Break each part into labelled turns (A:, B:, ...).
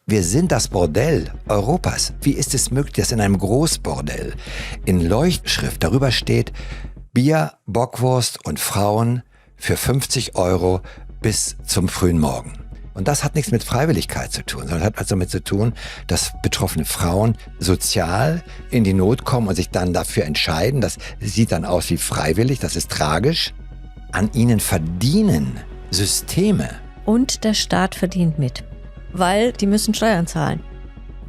A: Wir sind das Bordell Europas. Wie ist es möglich, dass in einem Großbordell in Leuchtschrift darüber steht, Bier, Bockwurst und Frauen für 50 € bis zum frühen Morgen? Und das hat nichts mit Freiwilligkeit zu tun, sondern hat also damit zu tun, dass betroffene Frauen sozial in die Not kommen und sich dann dafür entscheiden. Das sieht dann aus wie freiwillig, das ist tragisch. An ihnen verdienen Systeme.
B: Und der Staat verdient mit, weil die müssen Steuern zahlen.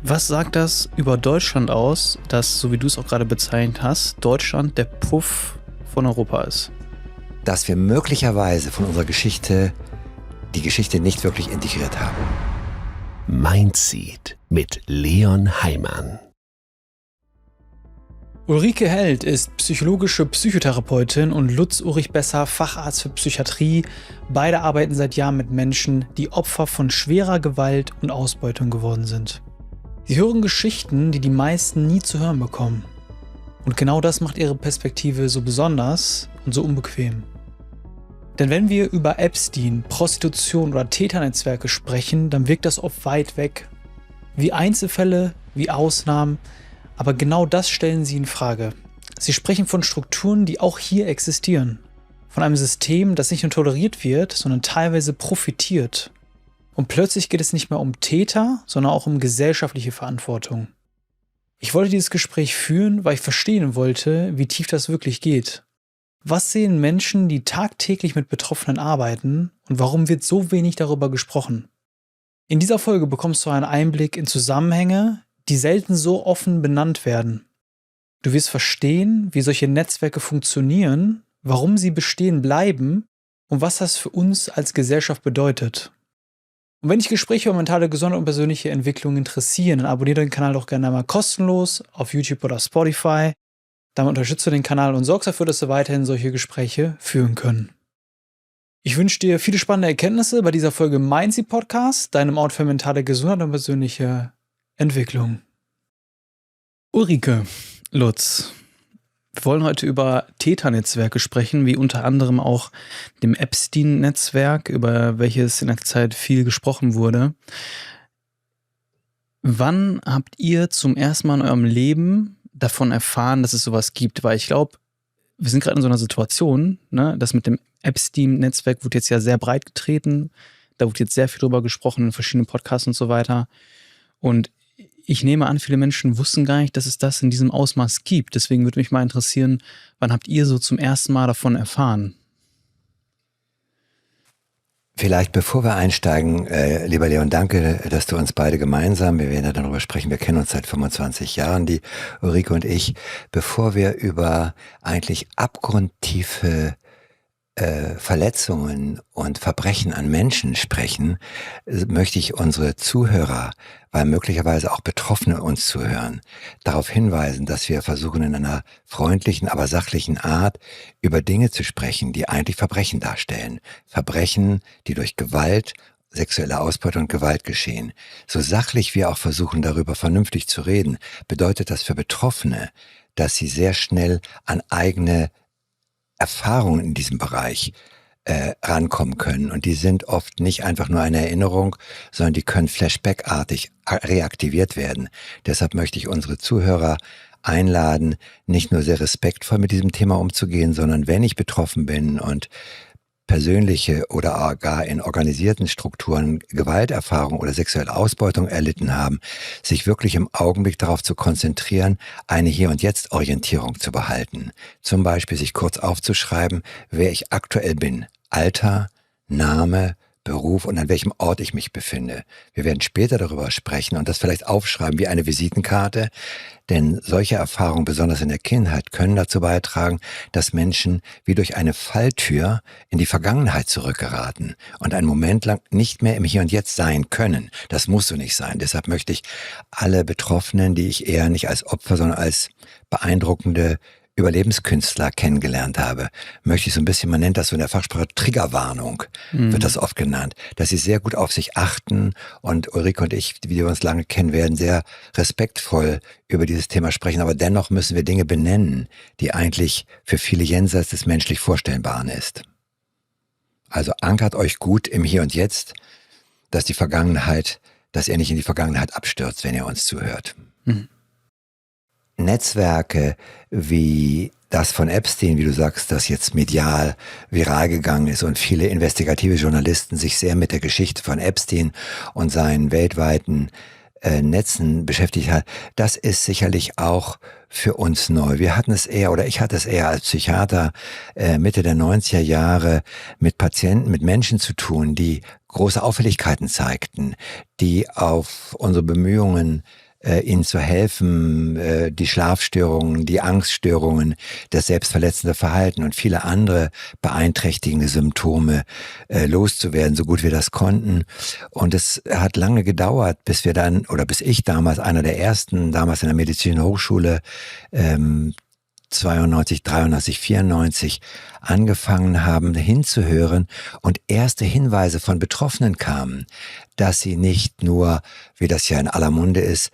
C: Was sagt das über Deutschland aus, dass, so wie du es auch gerade bezeichnet hast, Deutschland der Puff von Europa ist?
A: Dass wir möglicherweise von unserer Geschichte die Geschichte nicht wirklich integriert haben.
D: Mindseed mit Leon Heimann.
C: Ulrike Held ist psychologische Psychotherapeutin und Lutz Ulrich Besser Facharzt für Psychiatrie. Beide arbeiten seit Jahren mit Menschen, die Opfer von schwerer Gewalt und Ausbeutung geworden sind. Sie hören Geschichten, die die meisten nie zu hören bekommen. Und genau das macht ihre Perspektive so besonders und so unbequem. Denn wenn wir über Epstein, Prostitution oder Täternetzwerke sprechen, dann wirkt das oft weit weg. Wie Einzelfälle, wie Ausnahmen, aber genau das stellen sie in Frage. Sie sprechen von Strukturen, die auch hier existieren. Von einem System, das nicht nur toleriert wird, sondern teilweise profitiert. Und plötzlich geht es nicht mehr um Täter, sondern auch um gesellschaftliche Verantwortung. Ich wollte dieses Gespräch führen, weil ich verstehen wollte, wie tief das wirklich geht. Was sehen Menschen, die tagtäglich mit Betroffenen arbeiten, und warum wird so wenig darüber gesprochen? In dieser Folge bekommst du einen Einblick in Zusammenhänge, die selten so offen benannt werden. Du wirst verstehen, wie solche Netzwerke funktionieren, warum sie bestehen bleiben und was das für uns als Gesellschaft bedeutet. Und wenn dich Gespräche über mentale Gesundheit und persönliche Entwicklung interessieren, dann abonniere den Kanal doch gerne einmal kostenlos auf YouTube oder Spotify. Damit unterstützt du den Kanal und sorgst dafür, dass wir weiterhin solche Gespräche führen können. Ich wünsche dir viele spannende Erkenntnisse bei dieser Folge Mindseed Podcast, deinem Ort für mentale Gesundheit und persönliche Entwicklung. Ulrike, Lutz, wir wollen heute über Täternetzwerke sprechen, wie unter anderem auch dem Epstein-Netzwerk, über welches in letzter Zeit viel gesprochen wurde. Wann habt ihr zum ersten Mal in eurem Leben davon erfahren, dass es sowas gibt? Weil ich glaube, wir sind gerade in so einer Situation, ne, das mit dem Epstein-Netzwerk wird jetzt ja sehr breit getreten. Da wird jetzt sehr viel drüber gesprochen in verschiedenen Podcasts und so weiter. Und ich nehme an, viele Menschen wussten gar nicht, dass es das in diesem Ausmaß gibt. Deswegen würde mich mal interessieren, wann habt ihr so zum ersten Mal davon erfahren?
A: Vielleicht bevor wir einsteigen, lieber Leon, danke, dass du uns beide gemeinsam, wir werden ja darüber sprechen, wir kennen uns seit 25 Jahren, die Ulrike und ich, bevor wir über eigentlich abgrundtiefe Verletzungen und Verbrechen an Menschen sprechen, möchte ich unsere Zuhörer, weil möglicherweise auch Betroffene uns zuhören, darauf hinweisen, dass wir versuchen, in einer freundlichen, aber sachlichen Art über Dinge zu sprechen, die eigentlich Verbrechen darstellen. Verbrechen, die durch Gewalt, sexuelle Ausbeutung und Gewalt geschehen. So sachlich wir auch versuchen, darüber vernünftig zu reden, bedeutet das für Betroffene, dass sie sehr schnell an eigene Erfahrungen in diesem Bereich rankommen können. Und die sind oft nicht einfach nur eine Erinnerung, sondern die können flashbackartig reaktiviert werden. Deshalb möchte ich unsere Zuhörer einladen, nicht nur sehr respektvoll mit diesem Thema umzugehen, sondern wenn ich betroffen bin und persönliche oder gar in organisierten Strukturen Gewalterfahrung oder sexuelle Ausbeutung erlitten haben, sich wirklich im Augenblick darauf zu konzentrieren, eine Hier- und Jetzt-Orientierung zu behalten. Zum Beispiel sich kurz aufzuschreiben, wer ich aktuell bin, Alter, Name, Beruf und an welchem Ort ich mich befinde. Wir werden später darüber sprechen und das vielleicht aufschreiben wie eine Visitenkarte, denn solche Erfahrungen, besonders in der Kindheit, können dazu beitragen, dass Menschen wie durch eine Falltür in die Vergangenheit zurückgeraten und einen Moment lang nicht mehr im Hier und Jetzt sein können. Das muss so nicht sein. Deshalb möchte ich alle Betroffenen, die ich eher nicht als Opfer, sondern als beeindruckende Überlebenskünstler kennengelernt habe, möchte ich so ein bisschen, man nennt das so in der Fachsprache Triggerwarnung, wird das oft genannt, dass sie sehr gut auf sich achten und Ulrike und ich, wie wir uns lange kennen, werden sehr respektvoll über dieses Thema sprechen, aber dennoch müssen wir Dinge benennen, die eigentlich für viele jenseits des menschlich Vorstellbaren ist. Also ankert euch gut im Hier und Jetzt, dass die Vergangenheit dass ihr nicht in die Vergangenheit abstürzt, wenn ihr uns zuhört.
C: Mhm.
A: Netzwerke wie das von Epstein, wie du sagst, das jetzt medial viral gegangen ist und viele investigative Journalisten sich sehr mit der Geschichte von Epstein und seinen weltweiten Netzen beschäftigt hat, das ist sicherlich auch für uns neu. Wir hatten es eher, oder ich hatte es eher als Psychiater Mitte der 90er Jahre mit Patienten, mit Menschen zu tun, die große Auffälligkeiten zeigten, die auf unsere Bemühungen, ihnen zu helfen, die Schlafstörungen, die Angststörungen, das selbstverletzende Verhalten und viele andere beeinträchtigende Symptome loszuwerden, so gut wir das konnten. Und es hat lange gedauert, bis wir dann, oder bis ich damals, einer der ersten, damals in der Medizinischen Hochschule, 92, 93, 94 angefangen haben hinzuhören und erste Hinweise von Betroffenen kamen, dass sie nicht nur, wie das ja in aller Munde ist,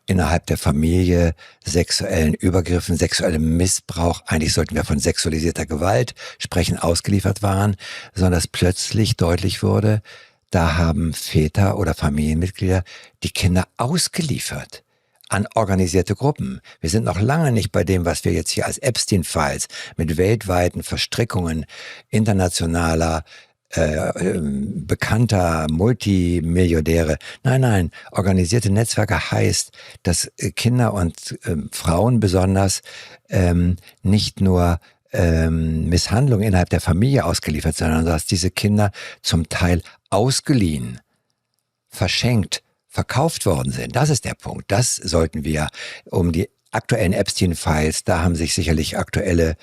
A: innerhalb der Familie sexuellen Übergriffen, sexuellem Missbrauch, eigentlich sollten wir von sexualisierter Gewalt sprechen, ausgeliefert waren, sondern dass plötzlich deutlich wurde, da haben Väter oder Familienmitglieder die Kinder ausgeliefert an organisierte Gruppen. Wir sind noch lange nicht bei dem, was wir jetzt hier als Epstein-Files mit weltweiten Verstrickungen internationaler, bekannter Multimilliardäre. Nein, organisierte Netzwerke heißt, dass Kinder und Frauen besonders nicht nur Misshandlungen innerhalb der Familie ausgeliefert, sondern dass diese Kinder zum Teil ausgeliehen, verschenkt, verkauft worden sind. Das ist der Punkt. Das sollten wir um die aktuellen Epstein-Files, da haben sich sicherlich aktuelle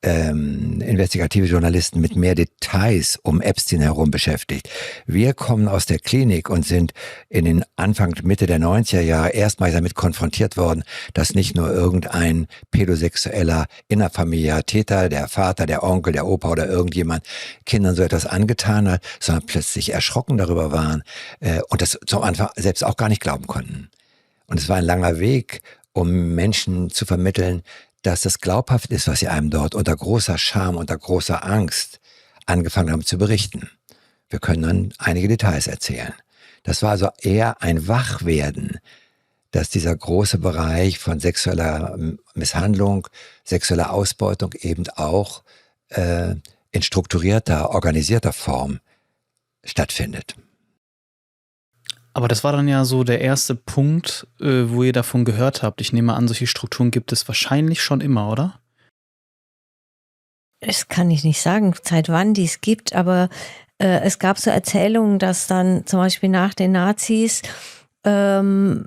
A: investigative Journalisten mit mehr Details um Epstein herum beschäftigt. Wir kommen aus der Klinik und sind in den Anfang, Mitte der 90er Jahre erstmals damit konfrontiert worden, dass nicht nur irgendein pädosexueller innerfamiliärer Täter, der Vater, der Onkel, der Opa oder irgendjemand Kindern so etwas angetan hat, sondern plötzlich erschrocken darüber waren und das zum Anfang selbst auch gar nicht glauben konnten. Und es war ein langer Weg, um Menschen zu vermitteln, dass das glaubhaft ist, was sie einem dort unter großer Scham, unter großer Angst angefangen haben zu berichten. Wir können dann einige Details erzählen. Das war also eher ein Wachwerden, dass dieser große Bereich von sexueller Misshandlung, sexueller Ausbeutung eben auch in strukturierter, organisierter Form stattfindet.
C: Aber das war dann ja so der erste Punkt, wo ihr davon gehört habt. Ich nehme an, solche Strukturen gibt es wahrscheinlich schon immer, oder?
B: Das kann ich nicht sagen, seit wann die es gibt, aber es gab so Erzählungen, dass dann zum Beispiel nach den Nazis Kinder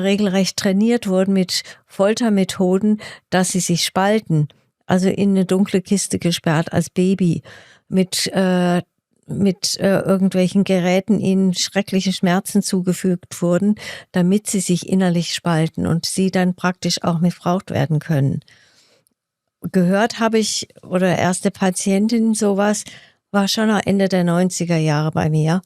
B: regelrecht trainiert wurden mit Foltermethoden, dass sie sich spalten, also in eine dunkle Kiste gesperrt als Baby, mit irgendwelchen Geräten ihnen schreckliche Schmerzen zugefügt wurden, damit sie sich innerlich spalten und sie dann praktisch auch missbraucht werden können. Gehört habe ich, oder erste Patientin sowas, war schon am Ende der 90er Jahre bei mir.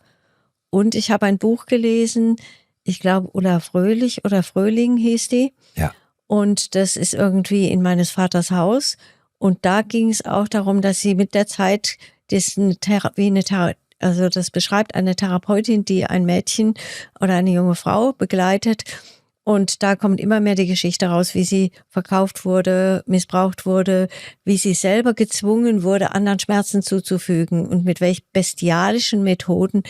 B: Und ich habe ein Buch gelesen, ich glaube Ulla Fröhlich oder Fröhling hieß die.
A: Ja.
B: Und das ist irgendwie in meines Vaters Haus. Und da ging es auch darum, dass sie mit der Zeit das beschreibt eine Therapeutin, die ein Mädchen oder eine junge Frau begleitet. Und da kommt immer mehr die Geschichte raus, wie sie verkauft wurde, missbraucht wurde, wie sie selber gezwungen wurde, anderen Schmerzen zuzufügen und mit welch bestialischen Methoden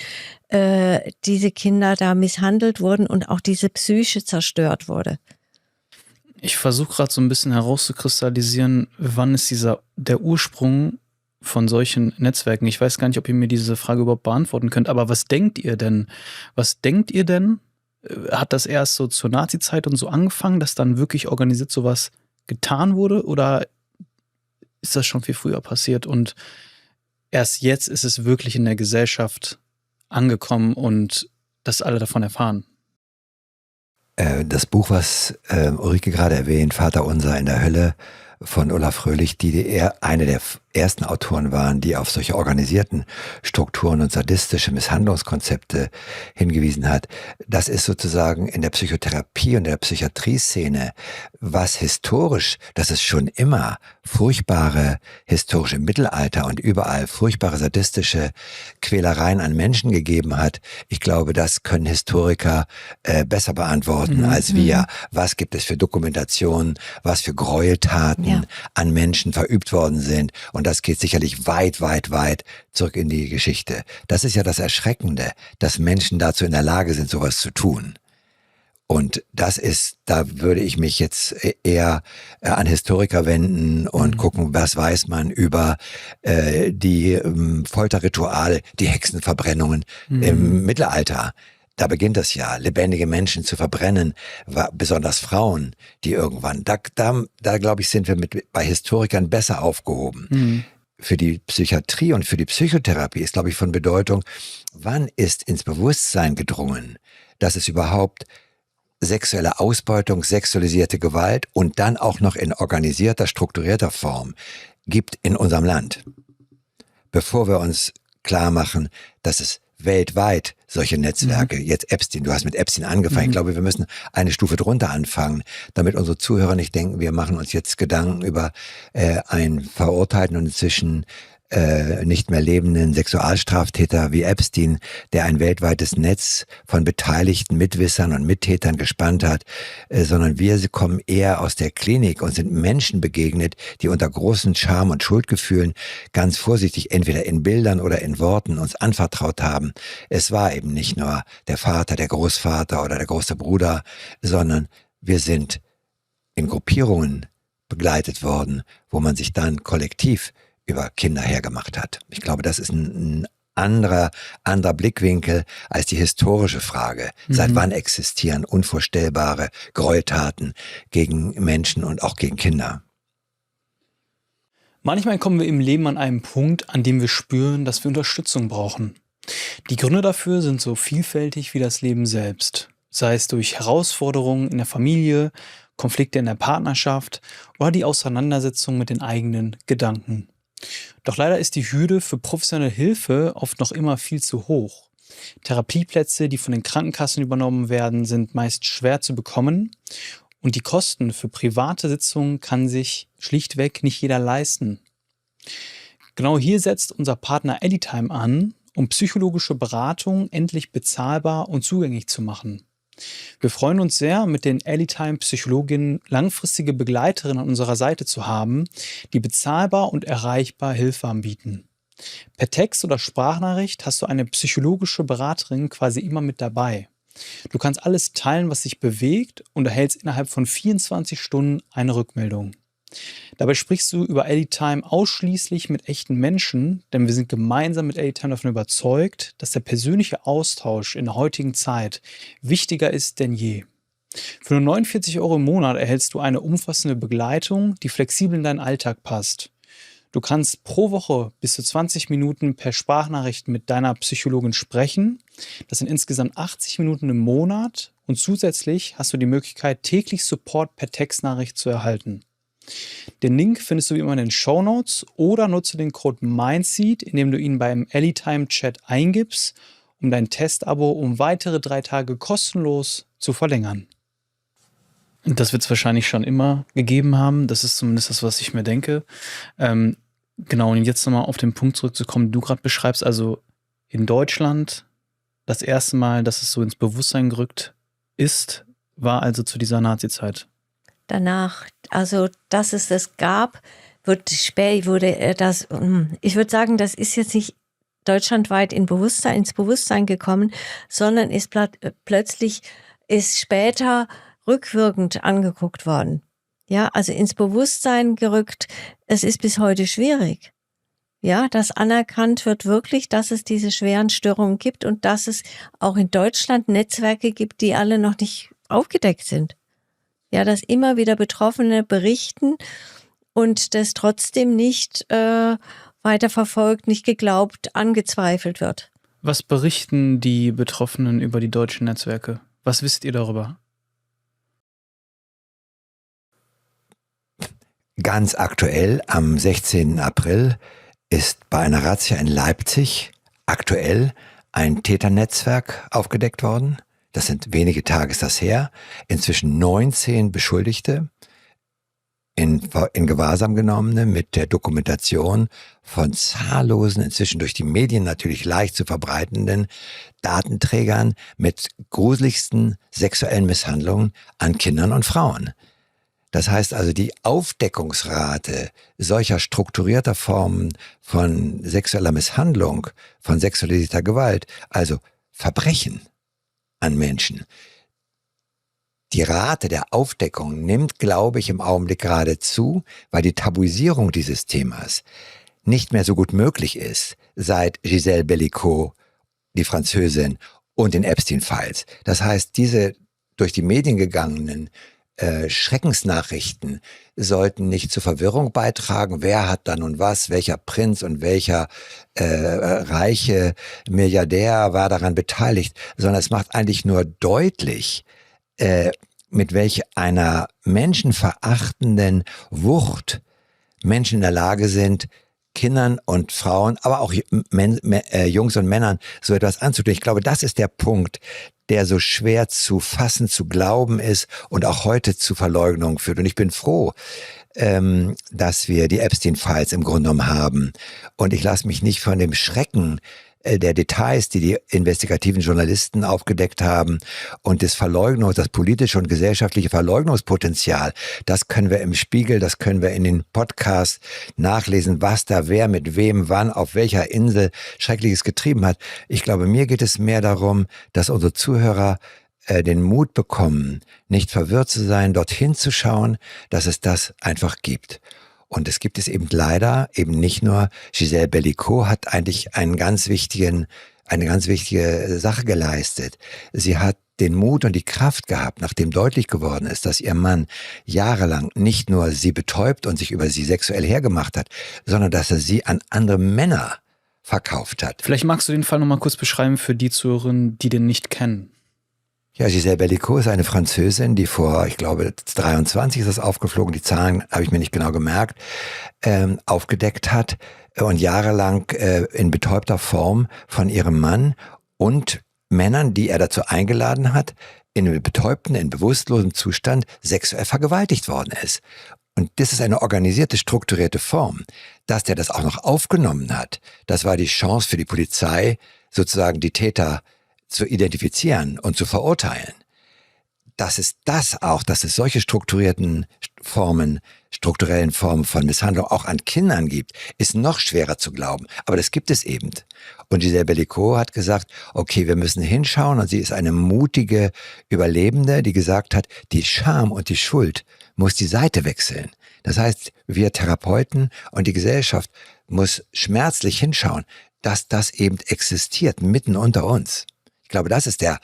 B: diese Kinder da misshandelt wurden und auch diese Psyche zerstört wurde.
C: Ich versuche gerade so ein bisschen herauszukristallisieren, wann ist der Ursprung von solchen Netzwerken. Ich weiß gar nicht, ob ihr mir diese Frage überhaupt beantworten könnt, aber was denkt ihr denn? Hat das erst so zur Nazi-Zeit und so angefangen, dass dann wirklich organisiert sowas getan wurde, oder ist das schon viel früher passiert und erst jetzt ist es wirklich in der Gesellschaft angekommen und dass alle davon erfahren?
A: Das Buch, was Ulrike gerade erwähnt, Vater unser in der Hölle von Ulla Fröhlich, die eine der ersten Autoren waren, die auf solche organisierten Strukturen und sadistische Misshandlungskonzepte hingewiesen hat. Das ist sozusagen in der Psychotherapie und der Psychiatrieszene, was historisch, dass es schon immer furchtbare, historisch im Mittelalter und überall furchtbare sadistische Quälereien an Menschen gegeben hat. Ich glaube, das können Historiker besser beantworten als wir. Was gibt es für Dokumentationen, was für Gräueltaten an Menschen verübt worden sind? Und das geht sicherlich weit, weit, weit zurück in die Geschichte. Das ist ja das Erschreckende, dass Menschen dazu in der Lage sind, sowas zu tun. Und das ist, da würde ich mich jetzt eher an Historiker wenden und gucken, was weiß man über die Folterrituale, die Hexenverbrennungen im Mittelalter. Da beginnt das ja, lebendige Menschen zu verbrennen, besonders Frauen, die irgendwann, da glaube ich, sind wir bei Historikern besser aufgehoben. Für die Psychiatrie und für die Psychotherapie ist, glaube ich, von Bedeutung, wann ist ins Bewusstsein gedrungen, dass es überhaupt sexuelle Ausbeutung, sexualisierte Gewalt und dann auch noch in organisierter, strukturierter Form gibt in unserem Land. Bevor wir uns klar machen, dass es weltweit solche Netzwerke, jetzt Epstein, du hast mit Epstein angefangen, ich glaube, wir müssen eine Stufe drunter anfangen, damit unsere Zuhörer nicht denken, wir machen uns jetzt Gedanken über einen verurteilten und inzwischen nicht mehr lebenden Sexualstraftäter wie Epstein, der ein weltweites Netz von beteiligten Mitwissern und Mittätern gespannt hat, sondern wir kommen eher aus der Klinik und sind Menschen begegnet, die unter großen Scham- und Schuldgefühlen ganz vorsichtig entweder in Bildern oder in Worten uns anvertraut haben. Es war eben nicht nur der Vater, der Großvater oder der große Bruder, sondern wir sind in Gruppierungen begleitet worden, wo man sich dann kollektiv über Kinder hergemacht hat. Ich glaube, das ist ein anderer Blickwinkel als die historische Frage. Seit wann existieren unvorstellbare Gräueltaten gegen Menschen und auch gegen Kinder?
C: Manchmal kommen wir im Leben an einen Punkt, an dem wir spüren, dass wir Unterstützung brauchen. Die Gründe dafür sind so vielfältig wie das Leben selbst. Sei es durch Herausforderungen in der Familie, Konflikte in der Partnerschaft oder die Auseinandersetzung mit den eigenen Gedanken. Doch leider ist die Hürde für professionelle Hilfe oft noch immer viel zu hoch. Therapieplätze, die von den Krankenkassen übernommen werden, sind meist schwer zu bekommen und die Kosten für private Sitzungen kann sich schlichtweg nicht jeder leisten. Genau hier setzt unser Partner Anytime an, um psychologische Beratung endlich bezahlbar und zugänglich zu machen. Wir freuen uns sehr, mit den Anytime-Psychologinnen langfristige Begleiterinnen an unserer Seite zu haben, die bezahlbar und erreichbar Hilfe anbieten. Per Text oder Sprachnachricht hast du eine psychologische Beraterin quasi immer mit dabei. Du kannst alles teilen, was dich bewegt und erhältst innerhalb von 24 Stunden eine Rückmeldung. Dabei sprichst du über Anytime ausschließlich mit echten Menschen, denn wir sind gemeinsam mit Anytime davon überzeugt, dass der persönliche Austausch in der heutigen Zeit wichtiger ist denn je. Für nur 49 € im Monat erhältst du eine umfassende Begleitung, die flexibel in deinen Alltag passt. Du kannst pro Woche bis zu 20 Minuten per Sprachnachricht mit deiner Psychologin sprechen. Das sind insgesamt 80 Minuten im Monat und zusätzlich hast du die Möglichkeit, täglich Support per Textnachricht zu erhalten. Den Link findest du wie immer in den Shownotes oder nutze den Code MINDSEED, indem du ihn beim Anytime-Chat eingibst, um dein Testabo um weitere 3 Tage kostenlos zu verlängern. Das wird es wahrscheinlich schon immer gegeben haben. Das ist zumindest das, was ich mir denke. Genau, und jetzt nochmal auf den Punkt zurückzukommen, den du gerade beschreibst. Also in Deutschland das erste Mal, dass es so ins Bewusstsein gerückt ist, war also zu dieser Nazi-Zeit.
B: Danach, also dass es das gab, ich würde sagen, das ist jetzt nicht deutschlandweit ins Bewusstsein gekommen, sondern plötzlich ist später rückwirkend angeguckt worden. Ja, also ins Bewusstsein gerückt, es ist bis heute schwierig. Ja, dass anerkannt wird wirklich, dass es diese schweren Störungen gibt und dass es auch in Deutschland Netzwerke gibt, die alle noch nicht aufgedeckt sind. Ja, dass immer wieder Betroffene berichten und das trotzdem nicht weiterverfolgt, nicht geglaubt, angezweifelt wird.
C: Was berichten die Betroffenen über die deutschen Netzwerke? Was wisst ihr darüber?
A: Ganz aktuell, am 16. April, ist bei einer Razzia in Leipzig aktuell ein Täternetzwerk aufgedeckt worden. Das sind wenige Tage ist das her. Inzwischen 19 Beschuldigte, in Gewahrsam genommene, mit der Dokumentation von zahllosen, inzwischen durch die Medien natürlich leicht zu verbreitenden Datenträgern mit gruseligsten sexuellen Misshandlungen an Kindern und Frauen. Das heißt also, die Aufdeckungsrate solcher strukturierter Formen von sexueller Misshandlung, von sexualisierter Gewalt, also Verbrechen an Menschen, die Rate der Aufdeckung nimmt, glaube ich, im Augenblick gerade zu, weil die Tabuisierung dieses Themas nicht mehr so gut möglich ist, seit Gisèle Bellicot, die Französin, und den Epstein-Files. Das heißt, diese durch die Medien gegangenen Schreckensnachrichten sollten nicht zur Verwirrung beitragen, wer hat da nun was, welcher Prinz und welcher reiche Milliardär war daran beteiligt, sondern es macht eigentlich nur deutlich, mit welch einer menschenverachtenden Wucht Menschen in der Lage sind, Kindern und Frauen, aber auch Jungs und Männern so etwas anzutun. Ich glaube, das ist der Punkt, der so schwer zu fassen, zu glauben ist und auch heute zu Verleugnung führt. Und ich bin froh, dass wir die Epstein-Files im Grunde genommen haben. Und ich lasse mich nicht von dem Schrecken der Details, die die investigativen Journalisten aufgedeckt haben und das das politische und gesellschaftliche Verleugnungspotenzial, das können wir im Spiegel, das können wir in den Podcasts nachlesen, was da wer mit wem, wann, auf welcher Insel Schreckliches getrieben hat. Ich glaube, mir geht es mehr darum, dass unsere Zuhörer den Mut bekommen, nicht verwirrt zu sein, dorthin zu schauen, dass es das einfach gibt. Und es gibt es eben leider eben nicht nur. Gisèle Bellicot hat eigentlich eine ganz wichtige Sache geleistet. Sie hat den Mut und die Kraft gehabt, nachdem deutlich geworden ist, dass ihr Mann jahrelang nicht nur sie betäubt und sich über sie sexuell hergemacht hat, sondern dass er sie an andere Männer verkauft hat.
C: Vielleicht magst du den Fall nochmal kurz beschreiben für die Zuhörerinnen, die den nicht kennen.
A: Ja, Gisèle Bellicot ist eine Französin, die vor, ich glaube, 23 ist das aufgeflogen, die Zahlen habe ich mir nicht genau gemerkt, aufgedeckt hat und jahrelang in betäubter Form von ihrem Mann und Männern, die er dazu eingeladen hat, in betäubten, in bewusstlosem Zustand sexuell vergewaltigt worden ist. Und das ist eine organisierte, strukturierte Form. Dass der das auch noch aufgenommen hat, das war die Chance für die Polizei, sozusagen die Täter zu identifizieren und zu verurteilen. Dass es solche strukturellen Formen von Misshandlung auch an Kindern gibt, ist noch schwerer zu glauben. Aber das gibt es eben. Und Gisèle Bellicot hat gesagt, okay, wir müssen hinschauen. Und sie ist eine mutige Überlebende, die gesagt hat, die Scham und die Schuld muss die Seite wechseln. Das heißt, wir Therapeuten und die Gesellschaft muss schmerzlich hinschauen, dass das eben existiert mitten unter uns. Ich glaube, das ist der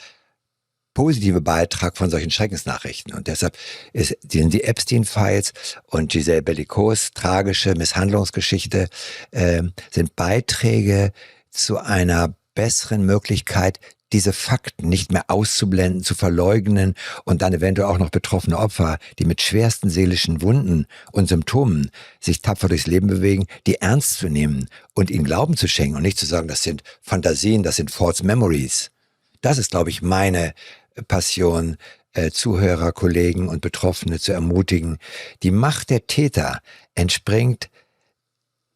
A: positive Beitrag von solchen Schreckensnachrichten. Und deshalb sind die Epstein-Files und Gisèle Bellicots tragische Misshandlungsgeschichte sind Beiträge zu einer besseren Möglichkeit, diese Fakten nicht mehr auszublenden, zu verleugnen und dann eventuell auch noch betroffene Opfer, die mit schwersten seelischen Wunden und Symptomen sich tapfer durchs Leben bewegen, die ernst zu nehmen und ihnen Glauben zu schenken und nicht zu sagen, das sind Fantasien, das sind false memories. Das ist, glaube ich, meine Passion, Zuhörer, Kollegen und Betroffene zu ermutigen. Die Macht der Täter entspringt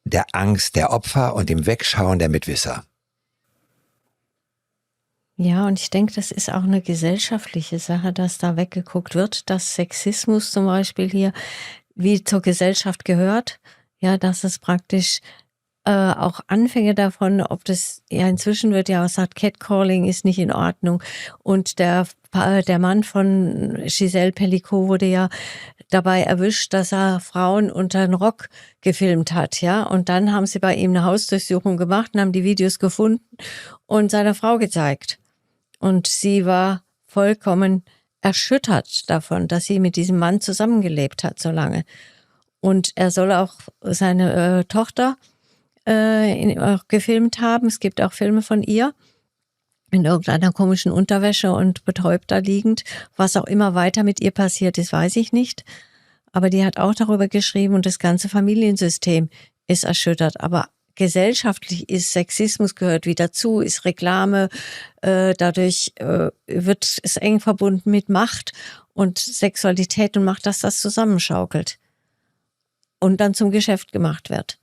A: der Angst der Opfer und dem Wegschauen der Mitwisser.
B: Ja, und ich denke, das ist auch eine gesellschaftliche Sache, dass da weggeguckt wird, dass Sexismus zum Beispiel hier wie zur Gesellschaft gehört. Ja, dass es praktisch auch Anfänge davon, ob das, ja, inzwischen wird ja auch gesagt, Catcalling ist nicht in Ordnung. Und der Mann von Gisèle Bellicot wurde ja dabei erwischt, dass er Frauen unter den Rock gefilmt hat, ja. Und dann haben sie bei ihm eine Hausdurchsuchung gemacht und haben die Videos gefunden und seiner Frau gezeigt. Und sie war vollkommen erschüttert davon, dass sie mit diesem Mann zusammengelebt hat so lange. Und er soll auch seine Tochter gefilmt haben. Es gibt auch Filme von ihr in irgendeiner komischen Unterwäsche und betäubt da liegend. Was auch immer weiter mit ihr passiert ist, weiß ich nicht. Aber die hat auch darüber geschrieben und das ganze Familiensystem ist erschüttert. Aber gesellschaftlich ist Sexismus gehört wieder dazu, ist Reklame, dadurch wird es eng verbunden mit Macht und Sexualität und Macht, dass das zusammenschaukelt und dann zum Geschäft gemacht wird.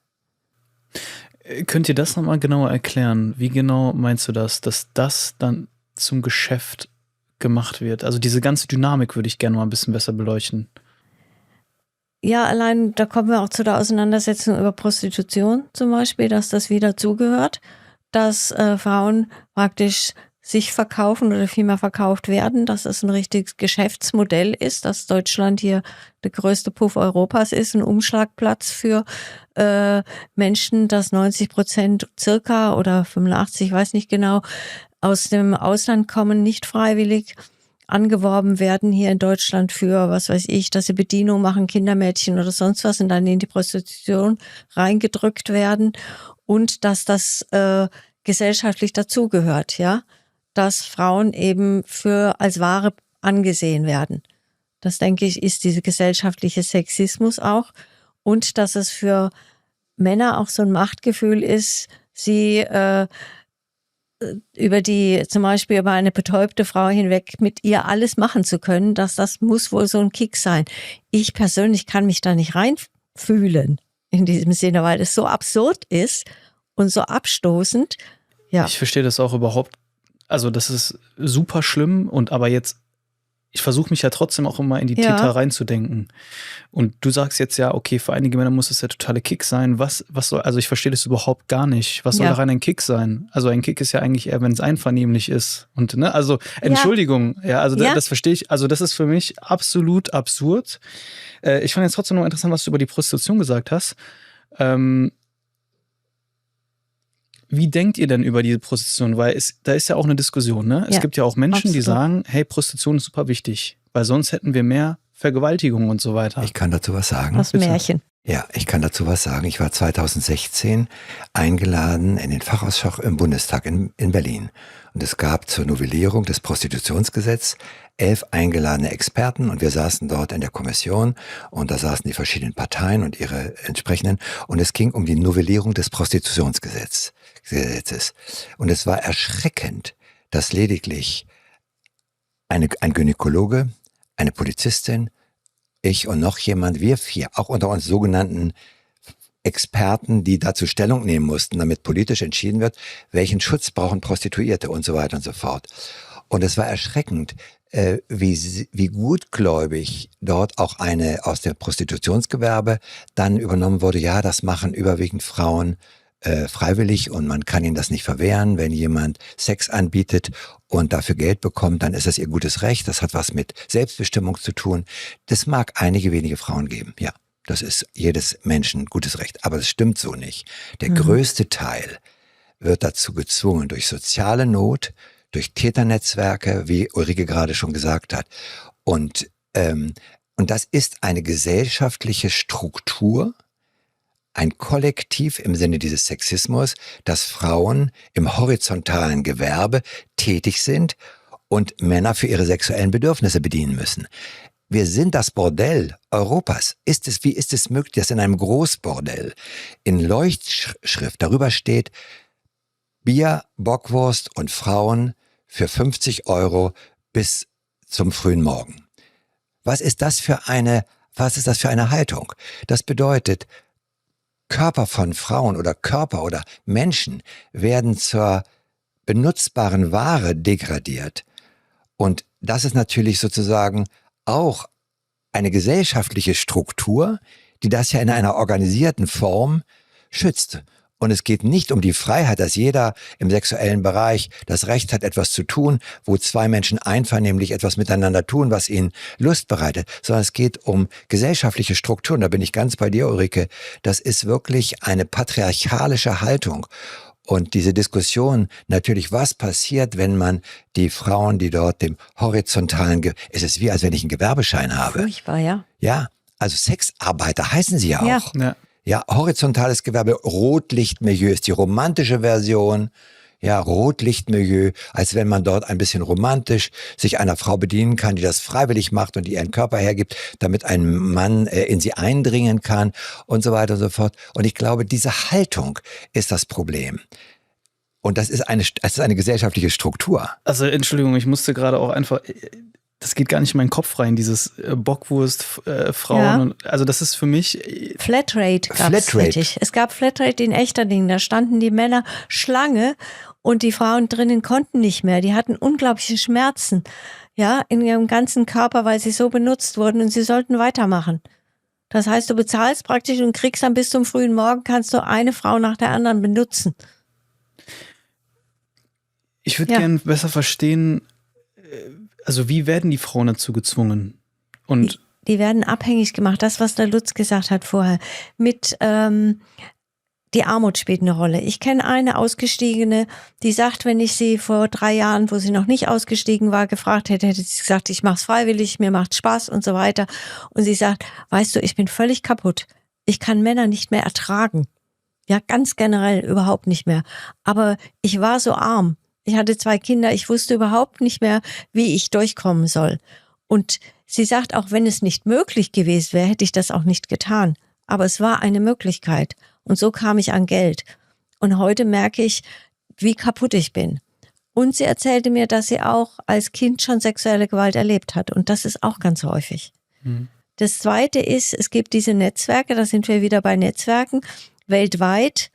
C: Könnt ihr das nochmal genauer erklären? Wie genau meinst du das, dass das dann zum Geschäft gemacht wird? Also diese ganze Dynamik würde ich gerne mal ein bisschen besser beleuchten.
B: Ja, allein da kommen wir auch zu der Auseinandersetzung über Prostitution zum Beispiel, dass das wieder zugehört, dass Frauen praktisch sich verkaufen oder vielmehr verkauft werden, dass das ein richtiges Geschäftsmodell ist, dass Deutschland hier der größte Puff Europas ist, ein Umschlagplatz für Menschen, dass 90% circa oder 85, ich weiß nicht genau, aus dem Ausland kommen, nicht freiwillig angeworben werden hier in Deutschland für, was weiß ich, dass sie Bedienung machen, Kindermädchen oder sonst was und dann in die Prostitution reingedrückt werden und dass das gesellschaftlich dazugehört, ja, dass Frauen eben als Ware angesehen werden. Das, denke ich, ist dieser gesellschaftliche Sexismus auch und dass es für Männer auch so ein Machtgefühl ist, sie zum Beispiel über eine betäubte Frau hinweg mit ihr alles machen zu können, das muss wohl so ein Kick sein. Ich persönlich kann mich da nicht reinfühlen in diesem Sinne, weil es so absurd ist und so abstoßend. Ja.
C: Ich verstehe das auch überhaupt. Also das ist super schlimm aber jetzt, ich versuche mich ja trotzdem auch immer in die Täter reinzudenken. Und du sagst jetzt ja, okay, für einige Männer muss es der totale Kick sein. Was soll, also ich verstehe das überhaupt gar nicht. Was soll daran ein Kick sein? Also ein Kick ist ja eigentlich eher, wenn es einvernehmlich ist. Und, ne, also Entschuldigung, das verstehe ich. Also das ist für mich absolut absurd. Ich fand jetzt trotzdem noch interessant, was du über die Prostitution gesagt hast. Wie denkt ihr denn über diese Prostitution? Weil da ist ja auch eine Diskussion, ne? Es gibt ja auch Menschen, die sagen, hey, Prostitution ist super wichtig, weil sonst hätten wir mehr Vergewaltigung und so weiter.
A: Ich kann dazu was sagen.
B: Das Märchen.
A: Ja, ich kann dazu was sagen. Ich war 2016 eingeladen in den Fachausschuss im Bundestag in Berlin. Und es gab zur Novellierung des Prostitutionsgesetzes 11 eingeladene Experten und wir saßen dort in der Kommission und da saßen die verschiedenen Parteien und ihre entsprechenden und es ging um die Novellierung des Prostitutionsgesetzes. Und es war erschreckend, dass lediglich ein Gynäkologe, eine Polizistin, ich und noch jemand, wir 4, auch unter uns sogenannten Experten, die dazu Stellung nehmen mussten, damit politisch entschieden wird, welchen Schutz brauchen Prostituierte und so weiter und so fort. Und es war erschreckend, wie gutgläubig dort auch eine aus dem Prostitutionsgewerbe dann übernommen wurde. Ja, das machen überwiegend Frauen freiwillig und man kann ihnen das nicht verwehren. Wenn jemand Sex anbietet und dafür Geld bekommt, dann ist das ihr gutes Recht. Das hat was mit Selbstbestimmung zu tun. Das mag einige wenige Frauen geben, ja. Das ist jedes Menschen gutes Recht. Aber das stimmt so nicht. Der größte Teil wird dazu gezwungen durch soziale Not, durch Täternetzwerke, wie Ulrike gerade schon gesagt hat. Und das ist eine gesellschaftliche Struktur, ein Kollektiv im Sinne dieses Sexismus, dass Frauen im horizontalen Gewerbe tätig sind und Männer für ihre sexuellen Bedürfnisse bedienen müssen. Wir sind das Bordell Europas. Wie ist es möglich, dass in einem Großbordell in Leuchtschrift darüber steht, Bier, Bockwurst und Frauen für 50 € bis zum frühen Morgen? Was ist das für eine Haltung? Das bedeutet, Körper von Frauen oder Körper oder Menschen werden zur benutzbaren Ware degradiert. Und das ist natürlich sozusagen auch eine gesellschaftliche Struktur, die das ja in einer organisierten Form schützt. Und es geht nicht um die Freiheit, dass jeder im sexuellen Bereich das Recht hat, etwas zu tun, wo zwei Menschen einvernehmlich etwas miteinander tun, was ihnen Lust bereitet, sondern es geht um gesellschaftliche Strukturen. Da bin ich ganz bei dir, Ulrike. Das ist wirklich eine patriarchalische Haltung. Und diese Diskussion natürlich, was passiert, wenn man die Frauen, die dort dem horizontalen, es ist wie, als wenn ich einen Gewerbeschein habe.
B: Furchtbar, ja.
A: Ja, also Sexarbeiter heißen sie ja auch.
B: Ja.
A: Ja, horizontales Gewerbe, Rotlichtmilieu ist die romantische Version. Ja, Rotlichtmilieu, als wenn man dort ein bisschen romantisch sich einer Frau bedienen kann, die das freiwillig macht und die ihren Körper hergibt, damit ein Mann in sie eindringen kann und so weiter und so fort. Und ich glaube, diese Haltung ist das Problem. Und das ist eine gesellschaftliche Struktur.
C: Also Entschuldigung, ich musste gerade auch einfach, das geht gar nicht in meinen Kopf rein, dieses Bockwurst, Frauen.
B: Ja.
C: Und, also das ist für mich...
B: Flatrate gab es
A: Flatrate.
B: richtig. Es gab Flatrate in Echterdingen. Da standen die Männer Schlange und die Frauen drinnen konnten nicht mehr. Die hatten unglaubliche Schmerzen, ja, in ihrem ganzen Körper, weil sie so benutzt wurden und sie sollten weitermachen. Das heißt, du bezahlst praktisch und kriegst dann bis zum frühen Morgen, kannst du eine Frau nach der anderen benutzen.
C: Ich würde gern besser verstehen, also wie werden die Frauen dazu gezwungen? Und
B: Die werden abhängig gemacht, das, was der Lutz gesagt hat vorher, mit die Armut spielt eine Rolle. Ich kenne eine Ausgestiegene, die sagt, wenn ich sie vor 3 Jahren, wo sie noch nicht ausgestiegen war, gefragt hätte, hätte sie gesagt, ich mach's freiwillig, mir macht Spaß und so weiter. Und sie sagt, weißt du, ich bin völlig kaputt. Ich kann Männer nicht mehr ertragen. Ja, ganz generell überhaupt nicht mehr. Aber ich war so arm. Ich hatte 2 Kinder. Ich wusste überhaupt nicht mehr, wie ich durchkommen soll. Und sie sagt, auch wenn es nicht möglich gewesen wäre, hätte ich das auch nicht getan. Aber es war eine Möglichkeit. Und so kam ich an Geld. Und heute merke ich, wie kaputt ich bin. Und sie erzählte mir, dass sie auch als Kind schon sexuelle Gewalt erlebt hat. Und das ist auch ganz häufig. Das Zweite ist, es gibt diese Netzwerke, da sind wir wieder bei Netzwerken, weltweit.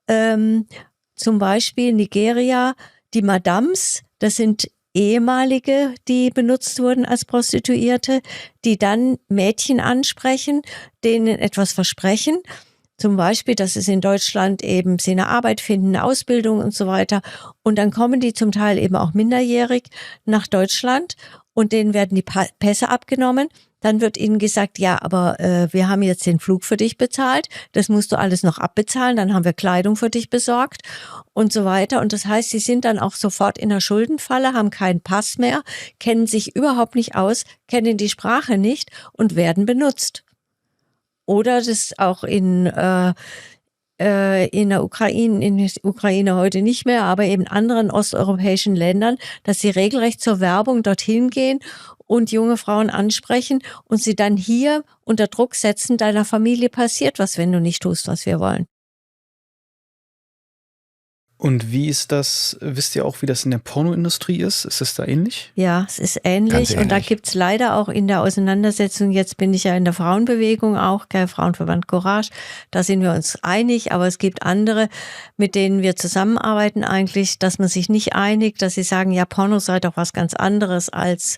B: Zum Beispiel Nigeria, die Madams, das sind ehemalige, die benutzt wurden als Prostituierte, die dann Mädchen ansprechen, denen etwas versprechen. Zum Beispiel, dass es in Deutschland eben sie eine Arbeit finden, eine Ausbildung und so weiter. Und dann kommen die zum Teil eben auch minderjährig nach Deutschland und denen werden die Pässe abgenommen. Dann wird ihnen gesagt, ja, aber wir haben jetzt den Flug für dich bezahlt, das musst du alles noch abbezahlen, dann haben wir Kleidung für dich besorgt und so weiter. Und das heißt, sie sind dann auch sofort in der Schuldenfalle, haben keinen Pass mehr, kennen sich überhaupt nicht aus, kennen die Sprache nicht und werden benutzt. Oder das auch in der Ukraine heute nicht mehr, aber eben anderen osteuropäischen Ländern, dass sie regelrecht zur Werbung dorthin gehen und junge Frauen ansprechen und sie dann hier unter Druck setzen, deiner Familie passiert was, wenn du nicht tust, was wir wollen.
C: Und wie ist das, wisst ihr auch, wie das in der Pornoindustrie ist? Ist es da ähnlich?
B: Ja, es ist ähnlich.
A: Ganz
B: Und da
A: ähnlich.
B: gibt's leider auch in der Auseinandersetzung, jetzt bin ich ja in der Frauenbewegung auch, Frauenverband Courage, da sind wir uns einig, aber es gibt andere, mit denen wir zusammenarbeiten eigentlich, dass man sich nicht einigt, dass sie sagen, ja, Porno sei doch was ganz anderes als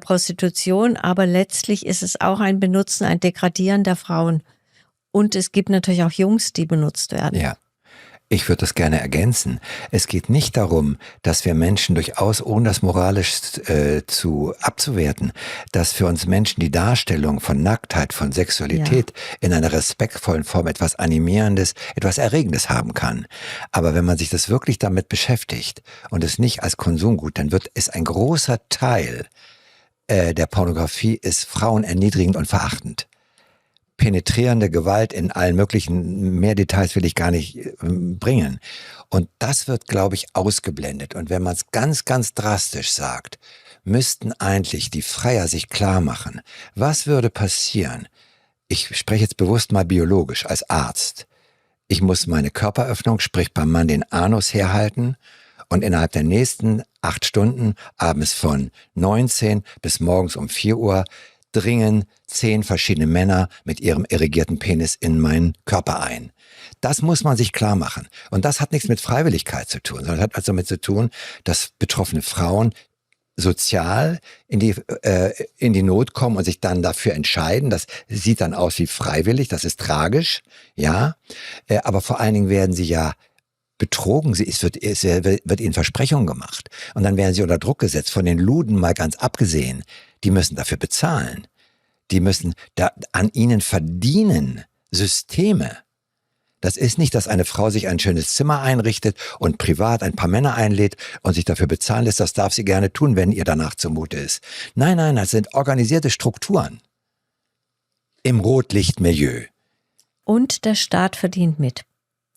B: Prostitution, aber letztlich ist es auch ein Benutzen, ein Degradieren der Frauen. Und es gibt natürlich auch Jungs, die benutzt werden.
A: Ja. Ich würde das gerne ergänzen. Es geht nicht darum, dass wir Menschen durchaus, ohne das moralisch abzuwerten, dass für uns Menschen die Darstellung von Nacktheit, von Sexualität in einer respektvollen Form etwas Animierendes, etwas Erregendes haben kann. Aber wenn man sich das wirklich damit beschäftigt und es nicht als Konsumgut, dann ist ein großer Teil der Pornografie ist Frauen erniedrigend und verachtend. Penetrierende Gewalt in allen möglichen, mehr Details will ich gar nicht bringen. Und das wird, glaube ich, ausgeblendet. Und wenn man es ganz, ganz drastisch sagt, müssten eigentlich die Freier sich klar machen, was würde passieren? Ich spreche jetzt bewusst mal biologisch als Arzt. Ich muss meine Körperöffnung, sprich beim Mann den Anus herhalten und innerhalb der nächsten 8 Stunden, abends von 19 bis morgens um 4 Uhr, dringen 10 verschiedene Männer mit ihrem irrigierten Penis in meinen Körper ein. Das muss man sich klar machen. Und das hat nichts mit Freiwilligkeit zu tun, sondern hat also damit zu tun, dass betroffene Frauen sozial in die Not kommen und sich dann dafür entscheiden. Das sieht dann aus wie freiwillig, das ist tragisch, ja. Aber vor allen Dingen werden sie ja betrogen, es wird ihnen Versprechungen gemacht. Und dann werden sie unter Druck gesetzt, von den Luden mal ganz abgesehen. Die müssen dafür bezahlen. Die müssen da an ihnen verdienen. Systeme. Das ist nicht, dass eine Frau sich ein schönes Zimmer einrichtet und privat ein paar Männer einlädt und sich dafür bezahlen lässt. Das darf sie gerne tun, wenn ihr danach zumute ist. Nein, das sind organisierte Strukturen. Im Rotlichtmilieu.
B: Und der Staat verdient mit.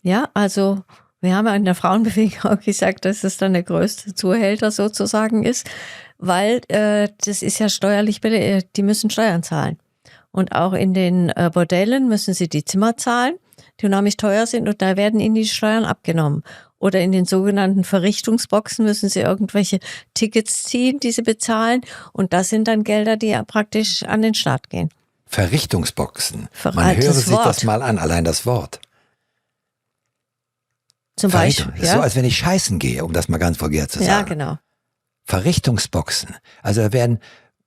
B: Ja, also Wir haben ja in der Frauenbewegung auch gesagt, dass es dann der größte Zuhälter sozusagen ist, weil das ist ja steuerlich, die müssen Steuern zahlen. Und auch in den Bordellen müssen sie die Zimmer zahlen, die unheimlich teuer sind, und da werden ihnen die Steuern abgenommen. Oder in den sogenannten Verrichtungsboxen müssen sie irgendwelche Tickets ziehen, die sie bezahlen. Und das sind dann Gelder, die ja praktisch an den Staat gehen.
A: Verrichtungsboxen. Man
B: Veraltes
A: höre sich
B: Wort.
A: das mal an, allein das Wort.
B: Zum Beispiel.
A: Verrichtung. Das ist so, als wenn ich scheißen gehe, um das mal ganz vulgär zu sagen.
B: Ja, genau.
A: Verrichtungsboxen. Also da werden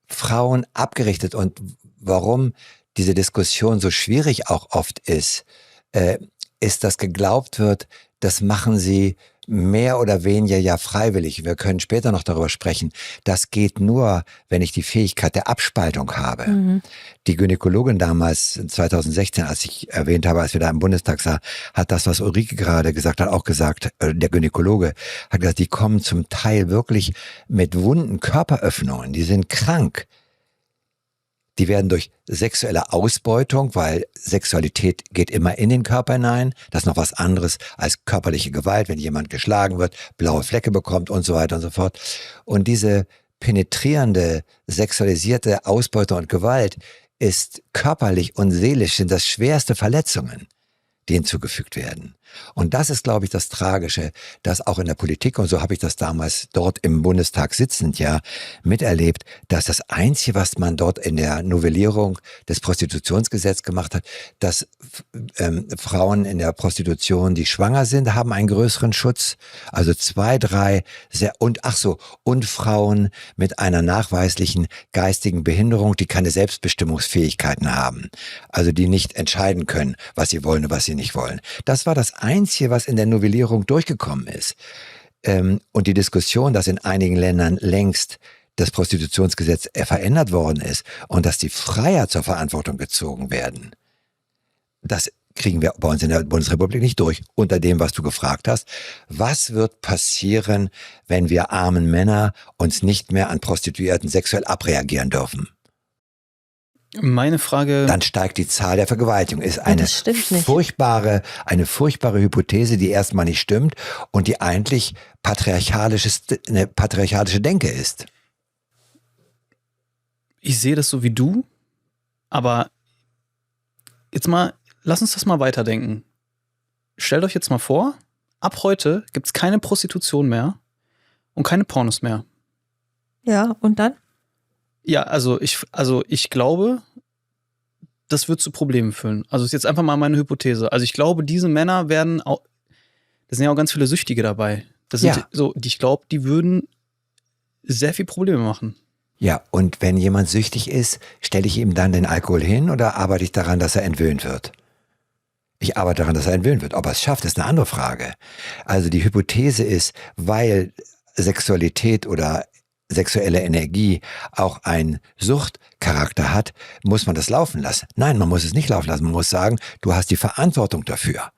A: Frauen abgerichtet. Und warum diese Diskussion so schwierig auch oft ist, dass geglaubt wird, das machen sie mehr oder weniger ja freiwillig. Wir können später noch darüber sprechen. Das geht nur, wenn ich die Fähigkeit der Abspaltung habe. Die Gynäkologin damals, 2016, als ich erwähnt habe, als wir da im Bundestag saßen, hat das, was Ulrike gerade gesagt hat, auch gesagt. Der Gynäkologe hat gesagt, die kommen zum Teil wirklich mit wunden Körperöffnungen. Die sind krank. Die werden durch sexuelle Ausbeutung, weil Sexualität geht immer in den Körper hinein. Das ist noch was anderes als körperliche Gewalt, wenn jemand geschlagen wird, blaue Flecke bekommt und so weiter und so fort. Und diese penetrierende, sexualisierte Ausbeutung und Gewalt ist körperlich und seelisch sind das schwerste Verletzungen, die hinzugefügt werden. Und das ist, glaube ich, das Tragische, dass auch in der Politik, und so habe ich das damals dort im Bundestag sitzend ja miterlebt, dass das Einzige, was man dort in der Novellierung des Prostitutionsgesetzes gemacht hat, dass Frauen in der Prostitution, die schwanger sind, haben einen größeren Schutz. Also 2, 3, und Frauen mit einer nachweislichen geistigen Behinderung, die keine Selbstbestimmungsfähigkeiten haben. Also die nicht entscheiden können, was sie wollen und was sie nicht wollen. Das war das Einzige, was in der Novellierung durchgekommen ist. Und die Diskussion, dass in einigen Ländern längst das Prostitutionsgesetz verändert worden ist und dass die Freier zur Verantwortung gezogen werden, das kriegen wir bei uns in der Bundesrepublik nicht durch. Unter dem, was du gefragt hast, was wird passieren, wenn wir armen Männer uns nicht mehr an Prostituierten sexuell abreagieren dürfen?
C: Meine Frage...
A: Dann steigt die Zahl der Vergewaltigung. Ist eine
B: das stimmt nicht.
A: furchtbare Hypothese, die erstmal nicht stimmt und die eigentlich eine patriarchalische Denke ist.
C: Ich sehe das so wie du, aber jetzt mal, lass uns das mal weiterdenken. Stellt euch jetzt mal vor, ab heute gibt es keine Prostitution mehr und keine Pornos mehr.
B: Ja, und dann?
C: Ja, also ich glaube, das wird zu Problemen führen. Also ist jetzt einfach mal meine Hypothese. Also ich glaube, diese Männer werden auch, da sind ja auch ganz viele Süchtige dabei. Das sind
A: Ja.
C: so, ich glaube, die würden sehr viel Probleme machen.
A: Ja, und wenn jemand süchtig ist, stelle ich ihm dann den Alkohol hin oder arbeite ich daran, dass er entwöhnt wird? Ich arbeite daran, dass er entwöhnt wird. Ob er es schafft, ist eine andere Frage. Also die Hypothese ist, weil Sexualität oder sexuelle Energie auch einen Suchtcharakter hat, muss man das laufen lassen. Nein, man muss es nicht laufen lassen. Man muss sagen, du hast die Verantwortung dafür.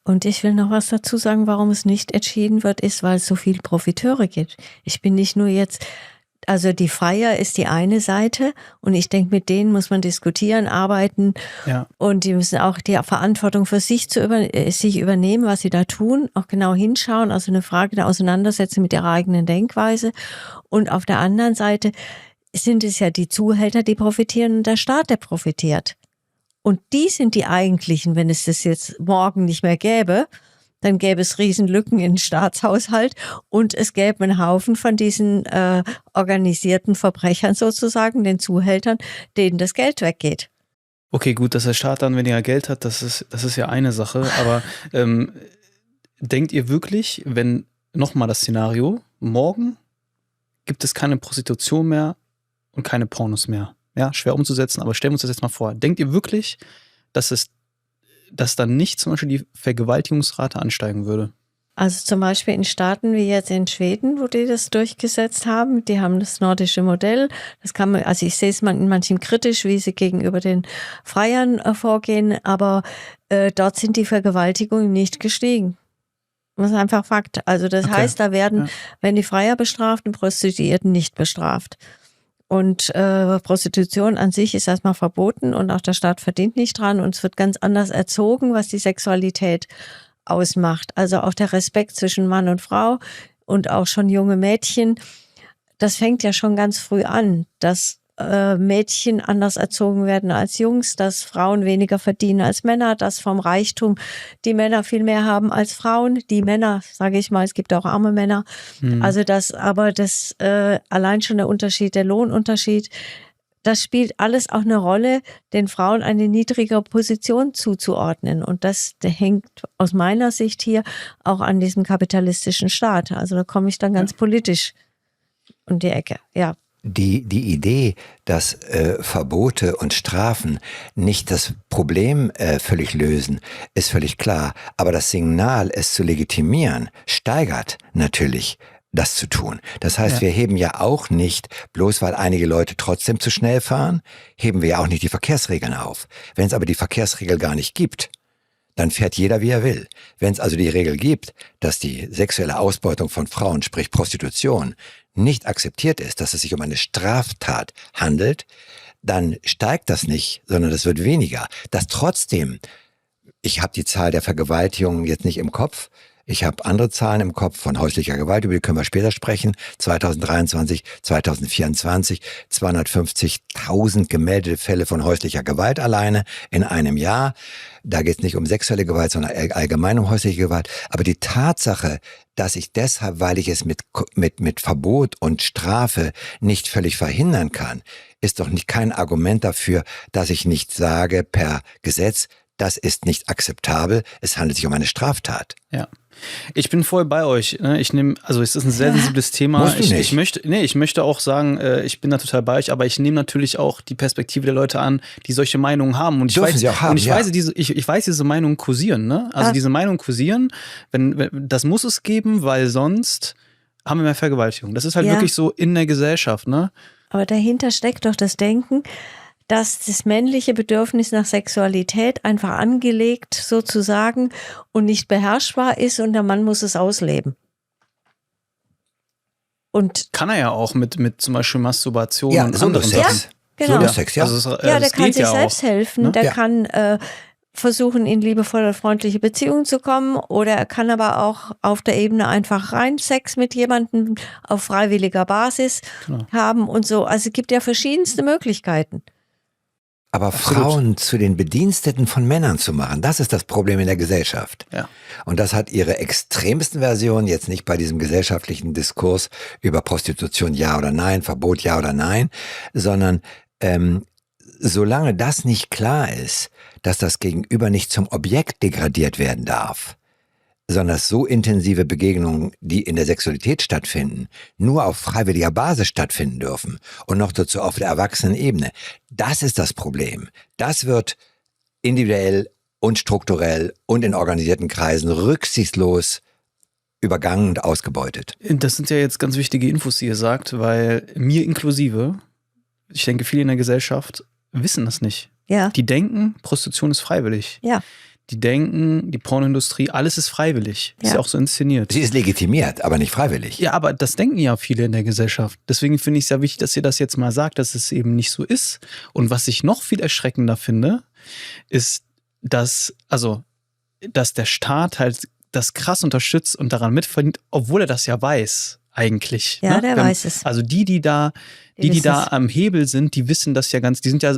B: Und ich will noch was dazu sagen, warum es nicht entschieden wird, ist, weil es so viele Profiteure gibt. Ich bin nicht nur jetzt, also die Freier ist die eine Seite und ich denke, mit denen muss man diskutieren, arbeiten
C: Ja.
B: und die müssen auch die Verantwortung für sich sich übernehmen, was sie da tun, auch genau hinschauen, also eine Frage der Auseinandersetzung mit ihrer eigenen Denkweise. Und auf der anderen Seite sind es ja die Zuhälter, die profitieren und der Staat, der profitiert. Und die sind die eigentlichen, wenn es das jetzt morgen nicht mehr gäbe, dann gäbe es Riesenlücken im Staatshaushalt und es gäbe einen Haufen von diesen organisierten Verbrechern sozusagen, den Zuhältern, denen das Geld weggeht.
C: Okay, gut, dass der Staat dann weniger Geld hat, das ist ja eine Sache. Aber denkt ihr wirklich, wenn, nochmal das Szenario, morgen gibt es keine Prostitution mehr und keine Pornos mehr? Ja, schwer umzusetzen, aber stellen wir uns das jetzt mal vor. Denkt ihr wirklich, dass dann nicht zum Beispiel die Vergewaltigungsrate ansteigen würde?
B: Also zum Beispiel in Staaten wie jetzt in Schweden, wo die das durchgesetzt haben, die haben das nordische Modell. Das kann man, also ich sehe es in manchen kritisch, wie sie gegenüber den Freiern vorgehen, aber dort sind die Vergewaltigungen nicht gestiegen. Das ist einfach Fakt. Also das
C: Okay.
B: heißt, da werden die Freier bestraft und Prostituierten nicht bestraft. Und Prostitution an sich ist erstmal verboten und auch der Staat verdient nicht dran und es wird ganz anders erzogen, was die Sexualität ausmacht. Also auch der Respekt zwischen Mann und Frau und auch schon junge Mädchen. Das fängt ja schon ganz früh an, dass Mädchen anders erzogen werden als Jungs, dass Frauen weniger verdienen als Männer, dass vom Reichtum die Männer viel mehr haben als Frauen. Die Männer, sage ich mal, es gibt auch arme Männer. Also das allein schon der Unterschied, der Lohnunterschied, das spielt alles auch eine Rolle, den Frauen eine niedrigere Position zuzuordnen. Und das hängt aus meiner Sicht hier auch an diesem kapitalistischen Staat. Also da komme ich dann ganz politisch um die Ecke, ja.
A: Die Idee, dass Verbote und Strafen nicht das Problem völlig lösen, ist völlig klar. Aber das Signal, es zu legitimieren, steigert natürlich das zu tun. Das heißt, wir heben ja auch nicht, bloß weil einige Leute trotzdem zu schnell fahren, heben wir ja auch nicht die Verkehrsregeln auf. Wenn es aber die Verkehrsregel gar nicht gibt, dann fährt jeder, wie er will. Wenn es also die Regel gibt, dass die sexuelle Ausbeutung von Frauen, sprich Prostitution, nicht akzeptiert ist, dass es sich um eine Straftat handelt, dann steigt das nicht, sondern das wird weniger. Dass trotzdem, ich habe die Zahl der Vergewaltigungen jetzt nicht im Kopf, ich habe andere Zahlen im Kopf von häuslicher Gewalt, über die können wir später sprechen. 2023, 2024, 250.000 gemeldete Fälle von häuslicher Gewalt alleine in einem Jahr. Da geht es nicht um sexuelle Gewalt, sondern allgemein um häusliche Gewalt. Aber die Tatsache, dass ich deshalb, weil ich es mit Verbot und Strafe nicht völlig verhindern kann, ist doch kein Argument dafür, dass ich nicht sage per Gesetz, das ist nicht akzeptabel, es handelt sich um eine Straftat.
C: Ja. Ich bin voll bei euch. Ich nehme, also es ist ein sehr sensibles Thema.
A: Musst du nicht.
C: Ich möchte auch sagen, ich bin da total bei euch, aber ich nehme natürlich auch die Perspektive der Leute an, die solche Meinungen haben. Und ich
A: Dürfen
C: weiß,
A: sie auch haben,
C: und ich weiß, diese Meinungen kursieren, ne? Also diese Meinungen kursieren, wenn das muss es geben, weil sonst haben wir mehr Vergewaltigung. Das ist halt wirklich so in der Gesellschaft, ne?
B: Aber dahinter steckt doch das Denken, dass das männliche Bedürfnis nach Sexualität einfach angelegt sozusagen und nicht beherrschbar ist und der Mann muss es ausleben. Und
C: kann er ja auch mit zum Beispiel Masturbation
A: Ja,
C: und anderen
A: Solo-Sex.
C: Sachen.
B: genau.
A: Solo-Sex, ja.
C: Also
B: der
C: das
B: kann
C: geht
B: sich
C: ja
B: selbst
C: auch,
B: helfen,
C: ne?
B: der
A: Ja.
B: kann versuchen, in liebevolle, freundliche Beziehungen zu kommen oder er kann aber auch auf der Ebene einfach rein Sex mit jemandem auf freiwilliger Basis haben und so. Also es gibt ja verschiedenste Möglichkeiten.
A: Aber Frauen zu den Bediensteten von Männern zu machen, das ist das Problem in der Gesellschaft.
C: Ja.
A: Und das hat ihre extremsten Versionen, jetzt nicht bei diesem gesellschaftlichen Diskurs über Prostitution ja oder nein, Verbot ja oder nein, sondern solange das nicht klar ist, dass das Gegenüber nicht zum Objekt degradiert werden darf, sondern dass so intensive Begegnungen, die in der Sexualität stattfinden, nur auf freiwilliger Basis stattfinden dürfen und noch dazu auf der Erwachsenenebene. Das ist das Problem. Das wird individuell und strukturell und in organisierten Kreisen rücksichtslos übergangen und ausgebeutet.
C: Das sind ja jetzt ganz wichtige Infos, die ihr sagt, weil mir inklusive, ich denke, viele in der Gesellschaft wissen das nicht.
B: Ja.
C: Die denken, Prostitution ist freiwillig.
B: Ja.
C: Die denken, die Pornoindustrie, alles ist freiwillig. Ist
B: Ja.
C: ja auch so inszeniert.
A: Sie ist legitimiert, aber nicht freiwillig.
C: Ja, aber das denken ja viele in der Gesellschaft. Deswegen finde ich es ja wichtig, dass ihr das jetzt mal sagt, dass es eben nicht so ist. Und was ich noch viel erschreckender finde, ist, dass der Staat halt das krass unterstützt und daran mitverdient, obwohl er das ja weiß, eigentlich.
B: Ja,
C: ne?
B: der weiß es.
C: Also die da
B: wissen es.
C: am Hebel sind, die wissen das ja die sind ja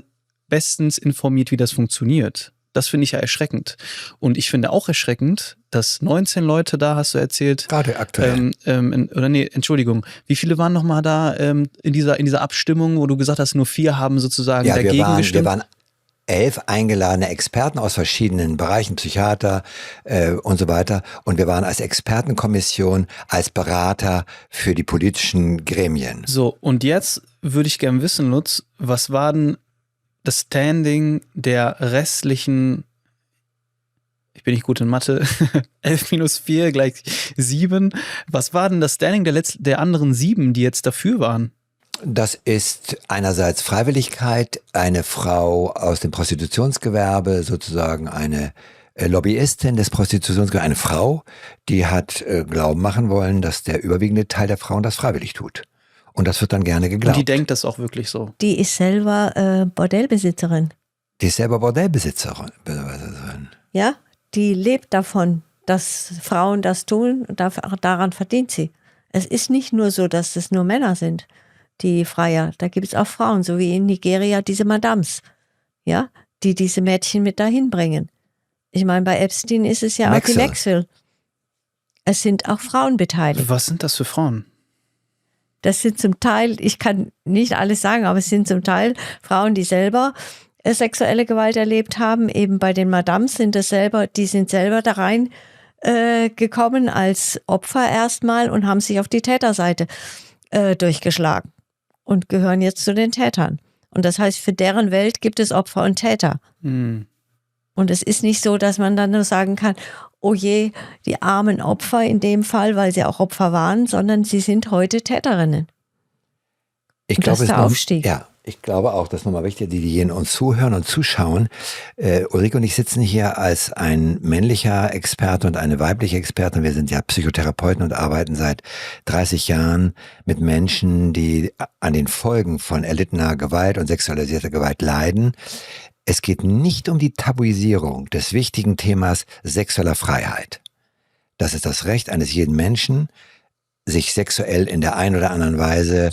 C: bestens informiert, wie das funktioniert. Das finde ich ja erschreckend. Und ich finde auch erschreckend, dass 19 Leute da, hast du erzählt.
A: Gerade aktuell.
C: Entschuldigung. Wie viele waren nochmal da in dieser Abstimmung, wo du gesagt hast, nur 4 haben sozusagen dagegen gestimmt?
A: Wir waren 11 eingeladene Experten aus verschiedenen Bereichen, Psychiater und so weiter. Und wir waren als Expertenkommission, als Berater für die politischen Gremien.
C: So, und jetzt würde ich gerne wissen, Lutz, was war denn das Standing der restlichen, ich bin nicht gut in Mathe, 11 minus 4 gleich 7. Was war denn das Standing der anderen 7, die jetzt dafür waren?
A: Das ist einerseits Freiwilligkeit, eine Frau aus dem Prostitutionsgewerbe, sozusagen eine Lobbyistin des Prostitutionsgewerbes, eine Frau, die hat Glauben machen wollen, dass der überwiegende Teil der Frauen das freiwillig tut. Und das wird dann gerne geglaubt.
C: Und die denkt das auch wirklich so.
B: Die ist selber Bordellbesitzerin.
A: Die ist selber Bordellbesitzerin.
B: Ja, die lebt davon, dass Frauen das tun, daran verdient sie. Es ist nicht nur so, dass es nur Männer sind, die Freier. Da gibt es auch Frauen, so wie in Nigeria diese Madams, ja, die diese Mädchen mit dahin bringen. Ich meine, bei Epstein ist es ja auch die Maxwell. Es sind auch Frauen beteiligt.
C: Was sind das für Frauen?
B: Das sind zum Teil, ich kann nicht alles sagen, aber es sind zum Teil Frauen, die selber sexuelle Gewalt erlebt haben. Eben bei den Madams die sind selber da rein gekommen als Opfer erstmal und haben sich auf die Täterseite durchgeschlagen und gehören jetzt zu den Tätern. Und das heißt, für deren Welt gibt es Opfer und Täter. Und es ist nicht so, dass man dann nur sagen kann, oh je, die armen Opfer in dem Fall, weil sie auch Opfer waren, sondern sie sind heute Täterinnen.
A: Ich glaube, ich glaube auch, das ist nochmal wichtig, die uns zuhören und zuschauen. Ulrike und ich sitzen hier als ein männlicher Experte und eine weibliche Expertin. Wir sind ja Psychotherapeuten und arbeiten seit 30 Jahren mit Menschen, die an den Folgen von erlittener Gewalt und sexualisierter Gewalt leiden. Es geht nicht um die Tabuisierung des wichtigen Themas sexueller Freiheit. Das ist das Recht eines jeden Menschen, sich sexuell in der einen oder anderen Weise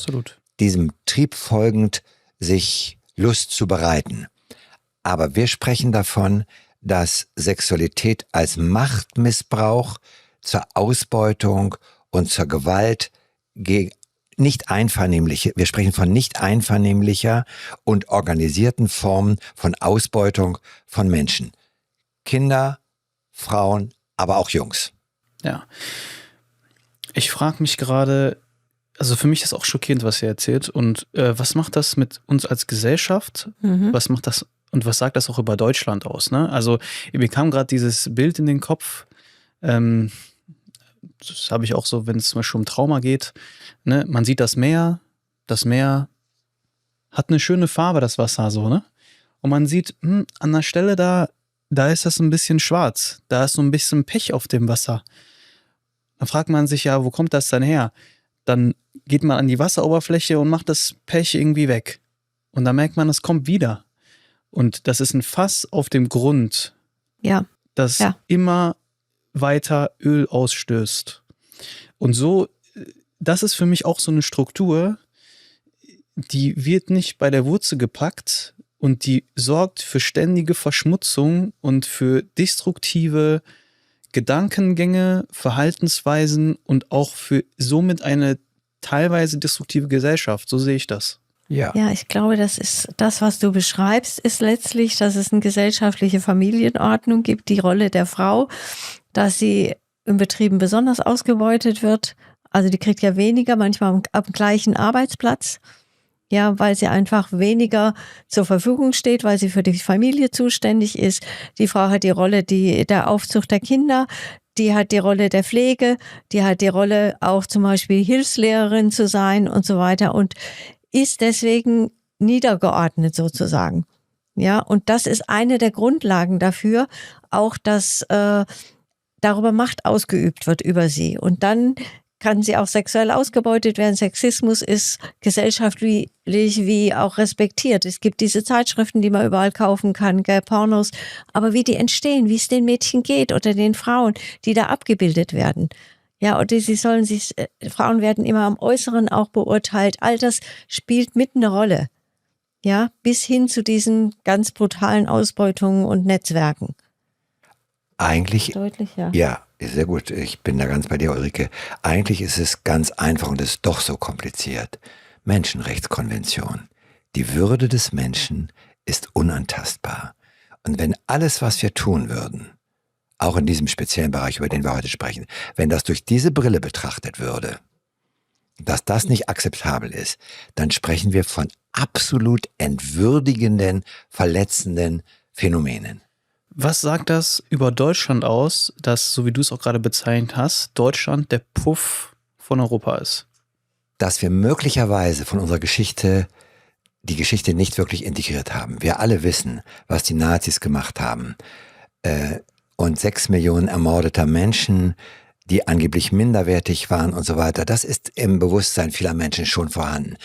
A: diesem Trieb folgend sich Lust zu bereiten. Aber wir sprechen davon, dass Sexualität als Machtmissbrauch zur Ausbeutung und zur Gewalt wir sprechen von nicht einvernehmlicher und organisierten Formen von Ausbeutung von Menschen. Kinder, Frauen, aber auch Jungs.
C: Ja. Ich frage mich gerade, also für mich ist auch schockierend, was ihr erzählt. Und was macht das mit uns als Gesellschaft? Was macht das und was sagt das auch über Deutschland aus? Ne? Also mir kam gerade dieses Bild in den Kopf. Das habe ich auch so, wenn es zum Beispiel um Trauma geht. Ne? Man sieht das Meer hat eine schöne Farbe, das Wasser so, ne? Und man sieht, an der Stelle da ist das ein bisschen schwarz. Da ist so ein bisschen Pech auf dem Wasser. Dann fragt man sich ja, wo kommt das denn her? Dann geht man an die Wasseroberfläche und macht das Pech irgendwie weg. Und dann merkt man, es kommt wieder. Und das ist ein Fass auf dem Grund, das immer weiter Öl ausstößt. Und so, das ist für mich auch so eine Struktur, die wird nicht bei der Wurzel gepackt und die sorgt für ständige Verschmutzung und für destruktive Gedankengänge, Verhaltensweisen und auch für somit eine teilweise destruktive Gesellschaft. So sehe ich das.
B: Ja, ich glaube, das ist das, was du beschreibst, ist letztlich, dass es eine gesellschaftliche Familienordnung gibt, die Rolle der Frau, dass sie in Betrieben besonders ausgebeutet wird. Also die kriegt ja weniger, manchmal am gleichen Arbeitsplatz. Ja, weil sie einfach weniger zur Verfügung steht, weil sie für die Familie zuständig ist. Die Frau hat die Rolle der Aufzucht der Kinder, die hat die Rolle der Pflege, die hat die Rolle auch zum Beispiel Hilfslehrerin zu sein und so weiter und ist deswegen niedergeordnet sozusagen. Ja, und das ist eine der Grundlagen dafür, auch dass darüber Macht ausgeübt wird über sie. Und dann kann sie auch sexuell ausgebeutet werden. Sexismus ist gesellschaftlich wie auch respektiert. Es gibt diese Zeitschriften, die man überall kaufen kann, Pornos. Aber wie die entstehen, wie es den Mädchen geht oder den Frauen, die da abgebildet werden. Ja, und Frauen werden immer am Äußeren auch beurteilt. All das spielt mit eine Rolle. Ja, bis hin zu diesen ganz brutalen Ausbeutungen und Netzwerken.
A: Eigentlich,
B: deutlich,
A: ja, sehr gut. Ich bin da ganz bei dir, Ulrike. Eigentlich ist es ganz einfach und es ist doch so kompliziert. Menschenrechtskonvention. Die Würde des Menschen ist unantastbar. Und wenn alles, was wir tun würden, auch in diesem speziellen Bereich, über den wir heute sprechen, wenn das durch diese Brille betrachtet würde, dass das nicht akzeptabel ist, dann sprechen wir von absolut entwürdigenden, verletzenden Phänomenen.
C: Was sagt das über Deutschland aus, dass, so wie du es auch gerade bezeichnet hast, Deutschland der Puff von Europa ist?
A: Dass wir möglicherweise von unserer Geschichte die Geschichte nicht wirklich integriert haben. Wir alle wissen, was die Nazis gemacht haben. Und 6 Millionen ermordeter Menschen, die angeblich minderwertig waren und so weiter. Das ist im Bewusstsein vieler Menschen schon vorhanden.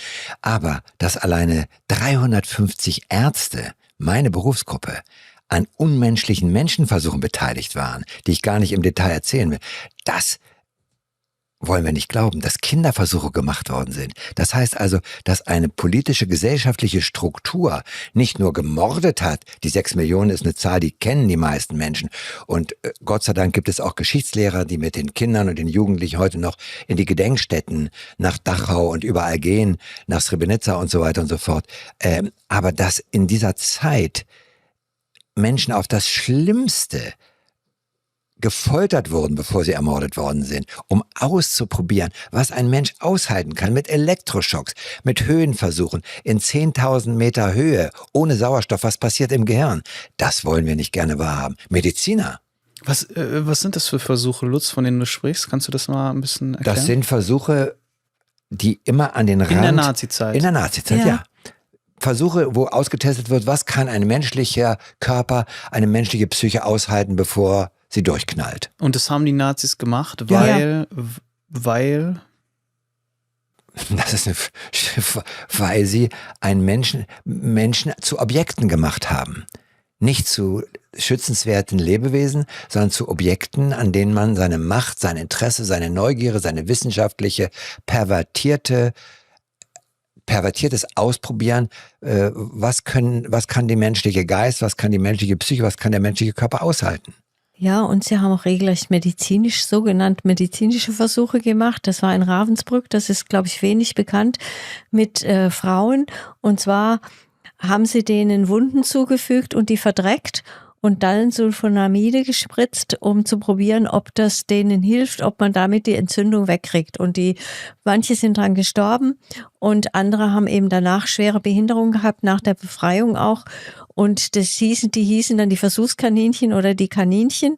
A: Aber dass alleine 350 Ärzte, meine Berufsgruppe, an unmenschlichen Menschenversuchen beteiligt waren, die ich gar nicht im Detail erzählen will. Das wollen wir nicht glauben, dass Kinderversuche gemacht worden sind. Das heißt also, dass eine politische, gesellschaftliche Struktur nicht nur gemordet hat. Die 6 Millionen ist eine Zahl, die kennen die meisten Menschen. Und Gott sei Dank gibt es auch Geschichtslehrer, die mit den Kindern und den Jugendlichen heute noch in die Gedenkstätten nach Dachau und überall gehen, nach Srebrenica und so weiter und so fort. Aber dass in dieser Zeit Menschen auf das Schlimmste gefoltert wurden, bevor sie ermordet worden sind, um auszuprobieren, was ein Mensch aushalten kann mit Elektroschocks, mit Höhenversuchen in 10.000 Meter Höhe, ohne Sauerstoff. Was passiert im Gehirn? Das wollen wir nicht gerne wahrhaben. Mediziner.
C: Was sind das für Versuche, Lutz, von denen du sprichst? Kannst du das mal ein bisschen erklären?
A: Das sind Versuche, die immer an den Rand...
C: In der Nazizeit.
A: In der Nazizeit, ja. Versuche, wo ausgetestet wird, was kann ein menschlicher Körper, eine menschliche Psyche aushalten, bevor sie durchknallt.
C: Und das haben die Nazis gemacht, weil
A: das ist weil sie einen Menschen zu Objekten gemacht haben. Nicht zu schützenswerten Lebewesen, sondern zu Objekten, an denen man seine Macht, sein Interesse, seine Neugierde, seine wissenschaftliche, pervertiertes Ausprobieren, was kann der menschliche Geist, was kann die menschliche Psyche, was kann der menschliche Körper aushalten.
B: Ja, und sie haben auch regelrecht sogenannte medizinische Versuche gemacht. Das war in Ravensbrück, das ist, glaube ich, wenig bekannt, mit Frauen. Und zwar haben sie denen Wunden zugefügt und die verdreckt und dann Sulfonamide gespritzt, um zu probieren, ob das denen hilft, ob man damit die Entzündung wegkriegt. Und manche sind dran gestorben und andere haben eben danach schwere Behinderungen gehabt, nach der Befreiung auch. Und die hießen dann die Versuchskaninchen oder die Kaninchen.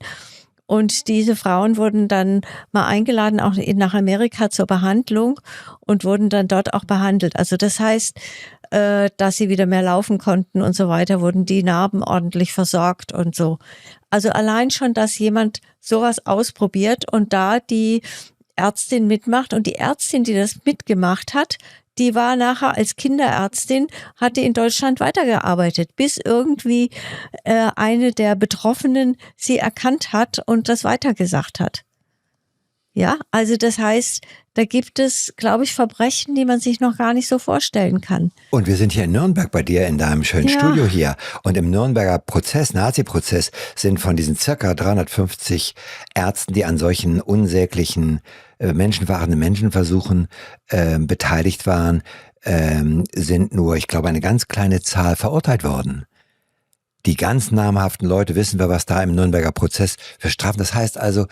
B: Und diese Frauen wurden dann mal eingeladen, auch nach Amerika zur Behandlung und wurden dann dort auch behandelt. Also das heißt, dass sie wieder mehr laufen konnten und so weiter, wurden die Narben ordentlich versorgt und so. Also allein schon, dass jemand sowas ausprobiert und da die Ärztin mitmacht und die Ärztin, die das mitgemacht hat, die war nachher als Kinderärztin, hatte in Deutschland weitergearbeitet, bis irgendwie eine der Betroffenen sie erkannt hat und das weitergesagt hat. Ja, also das heißt, da gibt es, glaube ich, Verbrechen, die man sich noch gar nicht so vorstellen kann.
A: Und wir sind hier in Nürnberg bei dir in deinem schönen Studio hier. Und im Nürnberger Nazi-Prozess, sind von diesen circa 350 Ärzten, die an solchen unsäglichen, menschenverachtenden Menschenversuchen beteiligt waren, sind nur, ich glaube, eine ganz kleine Zahl verurteilt worden. Die ganz namhaften Leute, wissen wir, was da im Nürnberger Prozess für Strafen. Das heißt also,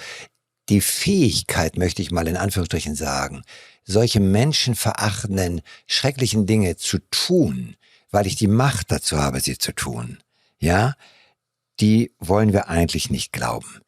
A: die Fähigkeit, möchte ich mal in Anführungsstrichen sagen, solche menschenverachtenden, schrecklichen Dinge zu tun, weil ich die Macht dazu habe, sie zu tun, ja, die wollen wir eigentlich nicht glauben.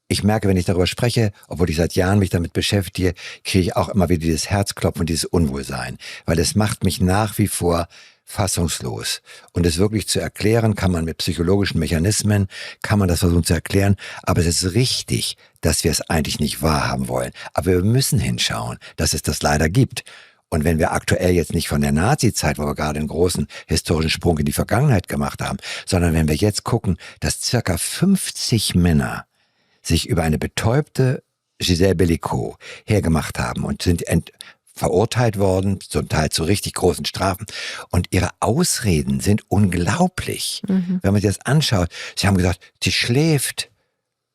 A: Ich merke, wenn ich darüber spreche, obwohl ich seit Jahren mich damit beschäftige, kriege ich auch immer wieder dieses Herzklopfen und dieses Unwohlsein, weil es macht mich nach wie vor fassungslos. Und es wirklich zu erklären, kann man mit psychologischen Mechanismen, kann man das versuchen zu erklären, aber es ist richtig, dass wir es eigentlich nicht wahrhaben wollen. Aber wir müssen hinschauen, dass es das leider gibt. Und wenn wir aktuell jetzt nicht von der Nazi-Zeit, wo wir gerade einen großen historischen Sprung in die Vergangenheit gemacht haben, sondern wenn wir jetzt gucken, dass circa 50 Männer sich über eine betäubte Gisèle Bellico hergemacht haben und sind verurteilt worden, zum Teil zu richtig großen Strafen. Und ihre Ausreden sind unglaublich. Wenn man sich das anschaut, sie haben gesagt, sie schläft,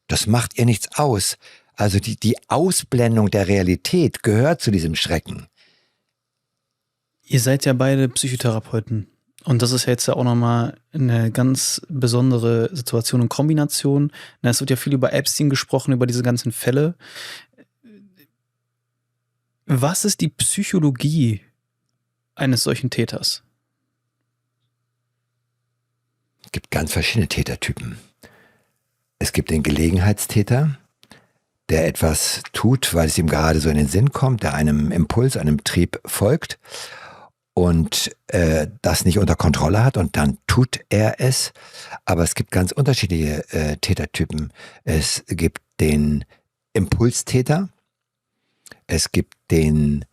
A: das macht ihr nichts aus. Also die Ausblendung der Realität gehört zu diesem Schrecken.
C: Ihr seid ja beide Psychotherapeuten. Und das ist ja jetzt ja auch nochmal eine ganz besondere Situation und Kombination. Es wird ja viel über Epstein gesprochen, über diese ganzen Fälle. Was ist die Psychologie eines solchen Täters?
A: Es gibt ganz verschiedene Tätertypen. Es gibt den Gelegenheitstäter, der etwas tut, weil es ihm gerade so in den Sinn kommt, der einem Impuls, einem Trieb folgt und das nicht unter Kontrolle hat und dann tut er es. Aber es gibt ganz unterschiedliche Tätertypen. Es gibt den Impulstäter, es gibt den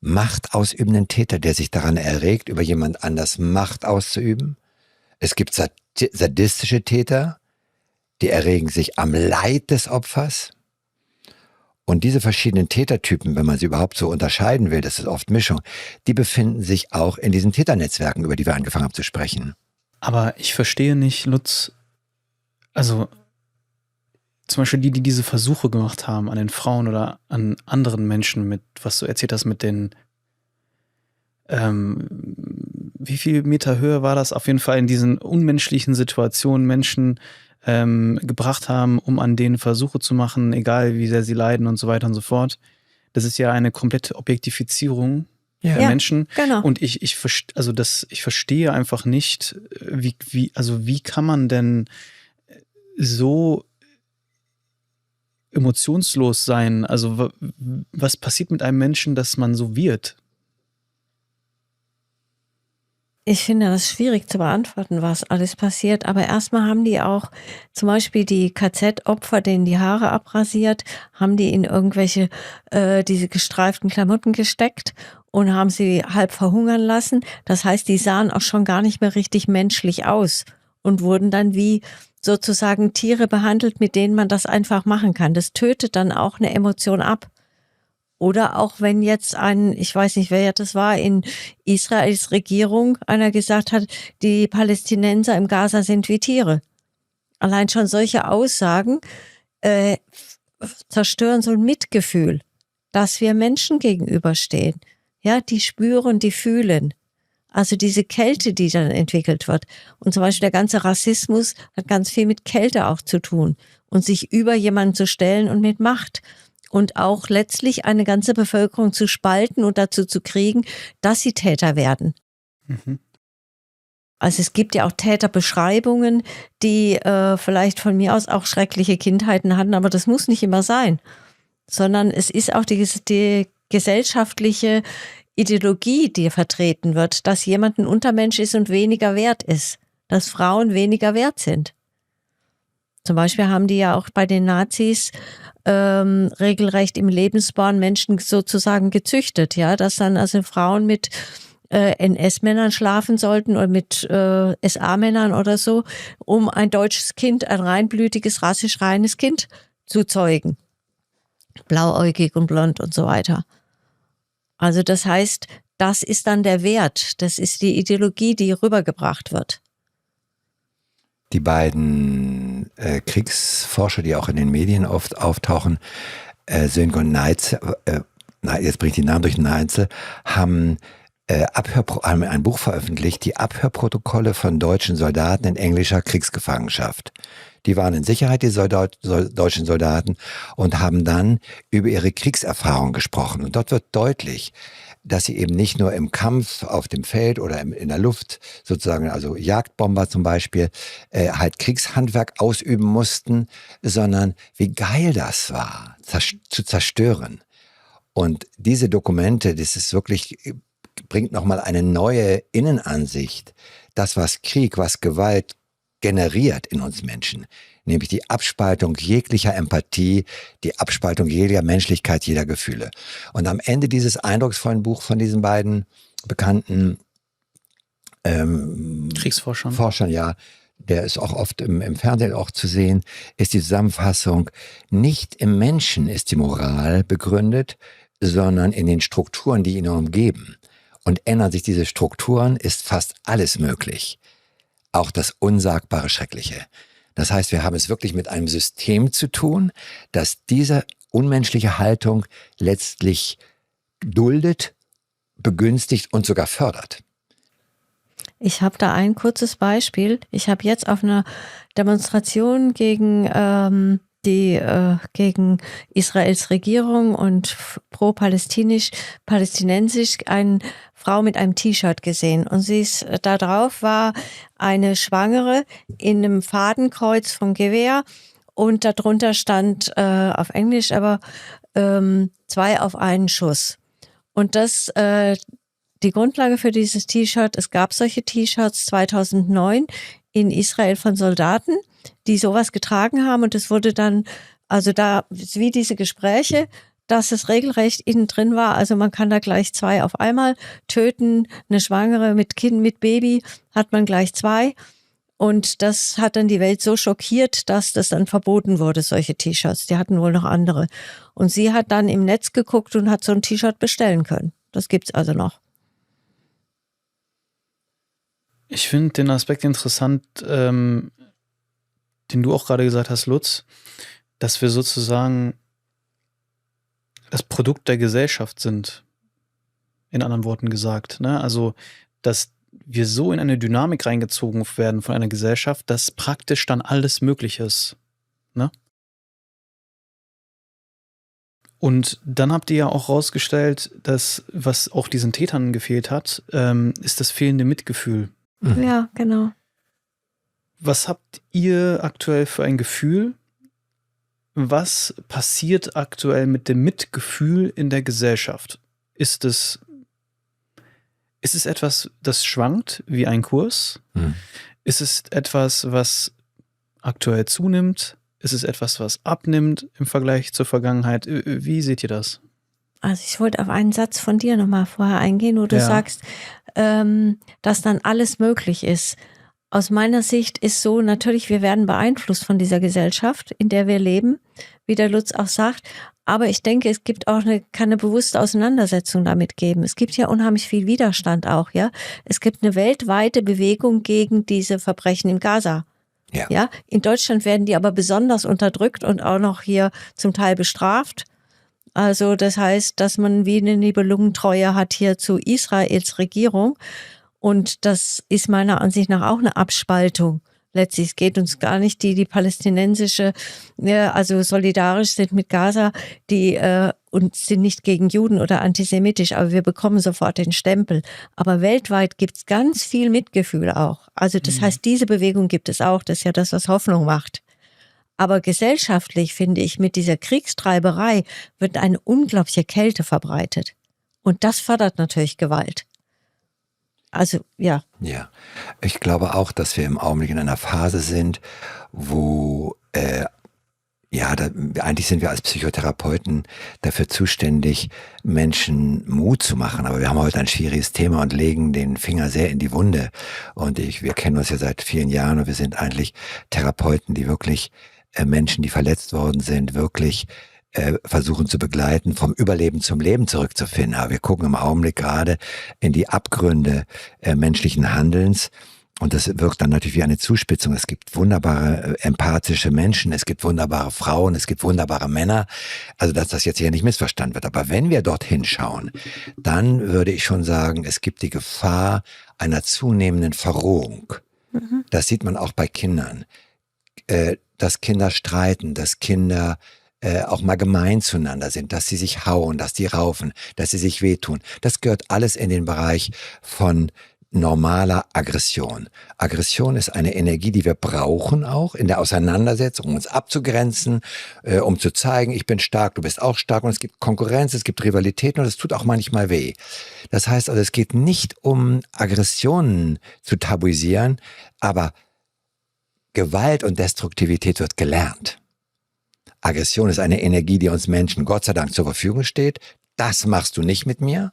A: machtausübenden Täter, der sich daran erregt, über jemand anders Macht auszuüben. Es gibt sadistische Täter, die erregen sich am Leid des Opfers. Und diese verschiedenen Tätertypen, wenn man sie überhaupt so unterscheiden will, das ist oft Mischung, die befinden sich auch in diesen Täternetzwerken, über die wir angefangen haben zu sprechen.
C: Aber ich verstehe nicht, Lutz, also zum Beispiel die diese Versuche gemacht haben an den Frauen oder an anderen Menschen mit, was du erzählt hast, mit den, wie viel Meter Höhe war das? Auf jeden Fall in diesen unmenschlichen Situationen Menschen gebracht haben, um an denen Versuche zu machen, egal wie sehr sie leiden und so weiter und so fort. Das ist ja eine komplette Objektifizierung der Menschen.
B: Genau.
C: Und ich verstehe einfach nicht, wie kann man denn so emotionslos sein? Also was passiert mit einem Menschen, dass man so wird?
B: Ich finde das schwierig zu beantworten, was alles passiert. Aber erstmal haben die auch zum Beispiel die KZ-Opfer, denen die Haare abrasiert, haben die in irgendwelche diese gestreiften Klamotten gesteckt und haben sie halb verhungern lassen. Das heißt, die sahen auch schon gar nicht mehr richtig menschlich aus und wurden dann wie sozusagen Tiere behandelt, mit denen man das einfach machen kann. Das tötet dann auch eine Emotion ab. Oder auch wenn jetzt ich weiß nicht, wer das war, in Israels Regierung einer gesagt hat, die Palästinenser im Gaza sind wie Tiere. Allein schon solche Aussagen zerstören so ein Mitgefühl, dass wir Menschen gegenüberstehen. Ja, die spüren, die fühlen. Also diese Kälte, die dann entwickelt wird. Und zum Beispiel der ganze Rassismus hat ganz viel mit Kälte auch zu tun. Und sich über jemanden zu stellen und mit Macht. Und auch letztlich eine ganze Bevölkerung zu spalten und dazu zu kriegen, dass sie Täter werden.
C: Mhm.
B: Also es gibt ja auch Täterbeschreibungen, die vielleicht von mir aus auch schreckliche Kindheiten hatten, aber das muss nicht immer sein. Sondern es ist auch die gesellschaftliche Ideologie, die vertreten wird, dass jemand ein Untermensch ist und weniger wert ist. Dass Frauen weniger wert sind. Zum Beispiel haben die ja auch bei den Nazis regelrecht im Lebensborn Menschen sozusagen gezüchtet, ja, dass dann also Frauen mit NS-Männern schlafen sollten oder mit SA-Männern oder so, um ein deutsches Kind, ein reinblütiges, rassisch reines Kind zu zeugen. Blauäugig und blond und so weiter. Also das heißt, das ist dann der Wert, das ist die Ideologie, die rübergebracht wird.
A: Die beiden Kriegsforscher, die auch in den Medien oft auftauchen, Sönke und Neitzel, jetzt bringe ich die Namen durcheinander, haben ein Buch veröffentlicht, die Abhörprotokolle von deutschen Soldaten in englischer Kriegsgefangenschaft. Die waren in Sicherheit, die deutschen Soldaten, und haben dann über ihre Kriegserfahrung gesprochen. Und dort wird deutlich, dass sie eben nicht nur im Kampf auf dem Feld oder in der Luft sozusagen, also Jagdbomber zum Beispiel, halt Kriegshandwerk ausüben mussten, sondern wie geil das war, zu zerstören. Und diese Dokumente, das ist wirklich, bringt nochmal eine neue Innenansicht. Das, was Krieg, was Gewalt generiert in uns Menschen, nämlich die Abspaltung jeglicher Empathie, die Abspaltung jeder Menschlichkeit, jeder Gefühle. Und am Ende dieses eindrucksvollen Buch von diesen beiden bekannten Kriegsforschern, ja, der ist auch oft im Fernsehen auch zu sehen, ist die Zusammenfassung: Nicht im Menschen ist die Moral begründet, sondern in den Strukturen, die ihn umgeben. Und ändern sich diese Strukturen, ist fast alles möglich. Auch das unsagbare Schreckliche. Das heißt, wir haben es wirklich mit einem System zu tun, das diese unmenschliche Haltung letztlich duldet, begünstigt und sogar fördert.
B: Ich habe da ein kurzes Beispiel. Ich habe jetzt auf einer Demonstration gegen gegen Israels Regierung und palästinensisch eine Frau mit einem T-Shirt gesehen. Und da drauf war eine Schwangere in einem Fadenkreuz vom Gewehr und darunter stand auf Englisch aber 2 auf einen Schuss. Und das die Grundlage für dieses T-Shirt, es gab solche T-Shirts 2009 in Israel von Soldaten, die sowas getragen haben, und es wurde dann, also da, wie diese Gespräche, dass es regelrecht innen drin war, also man kann da gleich 2 auf einmal töten, eine Schwangere mit Kind, mit Baby hat man gleich 2, Und das hat dann die Welt so schockiert, dass das dann verboten wurde, solche T-Shirts. Die hatten wohl noch andere. Und sie hat dann im Netz geguckt und hat so ein T-Shirt bestellen können. Das gibt's also noch.
C: Ich finde den Aspekt interessant, den du auch gerade gesagt hast, Lutz, dass wir sozusagen das Produkt der Gesellschaft sind. In anderen Worten gesagt. Ne? Also, dass wir so in eine Dynamik reingezogen werden von einer Gesellschaft, dass praktisch dann alles möglich ist. Ne? Und dann habt ihr ja auch rausgestellt, dass, was auch diesen Tätern gefehlt hat, ist das fehlende Mitgefühl.
B: Ja, genau.
C: Was habt ihr aktuell für ein Gefühl? Was passiert aktuell mit dem Mitgefühl in der Gesellschaft? Ist es etwas, das schwankt wie ein Kurs? Ist es etwas, was aktuell zunimmt? Ist es etwas, was abnimmt im Vergleich zur Vergangenheit? Wie seht ihr das?
B: Also ich wollte auf einen Satz von dir nochmal vorher eingehen, wo du sagst, dass dann alles möglich ist. Aus meiner Sicht ist so, natürlich, wir werden beeinflusst von dieser Gesellschaft, in der wir leben, wie der Lutz auch sagt. Aber ich denke, es gibt auch kann eine bewusste Auseinandersetzung damit geben. Es gibt ja unheimlich viel Widerstand auch, ja. Es gibt eine weltweite Bewegung gegen diese Verbrechen im Gaza. Ja. In Deutschland werden die aber besonders unterdrückt und auch noch hier zum Teil bestraft. Also das heißt, dass man wie eine Nibelungentreue hat hier zu Israels Regierung. Und das ist meiner Ansicht nach auch eine Abspaltung. Letztlich, es geht uns gar nicht, die palästinensische, also solidarisch sind mit Gaza, und sind nicht gegen Juden oder antisemitisch, aber wir bekommen sofort den Stempel. Aber weltweit gibt es ganz viel Mitgefühl auch. Also das heißt, diese Bewegung gibt es auch. Das ist ja das, was Hoffnung macht. Aber gesellschaftlich, finde ich, mit dieser Kriegstreiberei wird eine unglaubliche Kälte verbreitet. Und das fördert natürlich Gewalt. Also, ja.
A: Ja, ich glaube auch, dass wir im Augenblick in einer Phase sind, wo, eigentlich sind wir als Psychotherapeuten dafür zuständig, Menschen Mut zu machen. Aber wir haben heute ein schwieriges Thema und legen den Finger sehr in die Wunde. Und wir kennen uns ja seit vielen Jahren und wir sind eigentlich Therapeuten, die wirklich Menschen, die verletzt worden sind, wirklich versuchen zu begleiten, vom Überleben zum Leben zurückzufinden. Aber wir gucken im Augenblick gerade in die Abgründe menschlichen Handelns. Und das wirkt dann natürlich wie eine Zuspitzung. Es gibt wunderbare, empathische Menschen, es gibt wunderbare Frauen, es gibt wunderbare Männer. Also, dass das jetzt hier nicht missverstanden wird. Aber wenn wir dorthin schauen, dann würde ich schon sagen, es gibt die Gefahr einer zunehmenden Verrohung. Das sieht man auch bei Kindern. Dass Kinder streiten, dass Kinder auch mal gemein zueinander sind, dass sie sich hauen, dass die raufen, dass sie sich wehtun. Das gehört alles in den Bereich von normaler Aggression. Aggression ist eine Energie, die wir brauchen auch in der Auseinandersetzung, um uns abzugrenzen, um zu zeigen, ich bin stark, du bist auch stark, und es gibt Konkurrenz, es gibt Rivalitäten und es tut auch manchmal weh. Das heißt also, es geht nicht um Aggressionen zu tabuisieren, aber Gewalt und Destruktivität wird gelernt. Aggression ist eine Energie, die uns Menschen Gott sei Dank zur Verfügung steht. Das machst du nicht mit mir.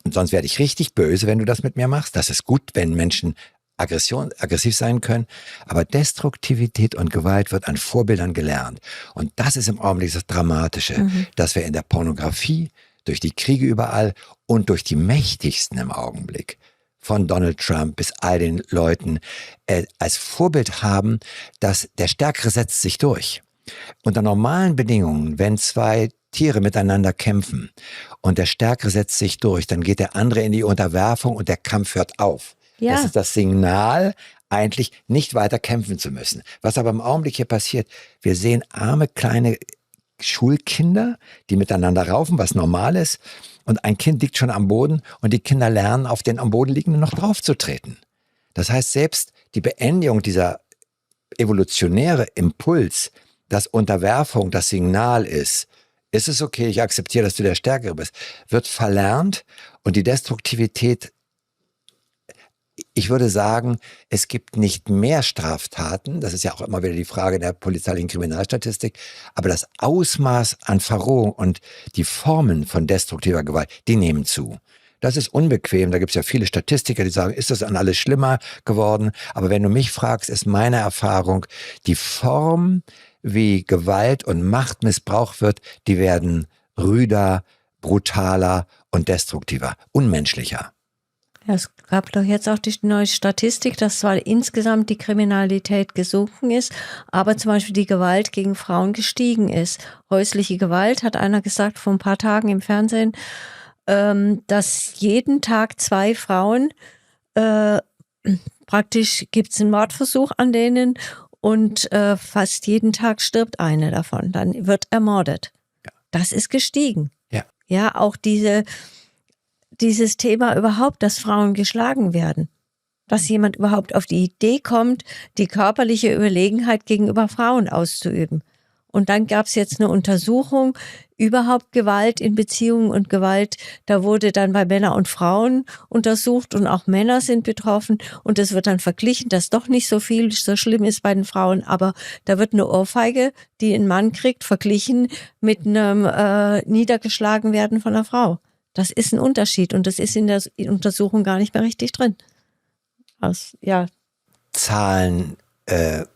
A: Und sonst werde ich richtig böse, wenn du das mit mir machst. Das ist gut, wenn Menschen aggressiv sein können. Aber Destruktivität und Gewalt wird an Vorbildern gelernt. Und das ist im Augenblick das Dramatische, dass wir in der Pornografie, durch die Kriege überall und durch die Mächtigsten im Augenblick, von Donald Trump bis all den Leuten, als Vorbild haben, dass der Stärkere setzt sich durch. Unter normalen Bedingungen, wenn zwei Tiere miteinander kämpfen und der Stärkere setzt sich durch, dann geht der andere in die Unterwerfung und der Kampf hört auf. Ja. Das ist das Signal, eigentlich nicht weiter kämpfen zu müssen. Was aber im Augenblick hier passiert, wir sehen arme kleine Schulkinder, die miteinander raufen, was normal ist, und ein Kind liegt schon am Boden und die Kinder lernen, auf den am Boden liegenden noch draufzutreten. Das heißt, selbst die Beendigung dieser evolutionäre Impuls, dass Unterwerfung das Signal ist es okay, ich akzeptiere, dass du der Stärkere bist, wird verlernt, und die Destruktivität, ich würde sagen, es gibt nicht mehr Straftaten, das ist ja auch immer wieder die Frage der polizeilichen Kriminalstatistik, aber das Ausmaß an Verrohung und die Formen von destruktiver Gewalt, die nehmen zu. Das ist unbequem. Da gibt es ja viele Statistiker, die sagen, ist das an alles schlimmer geworden? Aber wenn du mich fragst, ist meine Erfahrung, die Form, wie Gewalt und Macht missbraucht wird, die werden rüder, brutaler und destruktiver, unmenschlicher.
B: Ja, es gab doch jetzt auch die neue Statistik, dass zwar insgesamt die Kriminalität gesunken ist, aber zum Beispiel die Gewalt gegen Frauen gestiegen ist. Häusliche Gewalt, hat einer gesagt vor ein paar Tagen im Fernsehen, dass jeden Tag 2 Frauen, praktisch gibt es einen Mordversuch an denen und fast jeden Tag stirbt eine davon, dann wird ermordet.
A: Ja.
B: Das ist gestiegen.
A: Ja.
B: Ja, auch dieses Thema überhaupt, dass Frauen geschlagen werden. Dass jemand überhaupt auf die Idee kommt, die körperliche Überlegenheit gegenüber Frauen auszuüben. Und dann gab es jetzt eine Untersuchung, überhaupt Gewalt in Beziehungen und Gewalt, da wurde dann bei Männern und Frauen untersucht und auch Männer sind betroffen und es wird dann verglichen, dass doch nicht so schlimm ist bei den Frauen, aber da wird eine Ohrfeige, die ein Mann kriegt, verglichen mit einem niedergeschlagen werden von einer Frau. Das ist ein Unterschied und das ist in der Untersuchung gar nicht mehr richtig drin.
A: Zahlen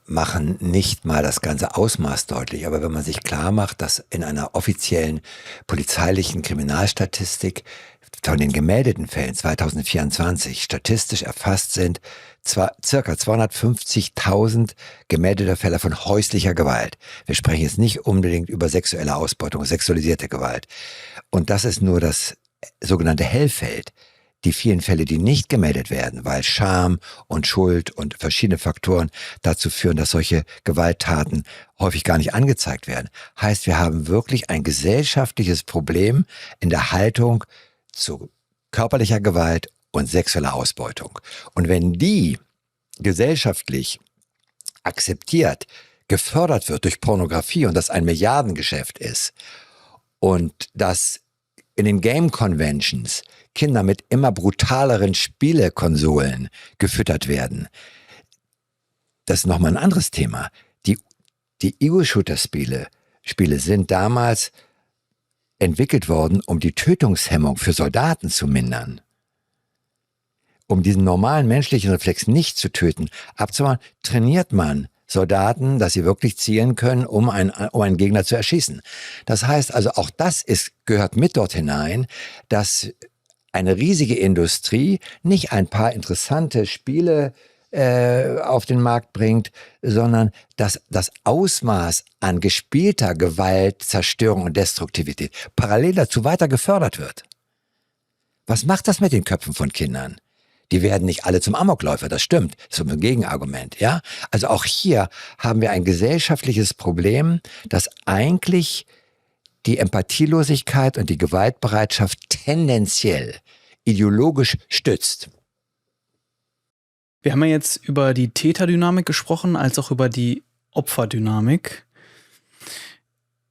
A: machen nicht mal das ganze Ausmaß deutlich, aber wenn man sich klar macht, dass in einer offiziellen polizeilichen Kriminalstatistik von den gemeldeten Fällen 2024 statistisch erfasst sind, circa 250.000 gemeldete Fälle von häuslicher Gewalt. Wir sprechen jetzt nicht unbedingt über sexuelle Ausbeutung, sexualisierte Gewalt. Und das ist nur das sogenannte Hellfeld. Die vielen Fälle, die nicht gemeldet werden, weil Scham und Schuld und verschiedene Faktoren dazu führen, dass solche Gewalttaten häufig gar nicht angezeigt werden. Heißt, wir haben wirklich ein gesellschaftliches Problem in der Haltung zu körperlicher Gewalt und sexueller Ausbeutung. Und wenn die gesellschaftlich akzeptiert, gefördert wird durch Pornografie und das ein Milliardengeschäft ist und das in den Game Conventions Kinder mit immer brutaleren Spielekonsolen gefüttert werden. Das ist nochmal ein anderes Thema. Die Ego-Shooter-Spiele sind damals entwickelt worden, um die Tötungshemmung für Soldaten zu mindern. Um diesen normalen menschlichen Reflex nicht zu töten, abzumachen, trainiert man Soldaten, dass sie wirklich zielen können, um einen Gegner zu erschießen. Das heißt also, auch das gehört mit dort hinein, dass eine riesige Industrie nicht ein paar interessante Spiele auf den Markt bringt, sondern dass das Ausmaß an gespielter Gewalt, Zerstörung und Destruktivität parallel dazu weiter gefördert wird. Was macht das mit den Köpfen von Kindern? Die werden nicht alle zum Amokläufer, das stimmt. Das ist ein Gegenargument, ja? Also auch hier haben wir ein gesellschaftliches Problem, das eigentlich die Empathielosigkeit und die Gewaltbereitschaft tendenziell ideologisch stützt.
C: Wir haben ja jetzt über die Täterdynamik gesprochen, als auch über die Opferdynamik.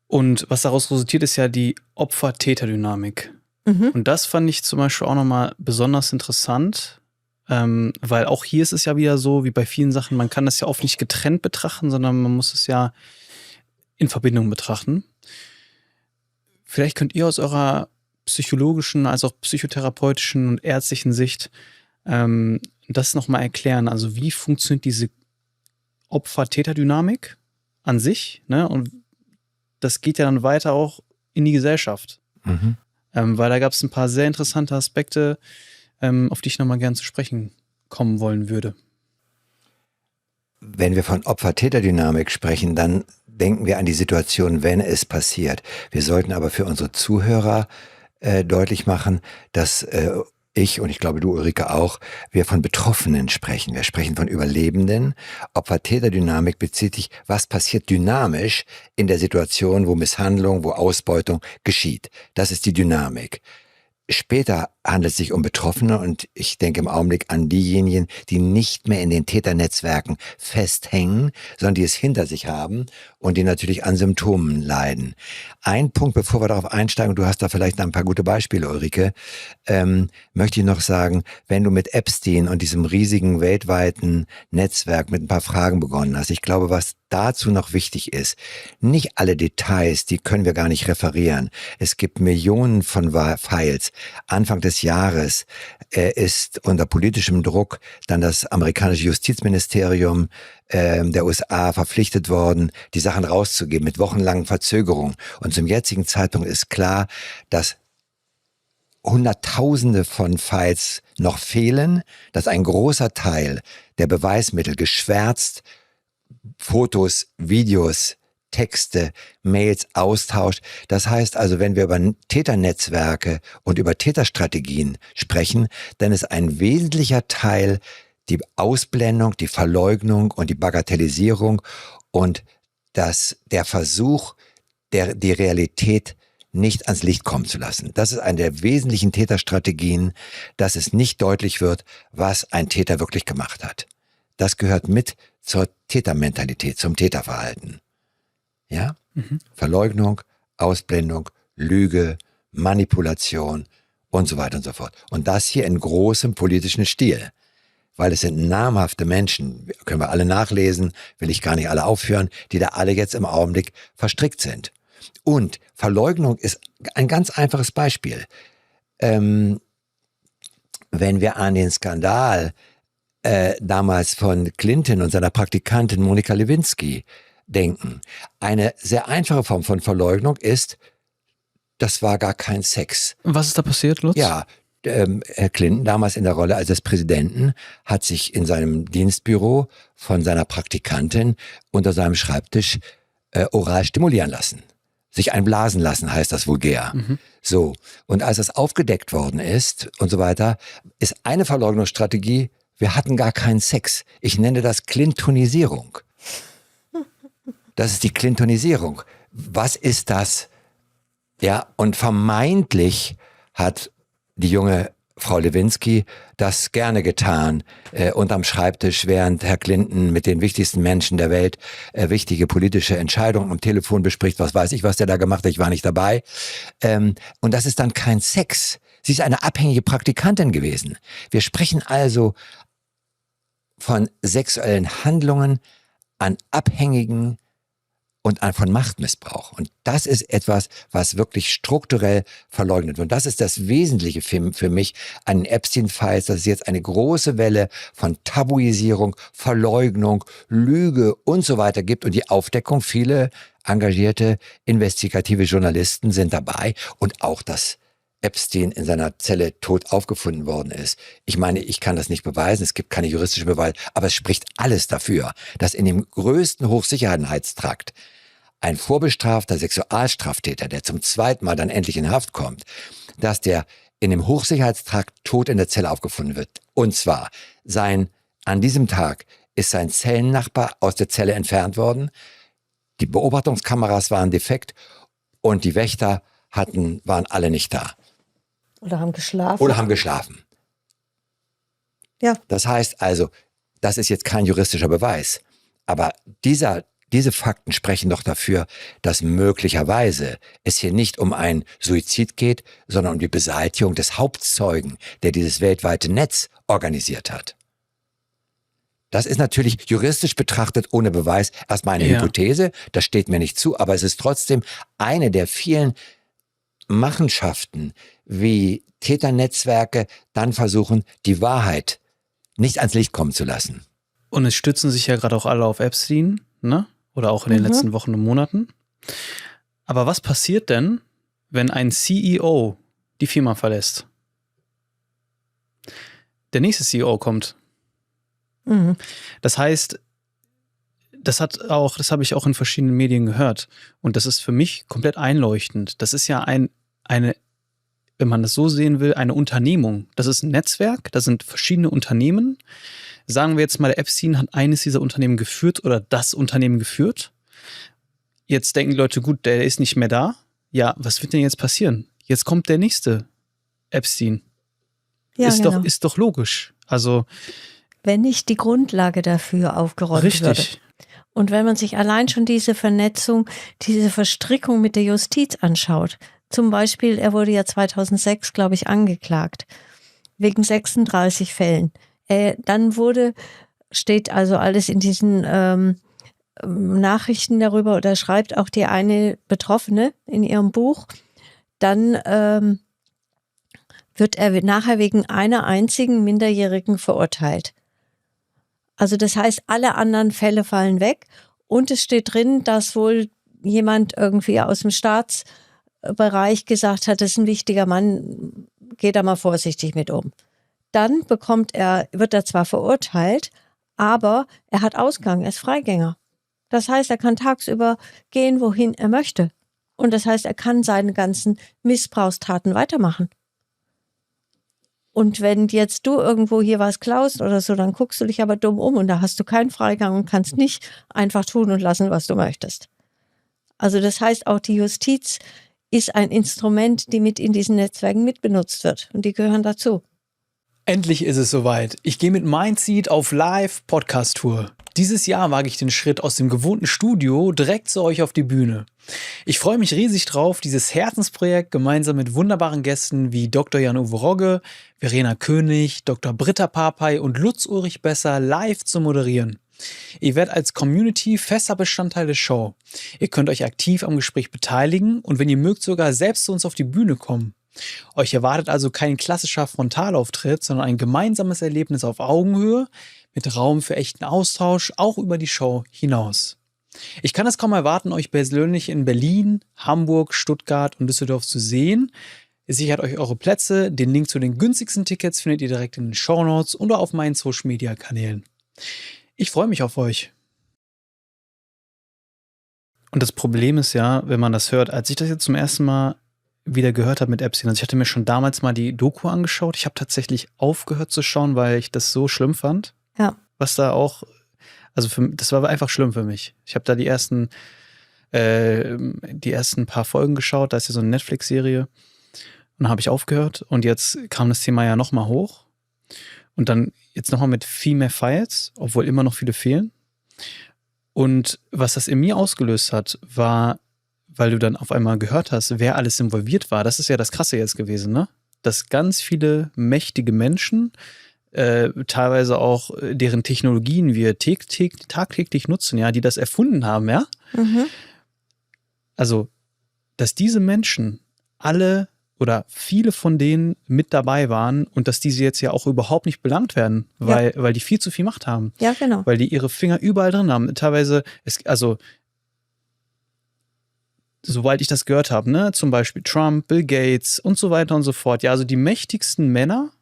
C: Und was daraus resultiert, ist ja die Opfer-Täter-Dynamik. Und das fand ich zum Beispiel auch nochmal besonders interessant, weil auch hier ist es ja wieder so, wie bei vielen Sachen, man kann das ja oft nicht getrennt betrachten, sondern man muss es ja in Verbindung betrachten. Vielleicht könnt ihr aus eurer psychologischen, als auch psychotherapeutischen und ärztlichen Sicht das nochmal erklären. Also wie funktioniert diese Opfer-Täter-Dynamik an sich? Ne? Und das geht ja dann weiter auch in die Gesellschaft. Weil da gab es ein paar sehr interessante Aspekte, auf die ich nochmal gern zu sprechen kommen wollen würde.
A: Wenn wir von Opfer-Täter-Dynamik sprechen, dann denken wir an die Situation, wenn es passiert. Wir sollten aber für unsere Zuhörer deutlich machen, dass ich und ich glaube du, Ulrike, auch, wir von Betroffenen sprechen. Wir sprechen von Überlebenden. Opfer-Täter-Dynamik bezieht sich, was passiert dynamisch in der Situation, wo Misshandlung, wo Ausbeutung geschieht. Das ist die Dynamik. Später handelt es sich um Betroffene und ich denke im Augenblick an diejenigen, die nicht mehr in den Täternetzwerken festhängen, sondern die es hinter sich haben und die natürlich an Symptomen leiden. Ein Punkt, bevor wir darauf einsteigen, du hast da vielleicht ein paar gute Beispiele, Ulrike, möchte ich noch sagen, wenn du mit Epstein und diesem riesigen weltweiten Netzwerk mit ein paar Fragen begonnen hast, ich glaube, was dazu noch wichtig ist, nicht alle Details, die können wir gar nicht referieren. Es gibt Millionen von Files. Anfang des des Jahres ist unter politischem Druck dann das amerikanische Justizministerium der USA verpflichtet worden, die Sachen rauszugeben mit wochenlangen Verzögerungen. Und zum jetzigen Zeitpunkt ist klar, dass Hunderttausende von Files noch fehlen, dass ein großer Teil der Beweismittel geschwärzt, Fotos, Videos, Texte, Mails austauscht. Das heißt also, wenn wir über Täternetzwerke und über Täterstrategien sprechen, dann ist ein wesentlicher Teil die Ausblendung, die Verleugnung und die Bagatellisierung und der Versuch, die Realität nicht ans Licht kommen zu lassen. Das ist eine der wesentlichen Täterstrategien, dass es nicht deutlich wird, was ein Täter wirklich gemacht hat. Das gehört mit zur Tätermentalität, zum Täterverhalten. Ja? Verleugnung, Ausblendung, Lüge, Manipulation und so weiter und so fort. Und das hier in großem politischen Stil. Weil es sind namhafte Menschen, können wir alle nachlesen, will ich gar nicht alle aufführen, die da alle jetzt im Augenblick verstrickt sind. Und Verleugnung ist ein ganz einfaches Beispiel. Wenn wir an den Skandal damals von Clinton und seiner Praktikantin Monika Lewinsky denken. Eine sehr einfache Form von Verleugnung ist, das war gar kein Sex.
C: Was ist da passiert, Lutz?
A: Ja, Herr Clinton, damals in der Rolle als des Präsidenten, hat sich in seinem Dienstbüro von seiner Praktikantin unter seinem Schreibtisch oral stimulieren lassen. Sich einblasen lassen, heißt das vulgär. So. Und als das aufgedeckt worden ist und so weiter, ist eine Verleugnungsstrategie, wir hatten gar keinen Sex. Ich nenne das Clintonisierung. Das ist die Clintonisierung. Was ist das? Ja, und vermeintlich hat die junge Frau Lewinsky das gerne getan, unterm Schreibtisch, während Herr Clinton mit den wichtigsten Menschen der Welt wichtige politische Entscheidungen am Telefon bespricht. Was weiß ich, was der da gemacht hat, ich war nicht dabei. Und das ist dann kein Sex. Sie ist eine abhängige Praktikantin gewesen. Wir sprechen also von sexuellen Handlungen an Abhängigen und von Machtmissbrauch. Und das ist etwas, was wirklich strukturell verleugnet wird. Und das ist das Wesentliche für mich an den Epstein-Files, dass es jetzt eine große Welle von Tabuisierung, Verleugnung, Lüge und so weiter gibt. Und die Aufdeckung, viele engagierte, investigative Journalisten sind dabei. Und auch, dass Epstein in seiner Zelle tot aufgefunden worden ist. Ich meine, ich kann das nicht beweisen, es gibt keine juristische Beweise, aber es spricht alles dafür, dass in dem größten Hochsicherheitstrakt ein vorbestrafter Sexualstraftäter, der zum zweiten Mal dann endlich in Haft kommt, dass der in dem Hochsicherheitstrakt tot in der Zelle aufgefunden wird. Und zwar, an diesem Tag ist sein Zellennachbar aus der Zelle entfernt worden, die Beobachtungskameras waren defekt und die Wächter waren alle nicht da.
B: Oder haben geschlafen. Ja.
A: Das heißt also, das ist jetzt kein juristischer Beweis. Aber diese Fakten sprechen doch dafür, dass möglicherweise es hier nicht um einen Suizid geht, sondern um die Beseitigung des Hauptzeugen, der dieses weltweite Netz organisiert hat. Das ist natürlich juristisch betrachtet ohne Beweis erstmal eine Hypothese, das steht mir nicht zu, aber es ist trotzdem eine der vielen Machenschaften, wie Täternetzwerke dann versuchen, die Wahrheit nicht ans Licht kommen zu lassen.
C: Und es stützen sich ja gerade auch alle auf Epstein, ne? Oder auch in den letzten Wochen und Monaten. Aber was passiert denn, wenn ein CEO die Firma verlässt? Der nächste CEO kommt. Das heißt, das habe ich auch in verschiedenen Medien gehört. Und das ist für mich komplett einleuchtend. Das ist ja eine, wenn man das so sehen will, eine Unternehmung. Das ist ein Netzwerk, da sind verschiedene Unternehmen. Sagen wir jetzt mal, der Epstein hat eines dieser Unternehmen geführt oder das Unternehmen geführt. Jetzt denken die Leute, gut, der ist nicht mehr da. Ja, was wird denn jetzt passieren? Jetzt kommt der nächste Epstein. Ja, ist doch logisch. Also,
B: wenn nicht die Grundlage dafür aufgeräumt würde.
C: Richtig.
B: Und wenn man sich allein schon diese Vernetzung, diese Verstrickung mit der Justiz anschaut, zum Beispiel, er wurde ja 2006, glaube ich, angeklagt, wegen 36 Fällen. Dann steht also alles in diesen Nachrichten darüber, oder schreibt auch die eine Betroffene in ihrem Buch, dann wird er nachher wegen einer einzigen Minderjährigen verurteilt. Also das heißt, alle anderen Fälle fallen weg und es steht drin, dass wohl jemand irgendwie aus dem Staatsbereich gesagt hat, das ist ein wichtiger Mann, geht da mal vorsichtig mit um. Dann wird er zwar verurteilt, aber er hat Ausgang, er ist Freigänger. Das heißt, er kann tagsüber gehen, wohin er möchte. Und das heißt, er kann seine ganzen Missbrauchstaten weitermachen. Und wenn jetzt du irgendwo hier was klaust oder so, dann guckst du dich aber dumm um und da hast du keinen Freigang und kannst nicht einfach tun und lassen, was du möchtest. Also das heißt, auch die Justiz ist ein Instrument, die mit in diesen Netzwerken mitbenutzt wird. Und die gehören dazu.
C: Endlich ist es soweit. Ich gehe mit Mindseed auf Live-Podcast-Tour. Dieses Jahr wage ich den Schritt aus dem gewohnten Studio direkt zu euch auf die Bühne. Ich freue mich riesig drauf, dieses Herzensprojekt gemeinsam mit wunderbaren Gästen wie Dr. Jan-Uwe Rogge, Verena König, Dr. Britta Papay und Lutz Ulrich Besser live zu moderieren. Ihr werdet als Community fester Bestandteil der Show. Ihr könnt euch aktiv am Gespräch beteiligen und wenn ihr mögt, sogar selbst zu uns auf die Bühne kommen. Euch erwartet also kein klassischer Frontalauftritt, sondern ein gemeinsames Erlebnis auf Augenhöhe mit Raum für echten Austausch, auch über die Show hinaus. Ich kann es kaum erwarten, euch persönlich in Berlin, Hamburg, Stuttgart und Düsseldorf zu sehen. Ihr sichert euch eure Plätze. Den Link zu den günstigsten Tickets findet ihr direkt in den Shownotes oder auf meinen Social-Media-Kanälen. Ich freue mich auf euch. Und das Problem ist ja, wenn man das hört, als ich das jetzt zum ersten Mal wieder gehört habe mit Epstein. Also ich hatte mir schon damals mal die Doku angeschaut. Ich habe tatsächlich aufgehört zu schauen, weil ich das so schlimm fand.
B: Ja.
C: Was da auch, also das war einfach schlimm für mich. Ich habe da die ersten paar Folgen geschaut. Da ist ja so eine Netflix-Serie. Und dann habe ich aufgehört. Und jetzt kam das Thema ja nochmal hoch. Und dann jetzt nochmal mit viel mehr Files, obwohl immer noch viele fehlen. Und was das in mir ausgelöst hat, war, weil du dann auf einmal gehört hast, wer alles involviert war. Das ist ja das Krasse jetzt gewesen, ne? Dass ganz viele mächtige Menschen, teilweise auch deren Technologien wir tagtäglich nutzen, ja, die das erfunden haben, ja?
B: Mhm.
C: Also, dass diese Menschen alle oder viele von denen mit dabei waren und dass diese jetzt ja auch überhaupt nicht belangt werden, weil die viel zu viel Macht haben.
B: Ja, genau.
C: Weil die ihre Finger überall drin haben. Teilweise, soweit ich das gehört habe, ne, zum Beispiel Trump, Bill Gates und so weiter und so fort. Ja, also die mächtigsten Männer.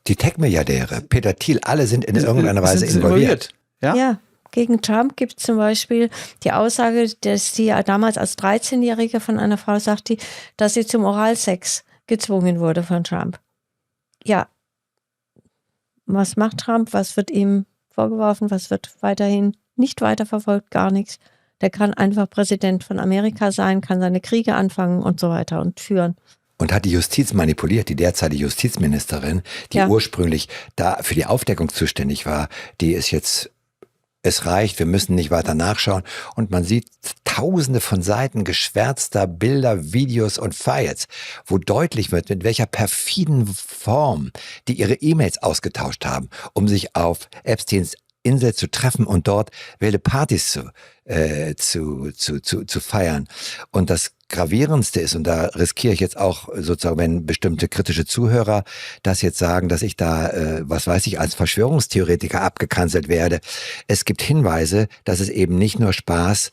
A: Die Tech-Milliardäre, Peter Thiel, alle sind in irgendeiner Weise involviert.
B: Ja, gegen Trump gibt es zum Beispiel die Aussage, dass die ja damals als 13-Jährige von einer Frau sagte, dass sie zum Oralsex gezwungen wurde von Trump. Ja, was macht Trump? Was wird ihm vorgeworfen? Was wird weiterhin nicht weiterverfolgt? Gar nichts. Der kann einfach Präsident von Amerika sein, kann seine Kriege anfangen und so weiter und führen.
A: Und hat die Justiz manipuliert, die derzeitige Justizministerin, die ursprünglich da für die Aufdeckung zuständig war, die ist jetzt, es reicht, wir müssen nicht weiter nachschauen. Und man sieht tausende von Seiten geschwärzter Bilder, Videos und Files, wo deutlich wird, mit welcher perfiden Form die ihre E-Mails ausgetauscht haben, um sich auf Epsteins Insel zu treffen und dort wilde Partys zu feiern. Und das Gravierendste ist, und da riskiere ich jetzt auch sozusagen, wenn bestimmte kritische Zuhörer das jetzt sagen, dass ich da, als Verschwörungstheoretiker abgekanzelt werde. Es gibt Hinweise, dass es eben nicht nur Spaß,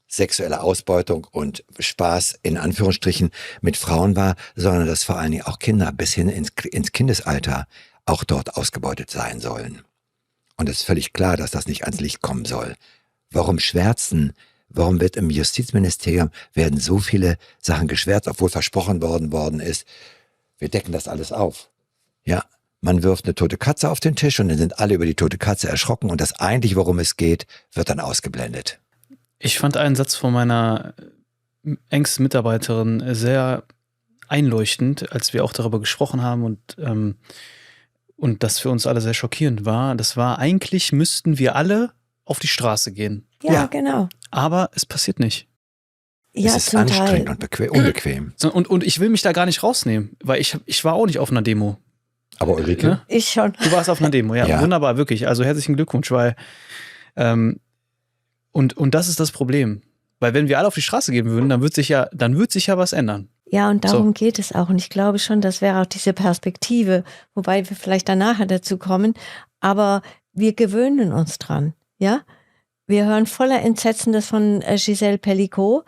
A: sexuelle Ausbeutung und Spaß in Anführungsstrichen mit Frauen war, sondern dass vor allen Dingen auch Kinder bis hin ins Kindesalter auch dort ausgebeutet sein sollen. Und es ist völlig klar, dass das nicht ans Licht kommen soll. Warum schwärzen? Warum wird im Justizministerium werden so viele Sachen geschwärzt, obwohl versprochen worden ist, wir decken das alles auf. Ja, man wirft eine tote Katze auf den Tisch und dann sind alle über die tote Katze erschrocken und das eigentlich, worum es geht, wird dann ausgeblendet.
C: Ich fand einen Satz von meiner engsten Mitarbeiterin sehr einleuchtend, als wir auch darüber gesprochen haben und das für uns alle sehr schockierend war. Das war, eigentlich müssten wir alle auf die Straße gehen.
B: Ja, genau.
C: Aber es passiert nicht.
B: Ja,
A: es ist anstrengend und unbequem.
C: Und ich will mich da gar nicht rausnehmen, weil ich war auch nicht auf einer Demo.
A: Aber Ulrike?
C: Ne?
B: Ich schon.
C: Du warst auf einer Demo, ja. Wunderbar, wirklich. Also herzlichen Glückwunsch, weil und das ist das Problem. Weil wenn wir alle auf die Straße gehen würden, dann wird sich ja was ändern.
B: Ja, und darum geht es auch. Und ich glaube schon, das wäre auch diese Perspektive, wobei wir vielleicht dann nachher dazu kommen. Aber wir gewöhnen uns dran, ja. Wir hören voller Entsetzen das von Giselle Pellicot.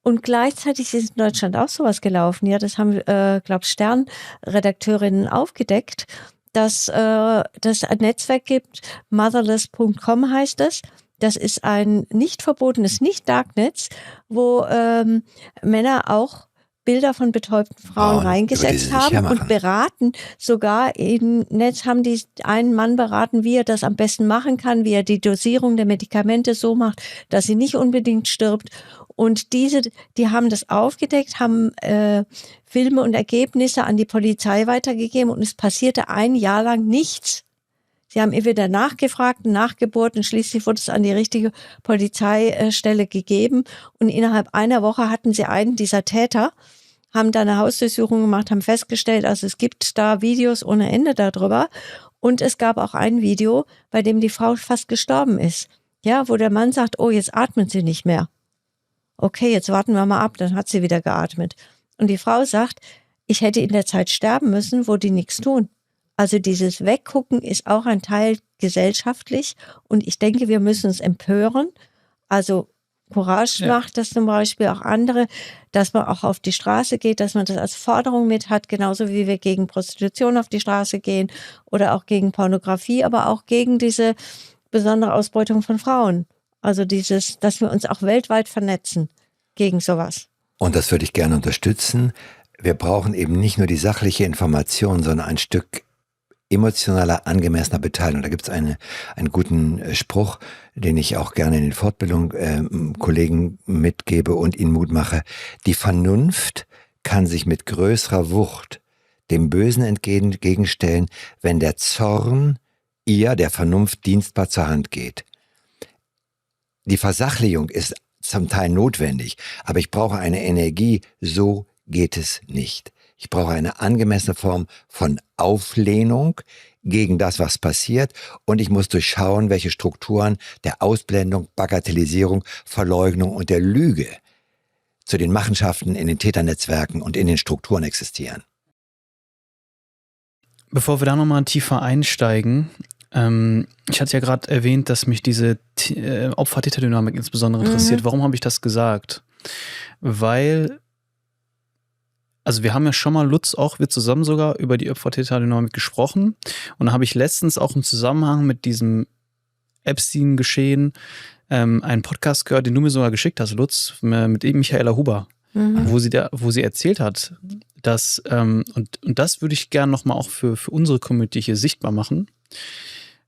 B: Und gleichzeitig ist in Deutschland auch sowas gelaufen. Ja, das haben, glaube ich, Stern-Redakteurinnen aufgedeckt, dass es ein Netzwerk gibt, motherless.com heißt es. Das ist ein nicht verbotenes, nicht Darknetz, wo Männer auch Bilder von betäubten Frauen reingesetzt haben und beraten. Sogar im Netz haben die einen Mann beraten, wie er das am besten machen kann, wie er die Dosierung der Medikamente so macht, dass sie nicht unbedingt stirbt. Und die haben das aufgedeckt, haben Filme und Ergebnisse an die Polizei weitergegeben und es passierte ein Jahr lang nichts. Sie haben entweder nachgefragt, nachgebohrt und schließlich wurde es an die richtige Polizeistelle gegeben. Und innerhalb einer Woche hatten sie einen dieser Täter, haben da eine Hausdurchsuchung gemacht, haben festgestellt, also es gibt da Videos ohne Ende darüber. Und es gab auch ein Video, bei dem die Frau fast gestorben ist. Ja, wo der Mann sagt, oh, jetzt atmet sie nicht mehr. Okay, jetzt warten wir mal ab, dann hat sie wieder geatmet. Und die Frau sagt, ich hätte in der Zeit sterben müssen, wo die nichts tun. Also dieses Weggucken ist auch ein Teil gesellschaftlich und ich denke, wir müssen uns empören. Also Courage macht das zum Beispiel, auch andere, dass man auch auf die Straße geht, dass man das als Forderung mit hat, genauso wie wir gegen Prostitution auf die Straße gehen oder auch gegen Pornografie, aber auch gegen diese besondere Ausbeutung von Frauen. Also dieses, dass wir uns auch weltweit vernetzen gegen sowas.
A: Und das würde ich gerne unterstützen. Wir brauchen eben nicht nur die sachliche Information, sondern ein Stück emotionaler, angemessener Beteiligung. Da gibt es einen guten Spruch, den ich auch gerne in den Fortbildungen Kollegen mitgebe und ihnen Mut mache. Die Vernunft kann sich mit größerer Wucht dem Bösen entgegenstellen, wenn der Zorn ihr, der Vernunft, dienstbar zur Hand geht. Die Versachlichung ist zum Teil notwendig, aber ich brauche eine Energie, so geht es nicht. Ich brauche eine angemessene Form von Auflehnung gegen das, was passiert. Und ich muss durchschauen, welche Strukturen der Ausblendung, Bagatellisierung, Verleugnung und der Lüge zu den Machenschaften in den Täternetzwerken und in den Strukturen existieren.
C: Bevor wir da nochmal tiefer einsteigen, ich hatte ja gerade erwähnt, dass mich diese Opfer-Täter-Dynamik insbesondere interessiert. Warum habe ich das gesagt? Weil also wir haben ja schon mal, Lutz auch, wir zusammen sogar über die Opfer-Täter-Dynamik gesprochen. Und da habe ich letztens auch im Zusammenhang mit diesem Epstein-Geschehen einen Podcast gehört, den du mir sogar geschickt hast, Lutz, mit eben Michaela Huber, wo sie erzählt hat, dass, und das würde ich gerne nochmal auch für unsere Community hier sichtbar machen,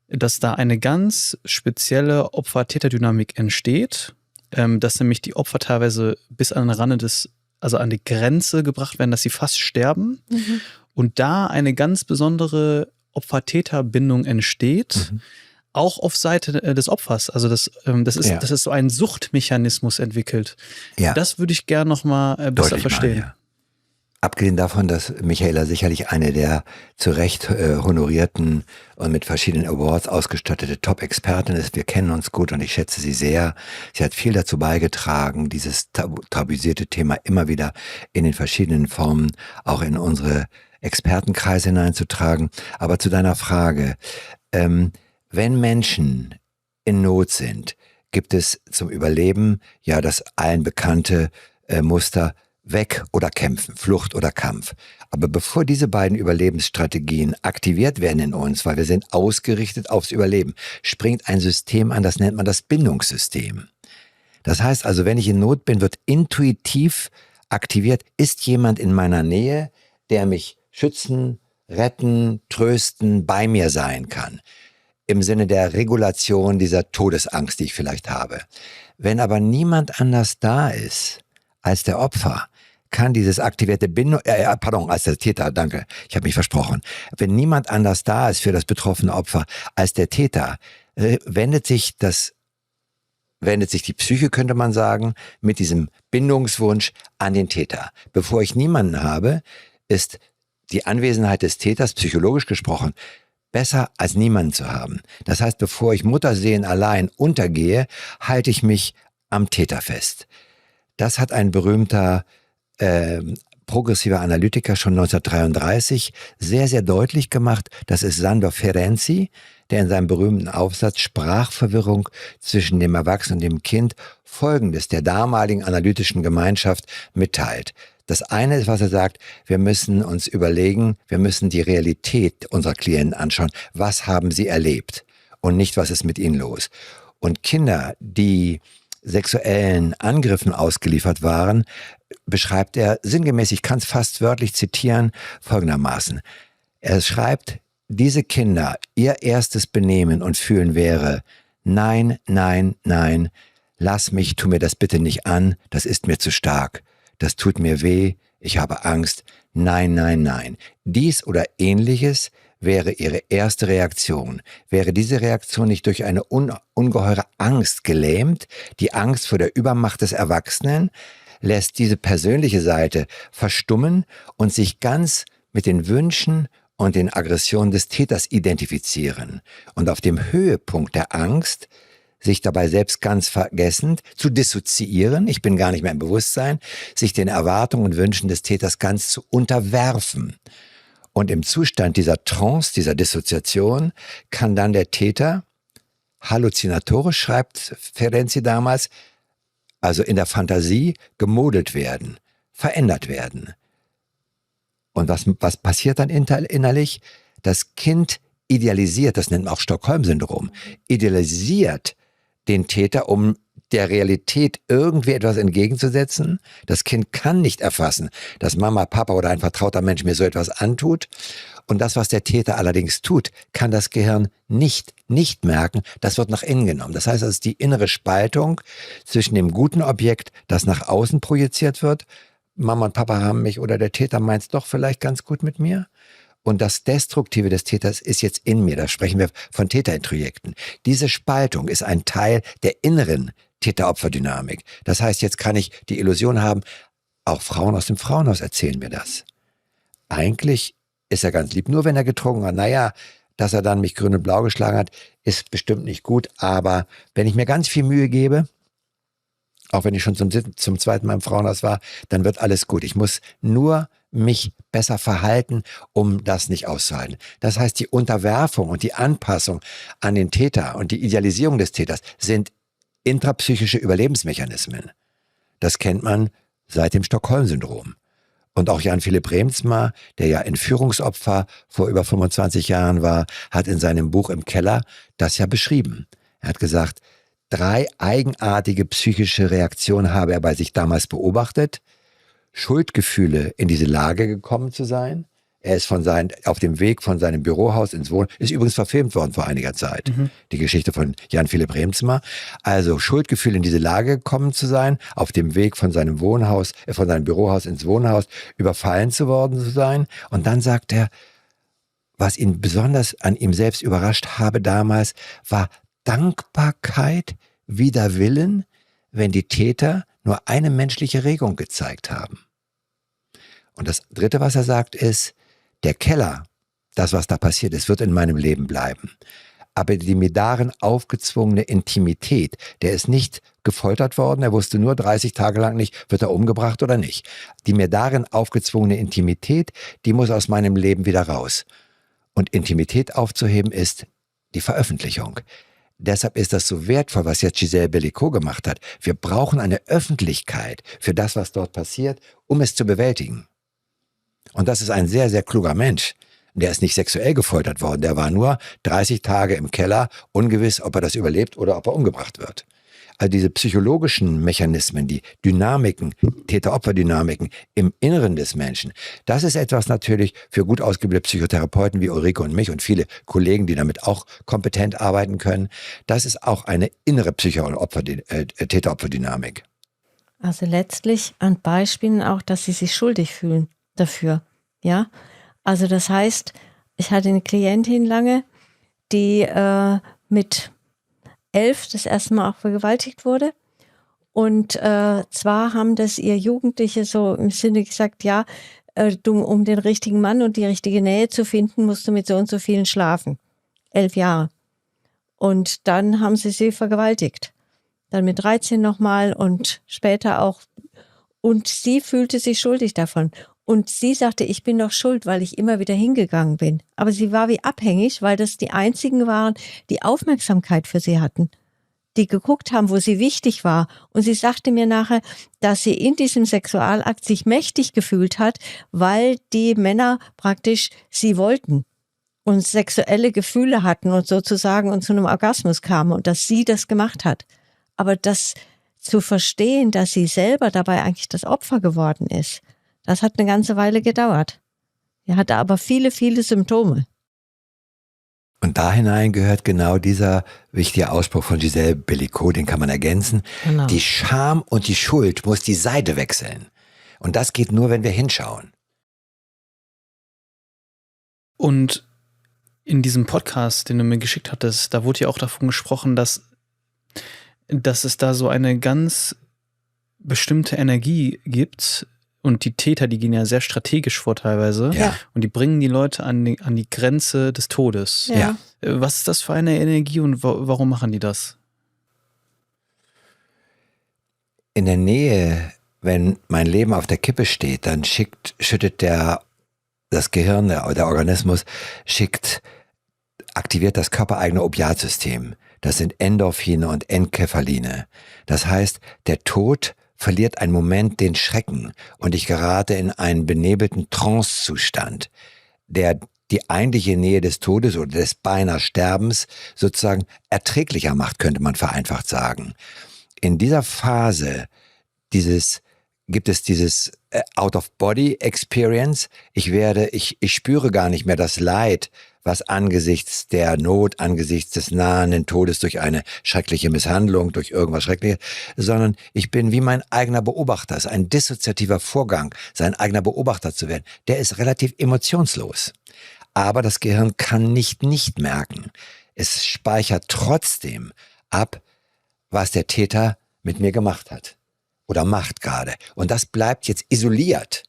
C: dass da eine ganz spezielle Opfer-Täter-Dynamik entsteht, dass nämlich die Opfer teilweise bis an den Rande also an die Grenze gebracht werden, dass sie fast sterben. Und da eine ganz besondere Opfer-Täter-Bindung entsteht, auch auf Seite des Opfers. Also das ist so ein Suchtmechanismus entwickelt. Ja. Das würde ich gerne nochmal besser verstehen.
A: Mal, ja. Abgesehen davon, dass Michaela sicherlich eine der zu Recht honorierten und mit verschiedenen Awards ausgestattete Top-Expertin ist. Wir kennen uns gut und ich schätze sie sehr. Sie hat viel dazu beigetragen, dieses tabuisierte Thema immer wieder in den verschiedenen Formen auch in unsere Expertenkreise hineinzutragen. Aber zu deiner Frage, wenn Menschen in Not sind, gibt es zum Überleben ja das allen bekannte Muster: weg oder kämpfen, Flucht oder Kampf. Aber bevor diese beiden Überlebensstrategien aktiviert werden in uns, weil wir sind ausgerichtet aufs Überleben, springt ein System an, das nennt man das Bindungssystem. Das heißt also, wenn ich in Not bin, wird intuitiv aktiviert, ist jemand in meiner Nähe, der mich schützen, retten, trösten, bei mir sein kann. Im Sinne der Regulation dieser Todesangst, die ich vielleicht habe. Wenn aber niemand anders da ist als der Opfer, kann dieses aktivierte als der Täter, danke, ich habe mich versprochen. Wenn niemand anders da ist für das betroffene Opfer als der Täter, wendet sich die Psyche, könnte man sagen, mit diesem Bindungswunsch an den Täter. Bevor ich niemanden habe, ist die Anwesenheit des Täters, psychologisch gesprochen, besser als niemanden zu haben. Das heißt, bevor ich Mutterseelen allein untergehe, halte ich mich am Täter fest. Das hat ein berühmter progressiver Analytiker, schon 1933 sehr, sehr deutlich gemacht. Das ist Sandor Ferenczi, der in seinem berühmten Aufsatz Sprachverwirrung zwischen dem Erwachsenen und dem Kind Folgendes der damaligen analytischen Gemeinschaft mitteilt. Das eine ist, was er sagt, wir müssen uns überlegen, wir müssen die Realität unserer Klienten anschauen. Was haben sie erlebt? Und nicht, was ist mit ihnen los? Und Kinder, die sexuellen Angriffen ausgeliefert waren, beschreibt er sinngemäß, ich kann es fast wörtlich zitieren, folgendermaßen. Er schreibt, diese Kinder, ihr erstes Benehmen und Fühlen wäre, nein, nein, nein, lass mich, tu mir das bitte nicht an, das ist mir zu stark, das tut mir weh, ich habe Angst, nein, nein, nein. Dies oder Ähnliches wäre ihre erste Reaktion. Wäre diese Reaktion nicht durch eine ungeheure Angst gelähmt, die Angst vor der Übermacht des Erwachsenen, lässt diese persönliche Seite verstummen und sich ganz mit den Wünschen und den Aggressionen des Täters identifizieren. Und auf dem Höhepunkt der Angst sich dabei selbst ganz vergessend zu dissoziieren, ich bin gar nicht mehr im Bewusstsein, sich den Erwartungen und Wünschen des Täters ganz zu unterwerfen. Und im Zustand dieser Trance, dieser Dissoziation, kann dann der Täter halluzinatorisch, schreibt Ferenczi damals, also in der Fantasie, gemodelt werden, verändert werden. Und was passiert dann innerlich? Das Kind idealisiert, das nennt man auch Stockholm-Syndrom, idealisiert den Täter, um der Realität irgendwie etwas entgegenzusetzen. Das Kind kann nicht erfassen, dass Mama, Papa oder ein vertrauter Mensch mir so etwas antut. Und das, was der Täter allerdings tut, kann das Gehirn nicht merken. Das wird nach innen genommen. Das heißt, es ist die innere Spaltung zwischen dem guten Objekt, das nach außen projiziert wird. Mama und Papa haben mich oder der Täter meint es doch vielleicht ganz gut mit mir. Und das Destruktive des Täters ist jetzt in mir. Da sprechen wir von Täterintrojekten. Diese Spaltung ist ein Teil der inneren Täter-Opfer-Dynamik. Das heißt, jetzt kann ich die Illusion haben, auch Frauen aus dem Frauenhaus erzählen mir das. Eigentlich ist er ganz lieb, nur wenn er getrunken hat. Naja, dass er dann mich grün und blau geschlagen hat, ist bestimmt nicht gut. Aber wenn ich mir ganz viel Mühe gebe, auch wenn ich schon zum zweiten Mal im Frauenhaus war, dann wird alles gut. Ich muss nur mich besser verhalten, um das nicht auszuhalten. Das heißt, die Unterwerfung und die Anpassung an den Täter und die Idealisierung des Täters sind intrapsychische Überlebensmechanismen. Das kennt man seit dem Stockholm-Syndrom. Und auch Jan-Philipp Reemtsma, der ja Entführungsopfer vor über 25 Jahren war, hat in seinem Buch Im Keller das ja beschrieben. Er hat gesagt, 3 eigenartige psychische Reaktionen habe er bei sich damals beobachtet. Schuldgefühle, in diese Lage gekommen zu sein. Er ist auf dem Weg von seinem Bürohaus ins Wohnhaus, ist übrigens verfilmt worden vor einiger Zeit, die Geschichte von Jan-Philipp Reemtsma. Also Schuldgefühl, in diese Lage gekommen zu sein, auf dem Weg von seinem Bürohaus ins Wohnhaus, überfallen worden zu sein. Und dann sagt er, was ihn besonders an ihm selbst überrascht habe damals, war Dankbarkeit wider Willen, wenn die Täter nur eine menschliche Regung gezeigt haben. Und das Dritte, was er sagt, ist, der Keller, das, was da passiert ist, wird in meinem Leben bleiben. Aber die mir darin aufgezwungene Intimität, der ist nicht gefoltert worden, er wusste nur 30 Tage lang nicht, wird er umgebracht oder nicht. Die mir darin aufgezwungene Intimität, die muss aus meinem Leben wieder raus. Und Intimität aufzuheben ist die Veröffentlichung. Deshalb ist das so wertvoll, was jetzt Gisèle Bellico gemacht hat. Wir brauchen eine Öffentlichkeit für das, was dort passiert, um es zu bewältigen. Und das ist ein sehr, sehr kluger Mensch. Der ist nicht sexuell gefoltert worden. Der war nur 30 Tage im Keller, ungewiss, ob er das überlebt oder ob er umgebracht wird. Also diese psychologischen Mechanismen, die Dynamiken, Täter-Opfer-Dynamiken im Inneren des Menschen, das ist etwas natürlich für gut ausgebildete Psychotherapeuten wie Ulrike und mich und viele Kollegen, die damit auch kompetent arbeiten können. Das ist auch eine innere Täter-Opfer-Dynamik.
B: Also letztlich an Beispielen auch, dass sie sich schuldig fühlen dafür. Ja, also das heißt, ich hatte eine Klientin lange, die mit 11 das erste Mal auch vergewaltigt wurde. Und zwar haben das ihr Jugendliche so im Sinne gesagt, ja, um den richtigen Mann und die richtige Nähe zu finden, musst du mit so und so vielen schlafen. 11 Jahre. Und dann haben sie vergewaltigt. Dann mit 13 nochmal und später auch. Und sie fühlte sich schuldig davon. Und sie sagte, ich bin doch schuld, weil ich immer wieder hingegangen bin. Aber sie war wie abhängig, weil das die einzigen waren, die Aufmerksamkeit für sie hatten, die geguckt haben, wo sie wichtig war. Und sie sagte mir nachher, dass sie in diesem Sexualakt sich mächtig gefühlt hat, weil die Männer praktisch sie wollten und sexuelle Gefühle hatten und sozusagen und zu einem Orgasmus kamen und dass sie das gemacht hat. Aber das zu verstehen, dass sie selber dabei eigentlich das Opfer geworden ist, das hat eine ganze Weile gedauert. Sie hatte aber viele, viele Symptome.
A: Und da hinein gehört genau dieser wichtige Ausspruch von Giselle Bellicot, den kann man ergänzen.
B: Genau.
A: Die Scham und die Schuld muss die Seite wechseln. Und das geht nur, wenn wir hinschauen.
C: Und in diesem Podcast, den du mir geschickt hattest, da wurde ja auch davon gesprochen, dass es da so eine ganz bestimmte Energie gibt. Und die Täter, die gehen ja sehr strategisch vor teilweise.
A: Ja.
C: Und die bringen die Leute an die Grenze des Todes.
A: Ja.
C: Was ist das für eine Energie und warum machen die das?
A: In der Nähe, wenn mein Leben auf der Kippe steht, dann schüttet das Gehirn, der Organismus, aktiviert das körpereigene Opiatsystem. Das sind Endorphine und Enkephaline. Das heißt, der Tod verliert einen Moment den Schrecken und ich gerate in einen benebelten Trancezustand, der die eigentliche Nähe des Todes oder des beinahe Sterbens sozusagen erträglicher macht, könnte man vereinfacht sagen. In dieser Phase gibt es dieses Out-of-Body-Experience. Ich spüre gar nicht mehr das Leid, was angesichts der Not, angesichts des nahenden Todes durch eine schreckliche Misshandlung, durch irgendwas Schreckliches, sondern ich bin wie mein eigener Beobachter. Es ist ein dissoziativer Vorgang, sein eigener Beobachter zu werden. Der ist relativ emotionslos. Aber das Gehirn kann nicht merken. Es speichert trotzdem ab, was der Täter mit mir gemacht hat oder macht gerade. Und das bleibt jetzt isoliert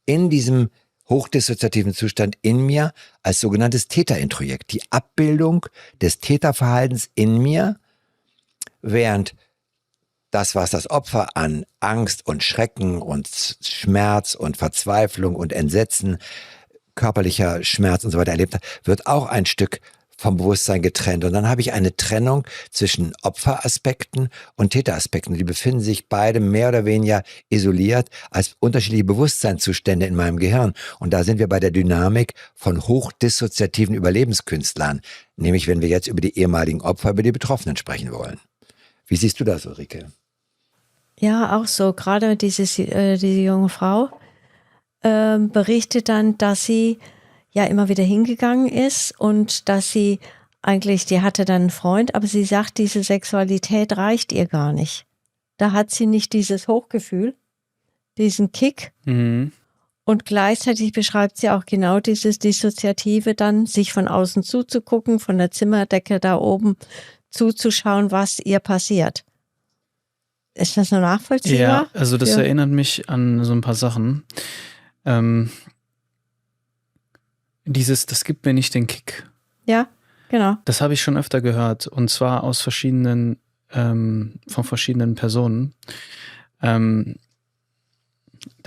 A: in diesem hochdissoziativen Zustand in mir als sogenanntes Täterintrojekt. Die Abbildung des Täterverhaltens in mir, während das, was das Opfer an Angst und Schrecken und Schmerz und Verzweiflung und Entsetzen, körperlicher Schmerz und so weiter erlebt hat, wird auch ein Stück vom Bewusstsein getrennt. Und dann habe ich eine Trennung zwischen Opferaspekten und Täteraspekten. Die befinden sich beide mehr oder weniger isoliert als unterschiedliche Bewusstseinszustände in meinem Gehirn. Und da sind wir bei der Dynamik von hochdissoziativen Überlebenskünstlern. Nämlich, wenn wir jetzt über die ehemaligen Opfer, über die Betroffenen sprechen wollen. Wie siehst du das, Ulrike?
B: Ja, auch so. Gerade diese junge Frau berichtet dann, dass sie ja immer wieder hingegangen ist und dass sie eigentlich, die hatte dann einen Freund, aber sie sagt, diese Sexualität reicht ihr gar nicht. Da hat sie nicht dieses Hochgefühl, diesen Kick.
C: Mhm.
B: Und gleichzeitig beschreibt sie auch genau dieses Dissoziative dann, sich von außen zuzugucken, von der Zimmerdecke da oben zuzuschauen, was ihr passiert. Ist das noch nachvollziehbar?
C: Ja, also das erinnert mich an so ein paar Sachen. Das gibt mir nicht den Kick.
B: Ja, genau.
C: Das habe ich schon öfter gehört und zwar aus von verschiedenen Personen. Da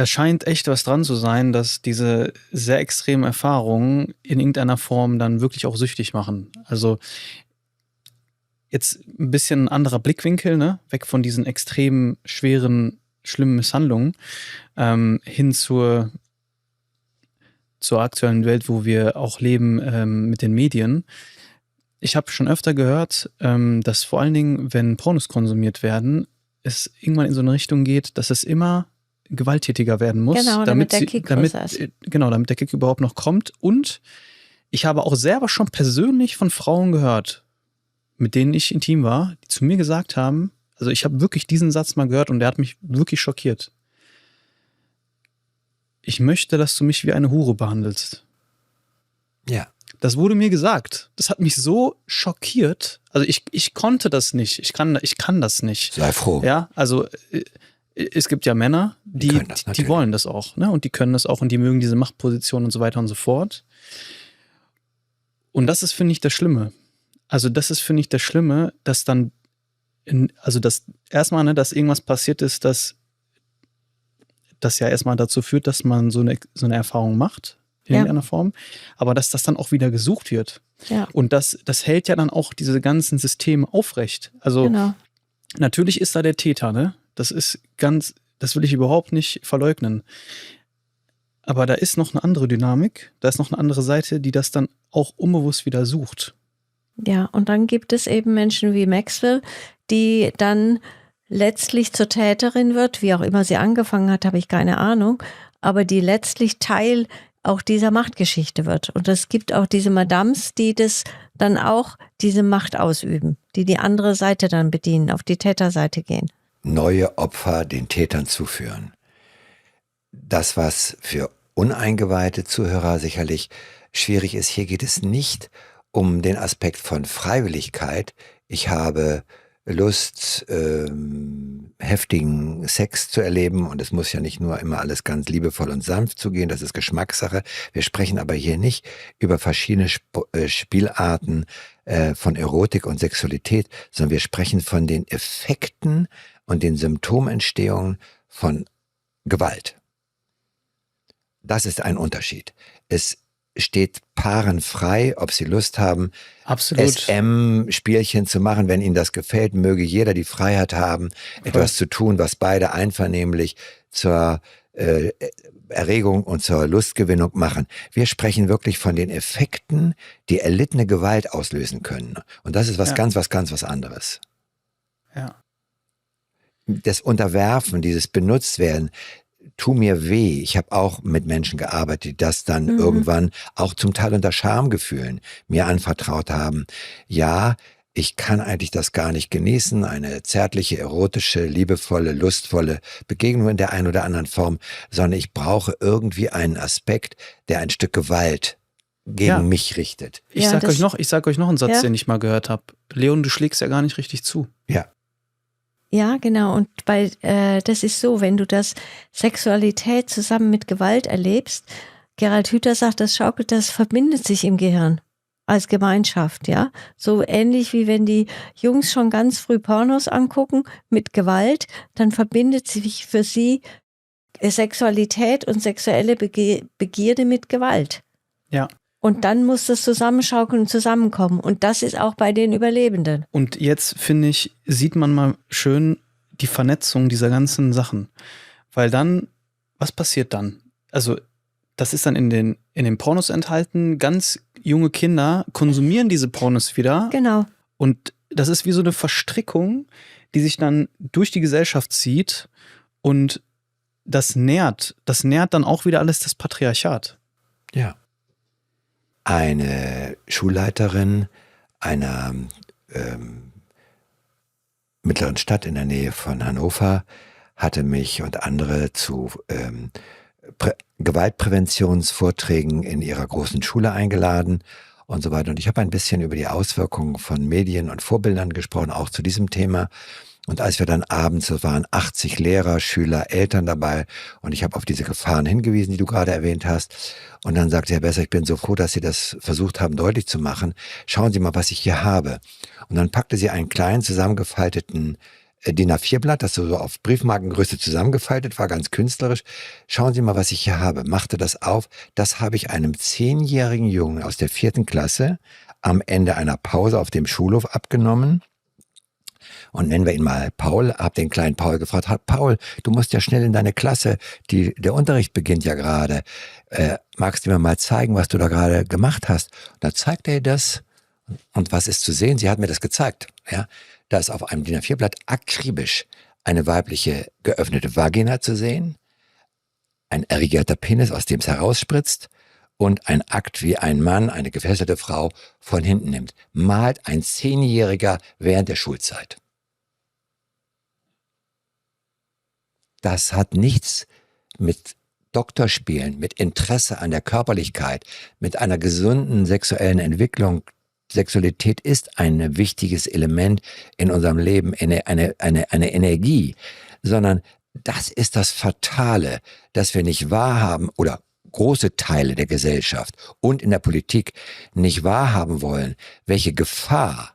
C: scheint echt was dran zu sein, dass diese sehr extremen Erfahrungen in irgendeiner Form dann wirklich auch süchtig machen. Also jetzt ein bisschen ein anderer Blickwinkel, ne? Weg von diesen extrem schweren, schlimmen Misshandlungen hin zur aktuellen Welt, wo wir auch leben mit den Medien. Ich habe schon öfter gehört, dass vor allen Dingen, wenn Pornos konsumiert werden, es irgendwann in so eine Richtung geht, dass es immer gewalttätiger werden muss.
B: Genau, damit der Kick größer ist.
C: Genau, damit der Kick überhaupt noch kommt. Und ich habe auch selber schon persönlich von Frauen gehört, mit denen ich intim war, die zu mir gesagt haben, also ich habe wirklich diesen Satz mal gehört und der hat mich wirklich schockiert. Ich möchte, dass du mich wie eine Hure behandelst.
A: Ja.
C: Das wurde mir gesagt. Das hat mich so schockiert. Also ich konnte das nicht. Ich kann das nicht.
A: Sei froh.
C: Ja, also es gibt ja Männer, die wollen das auch, ne? Und die können das auch und die mögen diese Machtposition und so weiter und so fort. Und das ist, finde ich, das Schlimme. Also das ist, finde ich, das Schlimme, dass dann, dass erstmal, ne, dass irgendwas passiert ist, dass das ja erstmal dazu führt, dass man so eine Erfahrung macht, in irgendeiner Form, aber dass das dann auch wieder gesucht wird.
B: Ja.
C: Und das hält ja dann auch diese ganzen Systeme aufrecht. Also natürlich ist da der Täter, ne? Das will ich überhaupt nicht verleugnen. Aber da ist noch eine andere Dynamik, da ist noch eine andere Seite, die das dann auch unbewusst wieder sucht.
B: Ja, und dann gibt es eben Menschen wie Maxwell, die dann letztlich zur Täterin wird, wie auch immer sie angefangen hat, habe ich keine Ahnung, aber die letztlich Teil auch dieser Machtgeschichte wird. Und es gibt auch diese Madams, die das dann auch, diese Macht ausüben, die andere Seite dann bedienen, auf die Täterseite gehen.
A: Neue Opfer den Tätern zuführen. Das, was für uneingeweihte Zuhörer sicherlich schwierig ist, hier geht es nicht um den Aspekt von Freiwilligkeit. Ich habe Lust, heftigen Sex zu erleben, und es muss ja nicht nur immer alles ganz liebevoll und sanft zugehen, das ist Geschmackssache. Wir sprechen aber hier nicht über verschiedene Spielarten von Erotik und Sexualität, sondern wir sprechen von den Effekten und den Symptomentstehungen von Gewalt. Das ist ein Unterschied. Es steht Paaren frei, ob sie Lust haben, SM-Spielchen zu machen. Wenn ihnen das gefällt, möge jeder die Freiheit haben, etwas zu tun, was beide einvernehmlich zur Erregung und zur Lustgewinnung machen. Wir sprechen wirklich von den Effekten, die erlittene Gewalt auslösen können. Und das ist was ganz anderes.
C: Ja.
A: Das Unterwerfen, dieses Benutztwerden, tu mir weh. Ich habe auch mit Menschen gearbeitet, die das dann irgendwann auch zum Teil unter Schamgefühlen mir anvertraut haben. Ja, ich kann eigentlich das gar nicht genießen, eine zärtliche, erotische, liebevolle, lustvolle Begegnung in der einen oder anderen Form, sondern ich brauche irgendwie einen Aspekt, der ein Stück Gewalt gegen mich richtet.
C: Ich sag euch noch einen Satz, den ich mal gehört habe. Leon, du schlägst ja gar nicht richtig zu.
A: Ja.
B: Ja, genau. Und das ist so, wenn du das Sexualität zusammen mit Gewalt erlebst, Gerald Hüther sagt, das verbindet sich im Gehirn als Gemeinschaft, ja. So ähnlich wie wenn die Jungs schon ganz früh Pornos angucken mit Gewalt, dann verbindet sich für sie Sexualität und sexuelle Begierde mit Gewalt.
C: Ja.
B: Und dann muss das zusammenschaukeln und zusammenkommen. Und das ist auch bei den Überlebenden.
C: Und jetzt, finde ich, sieht man mal schön die Vernetzung dieser ganzen Sachen. Weil dann, was passiert dann? Also, das ist dann in den Pornos enthalten. Ganz junge Kinder konsumieren diese Pornos wieder.
B: Genau.
C: Und das ist wie so eine Verstrickung, die sich dann durch die Gesellschaft zieht. Und das nährt dann auch wieder alles das Patriarchat.
A: Ja. Eine Schulleiterin einer mittleren Stadt in der Nähe von Hannover hatte mich und andere zu Gewaltpräventionsvorträgen in ihrer großen Schule eingeladen und so weiter. Und ich habe ein bisschen über die Auswirkungen von Medien und Vorbildern gesprochen, auch zu diesem Thema. Und als wir dann abends, es waren 80 Lehrer, Schüler, Eltern dabei, und ich habe auf diese Gefahren hingewiesen, die du gerade erwähnt hast. Und dann sagte Herr Besser, ich bin so froh, dass Sie das versucht haben, deutlich zu machen. Schauen Sie mal, was ich hier habe. Und dann packte sie einen kleinen zusammengefalteten DIN A4-Blatt, das so auf Briefmarkengröße zusammengefaltet war, ganz künstlerisch. Schauen Sie mal, was ich hier habe. Machte das auf. Das habe ich einem 10-jährigen Jungen aus der 4. Klasse am Ende einer Pause auf dem Schulhof abgenommen. Und nennen wir ihn mal Paul, hab den kleinen Paul gefragt, Paul, du musst ja schnell in deine Klasse, der Unterricht beginnt ja gerade. Magst du mir mal zeigen, was du da gerade gemacht hast? Und da zeigt er das. Und was ist zu sehen? Sie hat mir das gezeigt. Ja, da ist auf einem DIN A4-Blatt akribisch eine weibliche geöffnete Vagina zu sehen, ein erregierter Penis, aus dem es herausspritzt, und ein Akt, wie ein Mann eine gefesselte Frau von hinten nimmt. Malt ein 10-Jähriger während der Schulzeit. Das hat nichts mit Doktorspielen, mit Interesse an der Körperlichkeit, mit einer gesunden sexuellen Entwicklung. Sexualität ist ein wichtiges Element in unserem Leben, eine Energie, sondern das ist das Fatale, dass wir nicht wahrhaben oder große Teile der Gesellschaft und in der Politik nicht wahrhaben wollen, welche Gefahr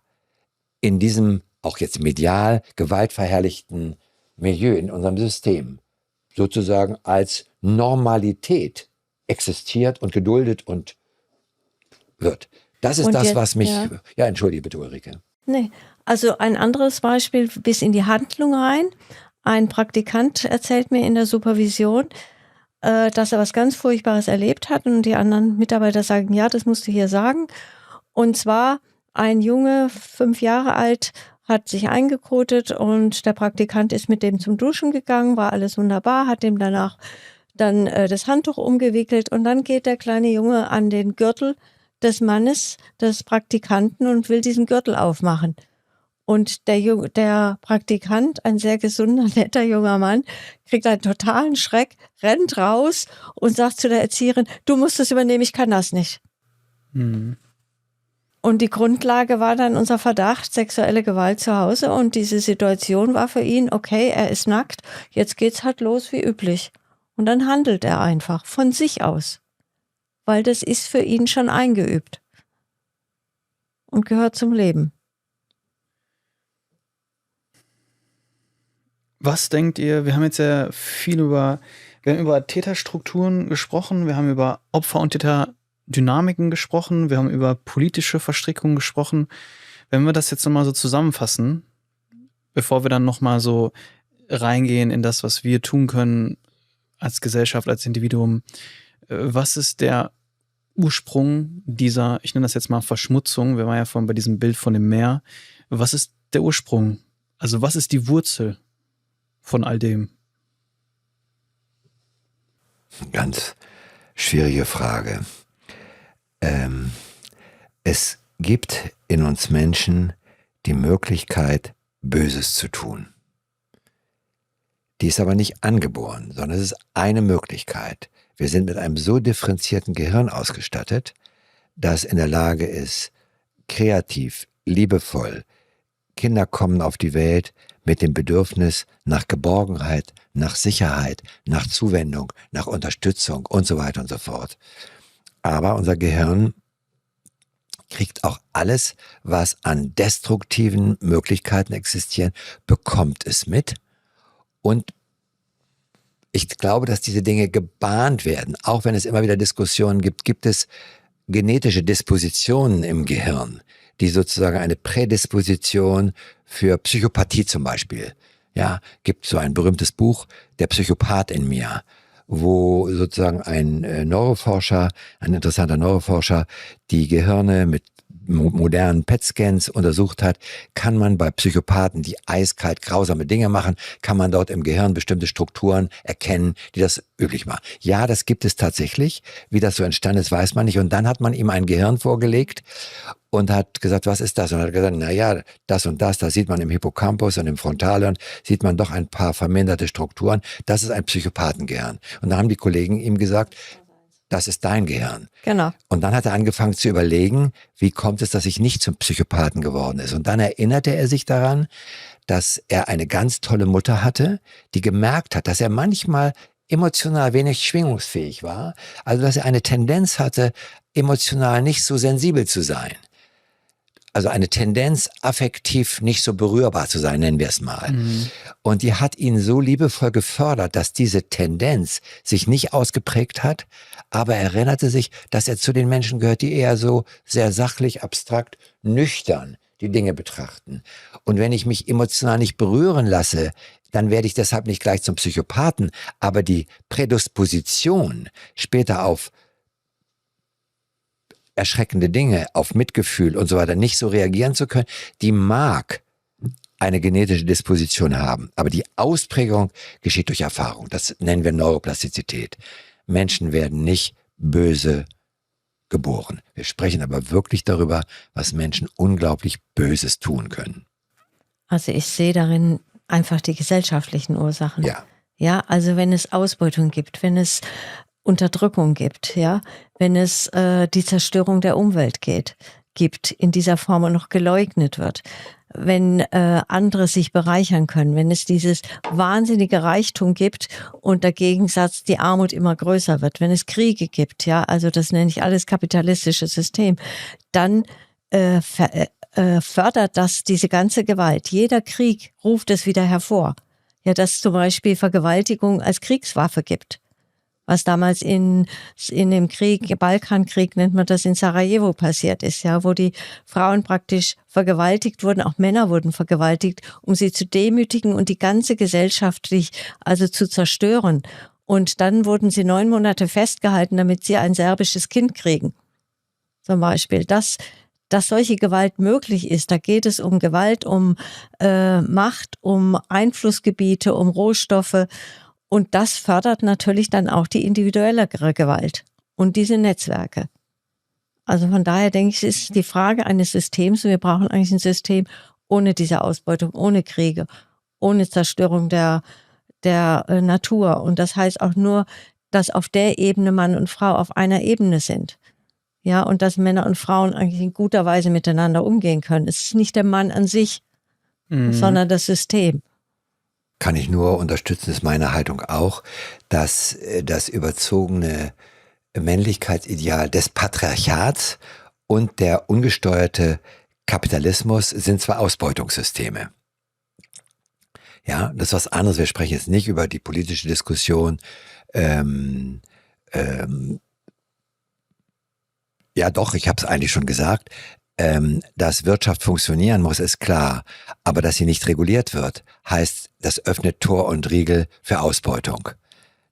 A: in diesem auch jetzt medial gewaltverherrlichten Milieu, in unserem System sozusagen als Normalität existiert und geduldet und wird. Das ist
B: Und
A: das,
B: jetzt,
A: was mich...
B: ja.
A: Ja, entschuldige bitte, Ulrike.
B: Nee. Also ein anderes Beispiel bis in die Handlung rein. Ein Praktikant erzählt mir in der Supervision, dass er was ganz Furchtbares erlebt hat und die anderen Mitarbeiter sagen, ja, das musst du hier sagen. Und zwar ein Junge, 5 Jahre alt, hat sich eingekotet und der Praktikant ist mit dem zum Duschen gegangen, war alles wunderbar, hat dem danach dann das Handtuch umgewickelt und dann geht der kleine Junge an den Gürtel des Mannes, des Praktikanten und will diesen Gürtel aufmachen. Und der Praktikant, ein sehr gesunder, netter junger Mann, kriegt einen totalen Schreck, rennt raus und sagt zu der Erzieherin, du musst das übernehmen, ich kann das nicht.
C: Mhm.
B: Und die Grundlage war dann unser Verdacht, sexuelle Gewalt zu Hause. Und diese Situation war für ihn, okay, er ist nackt, jetzt geht's halt los wie üblich. Und dann handelt er einfach von sich aus. Weil das ist für ihn schon eingeübt. Und gehört zum Leben.
C: Was denkt ihr, wir haben jetzt ja viel über Täterstrukturen gesprochen, wir haben über Opfer- und Täterdynamiken gesprochen, wir haben über politische Verstrickungen gesprochen. Wenn wir das jetzt nochmal so zusammenfassen, bevor wir dann nochmal so reingehen in das, was wir tun können als Gesellschaft, als Individuum, was ist der Ursprung dieser, ich nenne das jetzt mal Verschmutzung, wir waren ja vorhin bei diesem Bild von dem Meer, was ist der Ursprung? Also was ist die Wurzel von all dem?
A: Ganz schwierige Frage. Es gibt in uns Menschen die Möglichkeit, Böses zu tun. Die ist aber nicht angeboren, sondern es ist eine Möglichkeit. Wir sind mit einem so differenzierten Gehirn ausgestattet, das in der Lage ist, kreativ, liebevoll. Kinder kommen auf die Welt mit dem Bedürfnis nach Geborgenheit, nach Sicherheit, nach Zuwendung, nach Unterstützung und so weiter und so fort. Aber unser Gehirn kriegt auch alles, was an destruktiven Möglichkeiten existieren, bekommt es mit. Und ich glaube, dass diese Dinge gebahnt werden. Auch wenn es immer wieder Diskussionen gibt, gibt es genetische Dispositionen im Gehirn, die sozusagen eine Prädisposition für Psychopathie zum Beispiel. Ja, gibt so ein berühmtes Buch, Der Psychopath in mir, wo sozusagen ein Neuroforscher, ein interessanter Neuroforscher, die Gehirne mit modernen PET-Scans untersucht hat, kann man bei Psychopathen, die eiskalt grausame Dinge machen, kann man dort im Gehirn bestimmte Strukturen erkennen, die das üblich machen. Ja, das gibt es tatsächlich. Wie das so entstanden ist, weiß man nicht. Und dann hat man ihm ein Gehirn vorgelegt und hat gesagt, was ist das? Und hat gesagt, naja, das und das, da sieht man im Hippocampus und im Frontalhirn, sieht man doch ein paar verminderte Strukturen. Das ist ein Psychopathengehirn. Und dann haben die Kollegen ihm gesagt, das ist dein Gehirn.
B: Genau.
A: Und dann hat er angefangen zu überlegen, wie kommt es, dass ich nicht zum Psychopathen geworden ist. Und dann erinnerte er sich daran, dass er eine ganz tolle Mutter hatte, die gemerkt hat, dass er manchmal emotional wenig schwingungsfähig war. Also dass er eine Tendenz hatte, emotional nicht so sensibel zu sein. Also eine Tendenz, affektiv nicht so berührbar zu sein, nennen wir es mal. Mhm. Und die hat ihn so liebevoll gefördert, dass diese Tendenz sich nicht ausgeprägt hat, aber er erinnerte sich, dass er zu den Menschen gehört, die eher so sehr sachlich, abstrakt, nüchtern die Dinge betrachten. Und wenn ich mich emotional nicht berühren lasse, dann werde ich deshalb nicht gleich zum Psychopathen. Aber die Prädisposition später auf erschreckende Dinge, auf Mitgefühl und so weiter nicht so reagieren zu können, die mag eine genetische Disposition haben. Aber die Ausprägung geschieht durch Erfahrung. Das nennen wir Neuroplastizität. Menschen werden nicht böse geboren. Wir sprechen aber wirklich darüber, was Menschen unglaublich Böses tun können.
B: Also ich sehe darin einfach die gesellschaftlichen Ursachen.
A: Ja.
B: Ja, also wenn es Ausbeutung gibt, wenn es Unterdrückung gibt, ja, wenn es die Zerstörung der Umwelt gibt, in dieser Form und noch geleugnet wird, wenn andere sich bereichern können, wenn es dieses wahnsinnige Reichtum gibt und der Gegensatz die Armut immer größer wird, wenn es Kriege gibt, ja, also das nenne ich alles kapitalistisches System, dann fördert das diese ganze Gewalt. Jeder Krieg ruft es wieder hervor. Ja, dass es zum Beispiel Vergewaltigung als Kriegswaffe gibt. Was damals in dem Krieg, Balkankrieg nennt man das, in Sarajevo passiert ist, ja, wo die Frauen praktisch vergewaltigt wurden, auch Männer wurden vergewaltigt, um sie zu demütigen und die ganze gesellschaftlich also zu zerstören. Und dann wurden sie 9 Monate festgehalten, damit sie ein serbisches Kind kriegen. Zum Beispiel, dass solche Gewalt möglich ist. Da geht es um Gewalt, um Macht, um Einflussgebiete, um Rohstoffe. Und das fördert natürlich dann auch die individuellere Gewalt und diese Netzwerke. Also von daher denke ich, es ist die Frage eines Systems. Wir brauchen eigentlich ein System ohne diese Ausbeutung, ohne Kriege, ohne Zerstörung der Natur. Und das heißt auch nur, dass auf der Ebene Mann und Frau auf einer Ebene sind. Ja, und dass Männer und Frauen eigentlich in guter Weise miteinander umgehen können. Es ist nicht der Mann an sich, sondern das System.
A: Kann ich nur unterstützen, ist meine Haltung auch, dass das überzogene Männlichkeitsideal des Patriarchats und der ungesteuerte Kapitalismus sind zwar Ausbeutungssysteme. Ja, das ist was anderes. Wir sprechen jetzt nicht über die politische Diskussion. Ja doch, ich habe es eigentlich schon gesagt. Dass Wirtschaft funktionieren muss, ist klar. Aber dass sie nicht reguliert wird, heißt, das öffnet Tor und Riegel für Ausbeutung.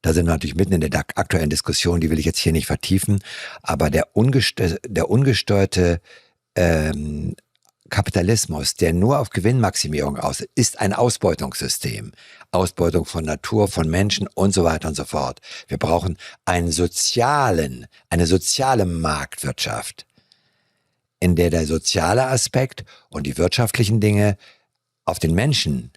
A: Da sind wir natürlich mitten in der aktuellen Diskussion, die will ich jetzt hier nicht vertiefen. Aber der ungesteuerte Kapitalismus, der nur auf Gewinnmaximierung aus ist ein Ausbeutungssystem. Ausbeutung von Natur, von Menschen und so weiter und so fort. Wir brauchen eine soziale Marktwirtschaft, in der der soziale Aspekt und die wirtschaftlichen Dinge auf den Menschen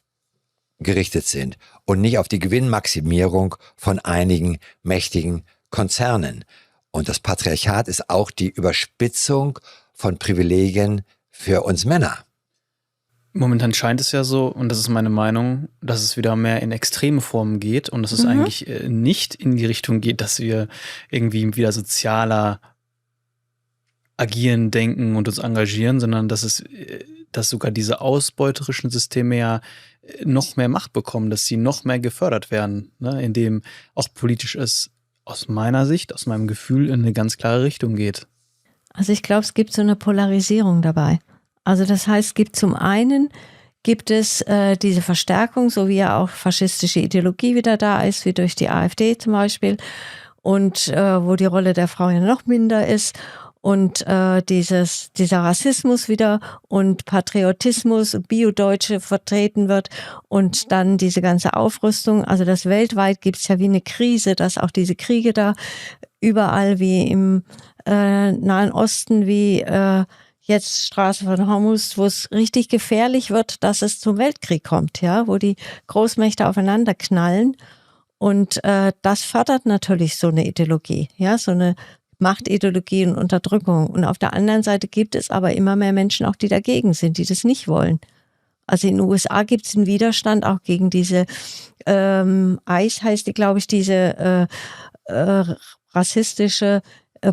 A: gerichtet sind und nicht auf die Gewinnmaximierung von einigen mächtigen Konzernen. Und das Patriarchat ist auch die Überspitzung von Privilegien für uns Männer.
C: Momentan scheint es ja so, und das ist meine Meinung, dass es wieder mehr in extreme Formen geht und dass es eigentlich nicht in die Richtung geht, dass wir irgendwie wieder sozialer agieren, denken und uns engagieren, sondern dass sogar diese ausbeuterischen Systeme ja noch mehr Macht bekommen, dass sie noch mehr gefördert werden, ne? Indem auch politisch es aus meiner Sicht, aus meinem Gefühl in eine ganz klare Richtung geht.
B: Also ich glaube, es gibt so eine Polarisierung dabei. Also das heißt, zum einen gibt es diese Verstärkung, so wie ja auch faschistische Ideologie wieder da ist, wie durch die AfD zum Beispiel, und wo die Rolle der Frau ja noch minder ist. Und dieser Rassismus wieder und Patriotismus und Bio-Deutsche vertreten wird und dann diese ganze Aufrüstung, also das weltweit gibt es ja wie eine Krise, dass auch diese Kriege da überall wie im Nahen Osten, wie jetzt Straße von Hormuz, wo es richtig gefährlich wird, dass es zum Weltkrieg kommt, ja, wo die Großmächte aufeinander knallen. Und das fördert natürlich so eine Ideologie, ja, so eine Machtideologie und Unterdrückung. Und auf der anderen Seite gibt es aber immer mehr Menschen auch, die dagegen sind, die das nicht wollen. Also in den USA gibt es einen Widerstand auch gegen diese ICE heißt die, glaube ich, diese rassistische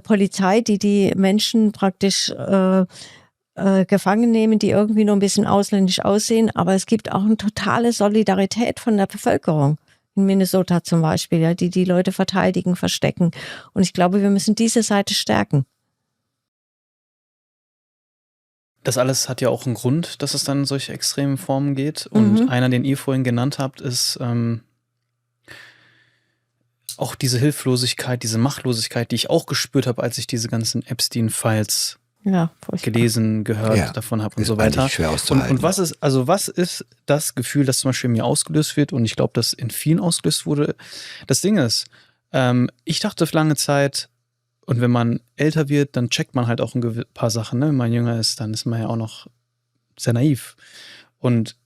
B: Polizei, die Menschen praktisch gefangen nehmen, die irgendwie nur ein bisschen ausländisch aussehen. Aber es gibt auch eine totale Solidarität von der Bevölkerung. In Minnesota zum Beispiel, ja, die Leute verteidigen, verstecken. Und ich glaube, wir müssen diese Seite stärken.
C: Das alles hat ja auch einen Grund, dass es dann in solche extremen Formen geht. Und einer, den ihr vorhin genannt habt, ist auch diese Hilflosigkeit, diese Machtlosigkeit, die ich auch gespürt habe, als ich diese ganzen Epstein-Files gelesen, gehört davon habe und so weiter.
A: Schwer auszuhalten.
C: Und was ist das Gefühl, das zum Beispiel in mir ausgelöst wird? Und ich glaube, dass in vielen ausgelöst wurde. Das Ding ist, ich dachte für lange Zeit, und wenn man älter wird, dann checkt man halt auch ein paar Sachen. Ne? Wenn man jünger ist, dann ist man ja auch noch sehr naiv. Und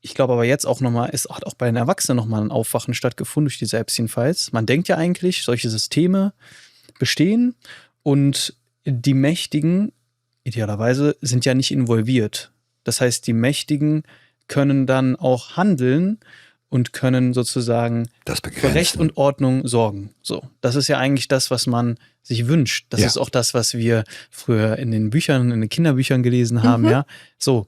C: ich glaube aber jetzt auch nochmal, es hat auch bei den Erwachsenen nochmal ein Aufwachen stattgefunden durch diese Epstein-Files. Man denkt ja eigentlich, solche Systeme bestehen und die Mächtigen, idealerweise, sind ja nicht involviert. Das heißt, die Mächtigen können dann auch handeln und können sozusagen für Recht und Ordnung sorgen. So, das ist ja eigentlich das, was man sich wünscht. Das ist auch das, was wir früher in den Büchern, in den Kinderbüchern gelesen haben. Ja, so.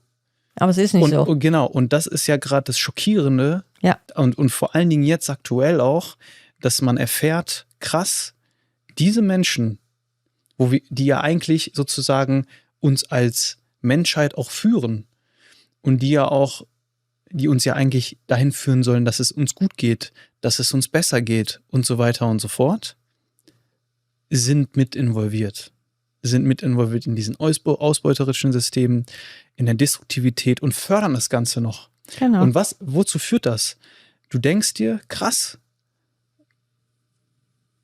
B: Aber es ist nicht so.
C: Genau, und das ist ja gerade das Schockierende,
B: Ja.
C: Und vor allen Dingen jetzt aktuell auch, dass man erfährt, krass, diese Menschen, die ja eigentlich sozusagen uns als Menschheit auch führen und die uns ja eigentlich dahin führen sollen, dass es uns gut geht, dass es uns besser geht und so weiter und so fort, sind mit involviert in diesen ausbeuterischen Systemen, in der Destruktivität und fördern das Ganze noch.
B: Genau.
C: Und wozu führt das? Du denkst dir, krass,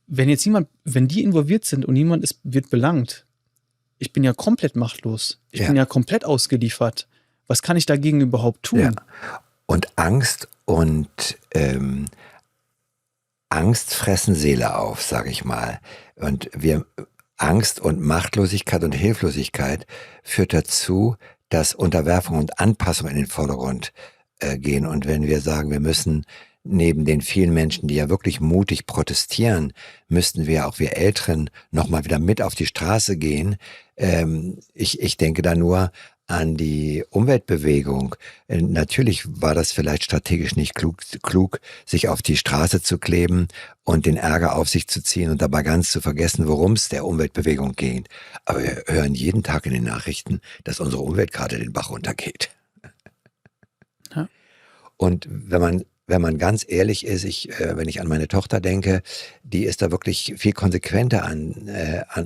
C: wenn die involviert sind und niemand wird belangt, ich bin ja komplett machtlos. Ich bin ja komplett ausgeliefert. Was kann ich dagegen überhaupt tun?
A: Ja. Und Angst Angst fressen Seele auf, sage ich mal. Und Angst und Machtlosigkeit und Hilflosigkeit führt dazu, dass Unterwerfung und Anpassung in den Vordergrund gehen. Und wenn wir sagen, wir müssen neben den vielen Menschen, die ja wirklich mutig protestieren, müssten wir auch wir Älteren nochmal wieder mit auf die Straße gehen. Ich denke da nur an die Umweltbewegung. Natürlich war das vielleicht strategisch nicht klug, sich auf die Straße zu kleben und den Ärger auf sich zu ziehen und dabei ganz zu vergessen, worum es der Umweltbewegung geht. Aber wir hören jeden Tag in den Nachrichten, dass unsere Umwelt gerade den Bach runtergeht.
C: Ja.
A: Und wenn man ganz ehrlich ist, wenn ich an meine Tochter denke, die ist da wirklich viel konsequenter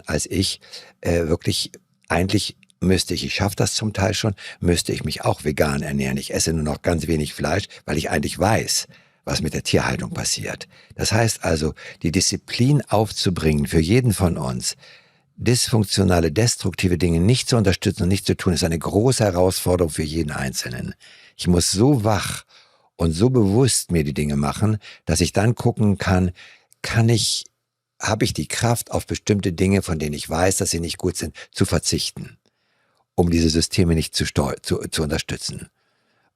A: als ich. Wirklich, eigentlich ich schaffe das zum Teil schon, müsste ich mich auch vegan ernähren. Ich esse nur noch ganz wenig Fleisch, weil ich eigentlich weiß, was mit der Tierhaltung passiert. Das heißt also, die Disziplin aufzubringen für jeden von uns, dysfunktionale, destruktive Dinge nicht zu unterstützen und nicht zu tun, ist eine große Herausforderung für jeden Einzelnen. Ich muss so wach und so bewusst mir die Dinge machen, dass ich dann gucken kann, habe ich die Kraft, auf bestimmte Dinge, von denen ich weiß, dass sie nicht gut sind, zu verzichten, um diese Systeme nicht zu unterstützen.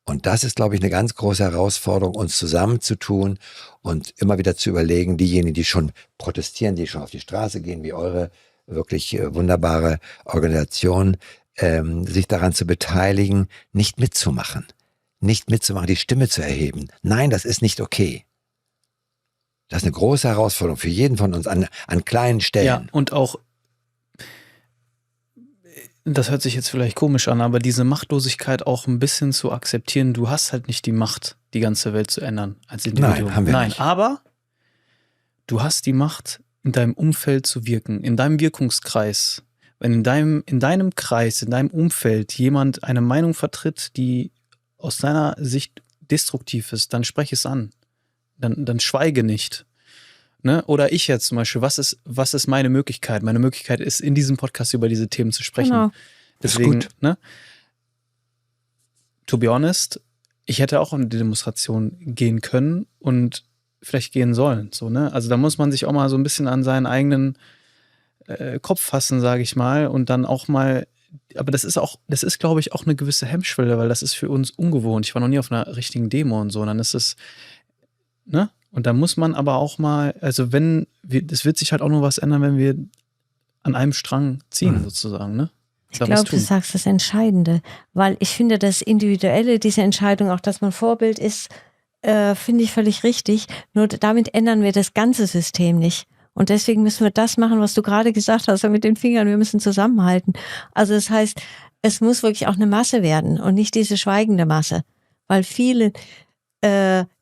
A: Und das ist, glaube ich, eine ganz große Herausforderung, uns zusammenzutun und immer wieder zu überlegen, diejenigen, die schon protestieren, die schon auf die Straße gehen, wie eure wirklich wunderbare Organisation, sich daran zu beteiligen, nicht mitzumachen, die Stimme zu erheben. Nein, das ist nicht okay. Das ist eine große Herausforderung für jeden von uns an kleinen Stellen.
C: Ja, und auch, das hört sich jetzt vielleicht komisch an, aber diese Machtlosigkeit auch ein bisschen zu akzeptieren. Du hast halt nicht die Macht, die ganze Welt zu ändern als Individuum.
A: Nein, haben wir nicht.
C: Aber du hast die Macht, in deinem Umfeld zu wirken, in deinem Wirkungskreis. Wenn in deinem Kreis, in deinem Umfeld jemand eine Meinung vertritt, die aus deiner Sicht destruktiv ist, dann spreche es an. Dann schweige nicht. Ne? Oder ich jetzt zum Beispiel, was ist meine Möglichkeit? Meine Möglichkeit ist, in diesem Podcast über diese Themen zu sprechen.
B: Genau.
C: Deswegen,
A: ist gut.
C: ne? To be honest, ich hätte auch in die Demonstration gehen können und vielleicht gehen sollen. So, ne? Also da muss man sich auch mal so ein bisschen an seinen eigenen Kopf fassen, sage ich mal, und dann auch mal, aber das ist, glaube ich, auch eine gewisse Hemmschwelle, weil das ist für uns ungewohnt. Ich war noch nie auf einer richtigen Demo und so, und dann ist es, ne? Und da muss man aber auch mal, also es wird sich halt auch nur was ändern, wenn wir an einem Strang ziehen, sozusagen, ne?
B: Ich glaube, du sagst das Entscheidende, weil ich finde, das Individuelle, diese Entscheidung, auch dass man Vorbild ist, finde ich völlig richtig. Nur damit ändern wir das ganze System nicht. Und deswegen müssen wir das machen, was du gerade gesagt hast, mit den Fingern, wir müssen zusammenhalten. Also das heißt, es muss wirklich auch eine Masse werden und nicht diese schweigende Masse, weil viele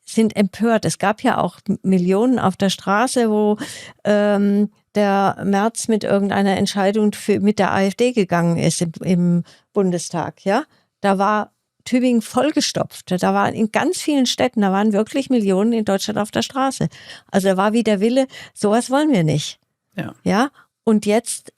B: sind empört. Es gab ja auch Millionen auf der Straße, wo der Merz mit irgendeiner Entscheidung mit der AfD gegangen ist im Bundestag. Ja, da war Tübingen vollgestopft. Da waren in ganz vielen Städten, da waren wirklich Millionen in Deutschland auf der Straße. Also da war wie der Wille, sowas wollen wir nicht. Ja? Und jetzt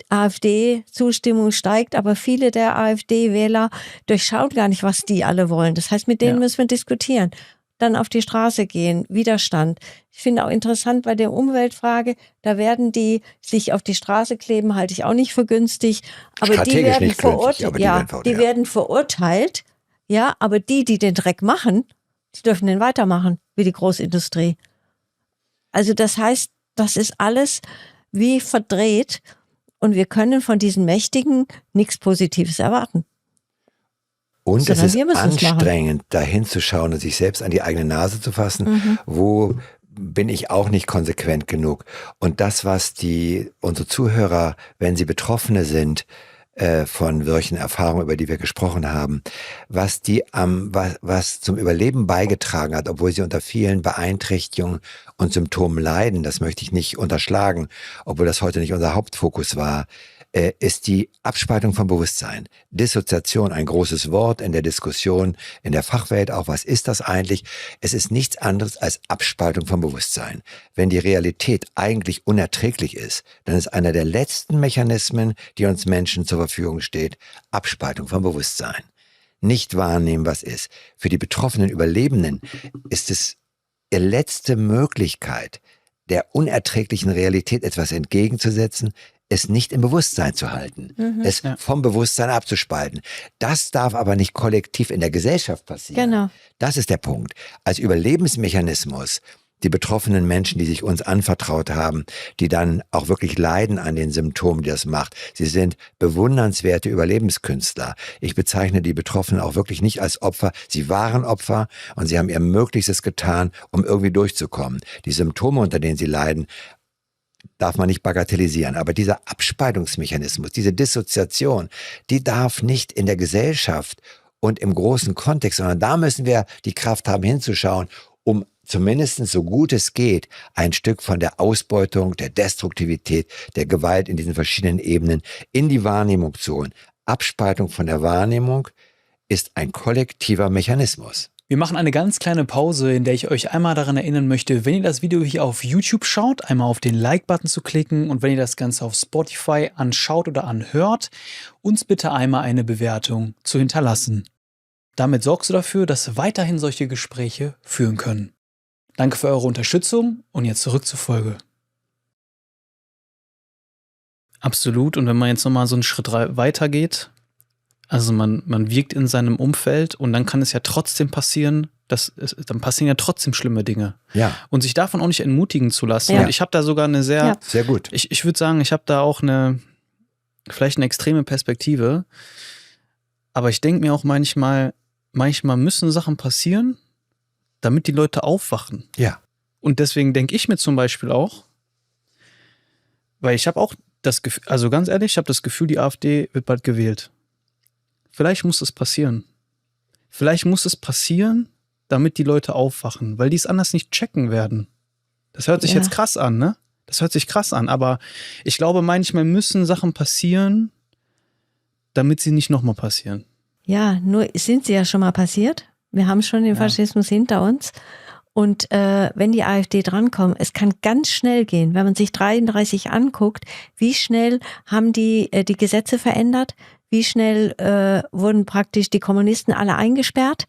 B: AfD-Zustimmung steigt, aber viele der AfD-Wähler durchschauen gar nicht, was die alle wollen. Das heißt, mit denen müssen wir diskutieren. Dann auf die Straße gehen, Widerstand. Ich finde auch interessant bei der Umweltfrage, da werden die sich auf die Straße kleben, halte ich auch nicht für günstig. Aber die werden verurteilt. Die werden verurteilt. Ja, aber die den Dreck machen, die dürfen den weitermachen, wie die Großindustrie. Also das heißt, das ist alles wie verdreht und wir können von diesen Mächtigen nichts Positives erwarten.
A: Und
B: Sondern
A: es
B: wir
A: ist
B: müssen es machen.
A: anstrengend, da hinzuschauen und sich selbst an die eigene Nase zu fassen, wo bin ich auch nicht konsequent genug. Und das, was unsere Zuhörer, wenn sie Betroffene sind, von solchen Erfahrungen, über die wir gesprochen haben, was zum Überleben beigetragen hat, obwohl sie unter vielen Beeinträchtigungen und Symptomen leiden, das möchte ich nicht unterschlagen, obwohl das heute nicht unser Hauptfokus war, ist die Abspaltung vom Bewusstsein. Dissoziation, ein großes Wort in der Diskussion, in der Fachwelt auch. Was ist das eigentlich? Es ist nichts anderes als Abspaltung vom Bewusstsein. Wenn die Realität eigentlich unerträglich ist, dann ist einer der letzten Mechanismen, die uns Menschen zur Verfügung steht, Abspaltung vom Bewusstsein. Nicht wahrnehmen, was ist. Für die betroffenen Überlebenden ist es die letzte Möglichkeit, der unerträglichen Realität etwas entgegenzusetzen, es nicht im Bewusstsein zu halten, es vom Bewusstsein abzuspalten. Das darf aber nicht kollektiv in der Gesellschaft passieren.
B: Genau.
A: Das ist der Punkt. Als Überlebensmechanismus, die betroffenen Menschen, die sich uns anvertraut haben, die dann auch wirklich leiden an den Symptomen, die das macht. Sie sind bewundernswerte Überlebenskünstler. Ich bezeichne die Betroffenen auch wirklich nicht als Opfer. Sie waren Opfer und sie haben ihr Möglichstes getan, um irgendwie durchzukommen. Die Symptome, unter denen sie leiden, darf man nicht bagatellisieren. Aber dieser Abspaltungsmechanismus, diese Dissoziation, die darf nicht in der Gesellschaft und im großen Kontext, sondern da müssen wir die Kraft haben, hinzuschauen, um zumindest so gut es geht, ein Stück von der Ausbeutung, der Destruktivität, der Gewalt in diesen verschiedenen Ebenen in die Wahrnehmung zu holen. Abspaltung von der Wahrnehmung ist ein kollektiver Mechanismus.
C: Wir machen eine ganz kleine Pause, in der ich euch einmal daran erinnern möchte, wenn ihr das Video hier auf YouTube schaut, einmal auf den Like-Button zu klicken und wenn ihr das Ganze auf Spotify anschaut oder anhört, uns bitte einmal eine Bewertung zu hinterlassen. Damit sorgst du dafür, dass weiterhin solche Gespräche führen können. Danke für eure Unterstützung und jetzt zurück zur Folge. Absolut. Und wenn man jetzt nochmal so einen Schritt weiter geht, also man wirkt in seinem Umfeld und dann kann es ja trotzdem passieren, dann passieren ja trotzdem schlimme Dinge.
A: Ja.
C: Und sich davon auch nicht entmutigen zu lassen.
B: Ja.
C: Und ich habe da sogar eine sehr
A: gut.
C: Ich würde sagen, ich habe da auch vielleicht eine extreme Perspektive. Aber ich denke mir auch manchmal müssen Sachen passieren, damit die Leute aufwachen.
A: Ja.
C: Und deswegen denke ich mir zum Beispiel auch, weil ich habe auch das Gefühl, also ganz ehrlich, ich habe das Gefühl, die AfD wird bald gewählt. Vielleicht muss es passieren. Vielleicht muss es passieren, damit die Leute aufwachen, weil die es anders nicht checken werden. Das hört sich jetzt krass an, ne? Das hört sich krass an, aber ich glaube, manchmal müssen Sachen passieren, damit sie nicht nochmal passieren.
B: Ja, nur sind sie ja schon mal passiert. Wir haben schon den Faschismus hinter uns. Und wenn die AfD drankommt, es kann ganz schnell gehen. Wenn man sich 33 anguckt, wie schnell haben die Gesetze verändert? Wie schnell wurden praktisch die Kommunisten alle eingesperrt?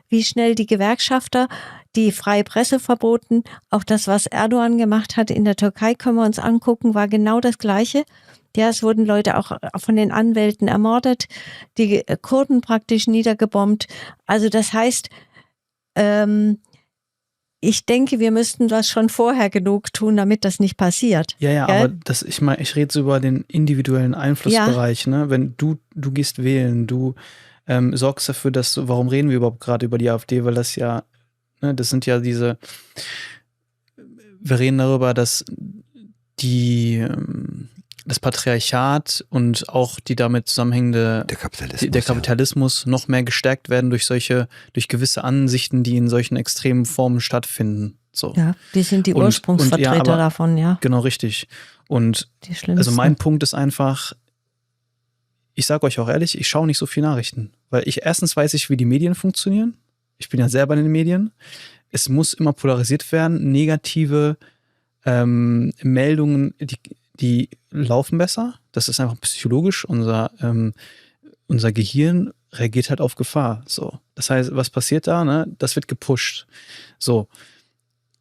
B: Wie schnell die Gewerkschafter, die freie Presse verboten? Auch das, was Erdogan gemacht hat in der Türkei, können wir uns angucken, war genau das Gleiche. Ja, es wurden Leute auch von den Anwälten ermordet, die Kurden praktisch niedergebombt. Also das heißt, ich denke, wir müssten das schon vorher genug tun, damit das nicht passiert.
C: Ja, aber ich rede so über den individuellen Einflussbereich, ne? Wenn du gehst wählen, du sorgst dafür, warum reden wir überhaupt gerade über die AfD, weil das ja, ne, das sind ja wir reden darüber, dass das Patriarchat und auch die damit zusammenhängende der Kapitalismus noch mehr gestärkt werden durch gewisse Ansichten, die in solchen extremen Formen stattfinden. So.
B: Ja, die sind die Ursprungsvertreter davon, ja.
C: Genau, richtig. Und also mein Punkt ist einfach, ich sage euch auch ehrlich, ich schaue nicht so viel Nachrichten, weil erstens weiß ich, wie die Medien funktionieren. Ich bin ja selber in den Medien. Es muss immer polarisiert werden. Negative Meldungen, die laufen besser. Das ist einfach psychologisch. Unser Gehirn reagiert halt auf Gefahr. So. Das heißt, was passiert da? Ne? Das wird gepusht. So.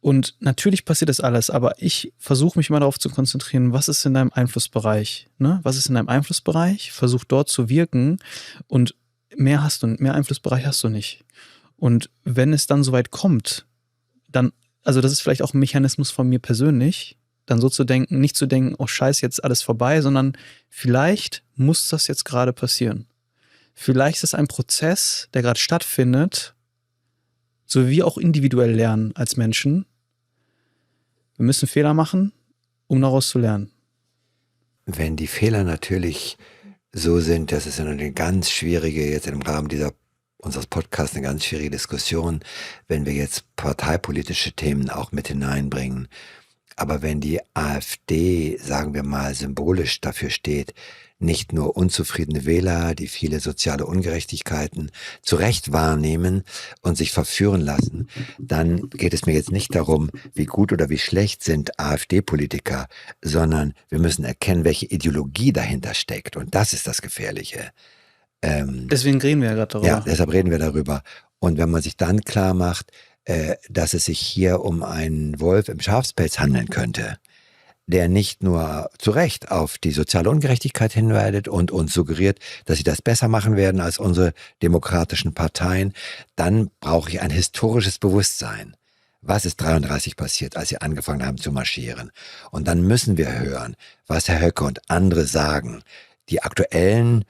C: Und natürlich passiert das alles, aber ich versuche mich mal darauf zu konzentrieren, was ist in deinem Einflussbereich? Ne? Was ist in deinem Einflussbereich? Versuch dort zu wirken und mehr Einflussbereich hast du nicht. Und wenn es dann soweit kommt, dann, also das ist vielleicht auch ein Mechanismus von mir persönlich, dann so zu denken, nicht zu denken, oh Scheiße, jetzt alles vorbei, sondern vielleicht muss das jetzt gerade passieren. Vielleicht ist es ein Prozess, der gerade stattfindet, so wie wir auch individuell lernen als Menschen. Wir müssen Fehler machen, um daraus zu lernen.
A: Wenn die Fehler natürlich so sind, dass es eine ganz schwierige, jetzt im Rahmen unseres Podcasts eine ganz schwierige Diskussion, wenn wir jetzt parteipolitische Themen auch mit hineinbringen. Aber wenn die AfD, sagen wir mal, symbolisch dafür steht, nicht nur unzufriedene Wähler, die viele soziale Ungerechtigkeiten zu Recht wahrnehmen und sich verführen lassen, dann geht es mir jetzt nicht darum, wie gut oder wie schlecht sind AfD-Politiker, sondern wir müssen erkennen, welche Ideologie dahinter steckt. Und das ist das Gefährliche.
C: Deswegen reden wir ja gerade darüber.
A: Ja, deshalb reden wir darüber. Und wenn man sich dann klar macht, dass es sich hier um einen Wolf im Schafspelz handeln könnte, der nicht nur zu Recht auf die soziale Ungerechtigkeit hinweitet und uns suggeriert, dass sie das besser machen werden als unsere demokratischen Parteien, dann brauche ich ein historisches Bewusstsein. Was ist 1933 passiert, als sie angefangen haben zu marschieren? Und dann müssen wir hören, was Herr Höcke und andere sagen. Die aktuellen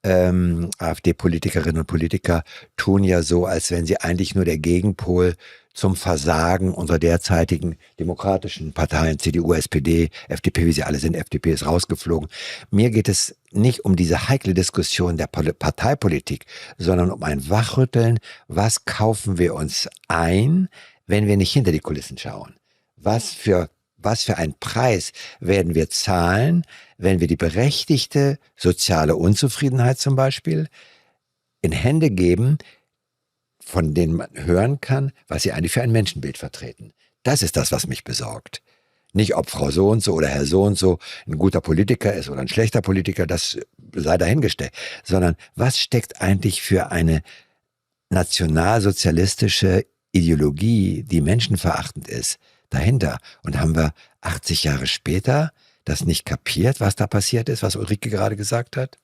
A: AfD-Politikerinnen und Politiker tun ja so, als wenn sie eigentlich nur der Gegenpol zum Versagen unserer derzeitigen demokratischen Parteien, CDU, SPD, FDP, wie sie alle sind, FDP ist rausgeflogen. Mir geht es nicht um diese heikle Diskussion der Parteipolitik, sondern um ein Wachrütteln. Was kaufen wir uns ein, wenn wir nicht hinter die Kulissen schauen? Was für einen Preis werden wir zahlen, wenn wir die berechtigte soziale Unzufriedenheit zum Beispiel in Hände geben, von denen man hören kann, was sie eigentlich für ein Menschenbild vertreten. Das ist das, was mich besorgt. Nicht, ob Frau so und so oder Herr so und so ein guter Politiker ist oder ein schlechter Politiker, das sei dahingestellt, sondern was steckt eigentlich für eine nationalsozialistische Ideologie, die menschenverachtend ist, dahinter? Und haben wir 80 Jahre später das nicht kapiert, was da passiert ist, was Ulrike gerade gesagt hat?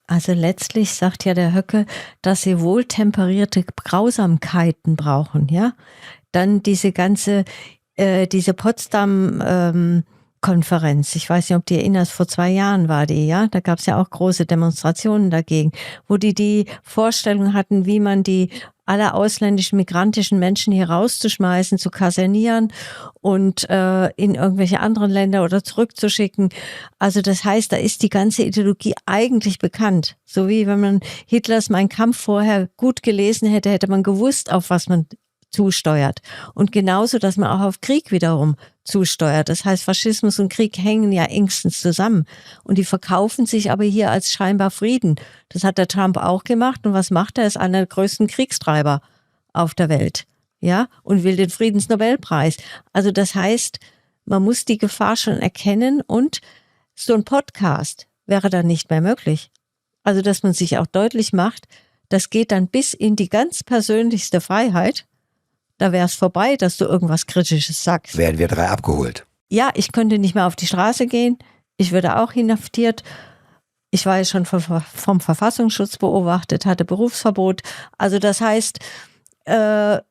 B: Also letztlich sagt ja der Höcke, dass sie wohltemperierte Grausamkeiten brauchen, ja. Dann diese Potsdam-Konferenz, ich weiß nicht, ob du dich erinnerst, vor 2 Jahren war die, ja. Da gab es ja auch große Demonstrationen dagegen, wo die Vorstellung hatten, wie man alle ausländischen, migrantischen Menschen hier rauszuschmeißen, zu kasernieren und in irgendwelche anderen Länder oder zurückzuschicken. Also das heißt, da ist die ganze Ideologie eigentlich bekannt. So wie wenn man Hitlers Mein Kampf vorher gut gelesen hätte, hätte man gewusst, auf was man zusteuert. Und genauso, dass man auch auf Krieg wiederum zusteuert. Das heißt, Faschismus und Krieg hängen ja engstens zusammen. Und die verkaufen sich aber hier als scheinbar Frieden. Das hat der Trump auch gemacht. Und was macht er? Er ist einer der größten Kriegstreiber auf der Welt. Ja, und will den Friedensnobelpreis. Also das heißt, man muss die Gefahr schon erkennen und so ein Podcast wäre dann nicht mehr möglich. Also, dass man sich auch deutlich macht, das geht dann bis in die ganz persönlichste Freiheit. Da wäre es vorbei, dass du irgendwas Kritisches sagst.
A: Werden wir 3 abgeholt?
B: Ja, ich könnte nicht mehr auf die Straße gehen. Ich würde auch inhaftiert. Ich war ja schon vom Verfassungsschutz beobachtet, hatte Berufsverbot. Also das heißt, dann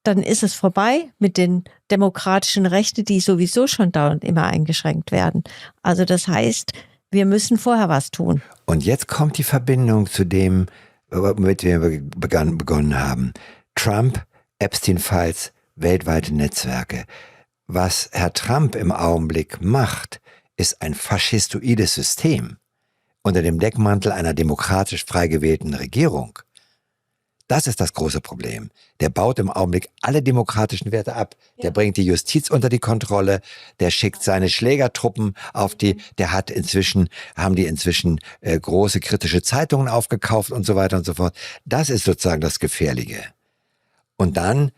B: ist es vorbei mit den demokratischen Rechten, die sowieso schon dauernd immer eingeschränkt werden. Also das heißt, wir müssen vorher was tun.
A: Und jetzt kommt die Verbindung zu dem, mit dem wir begonnen haben. Trump, Epstein-Files, weltweite Netzwerke. Was Herr Trump im Augenblick macht, ist ein faschistoides System unter dem Deckmantel einer demokratisch frei gewählten Regierung. Das ist das große Problem. Der baut im Augenblick alle demokratischen Werte ab. Ja. Der bringt die Justiz unter die Kontrolle, der schickt seine Schlägertruppen haben die inzwischen große kritische Zeitungen aufgekauft und so weiter und so fort. Das ist sozusagen das Gefährliche. Und dann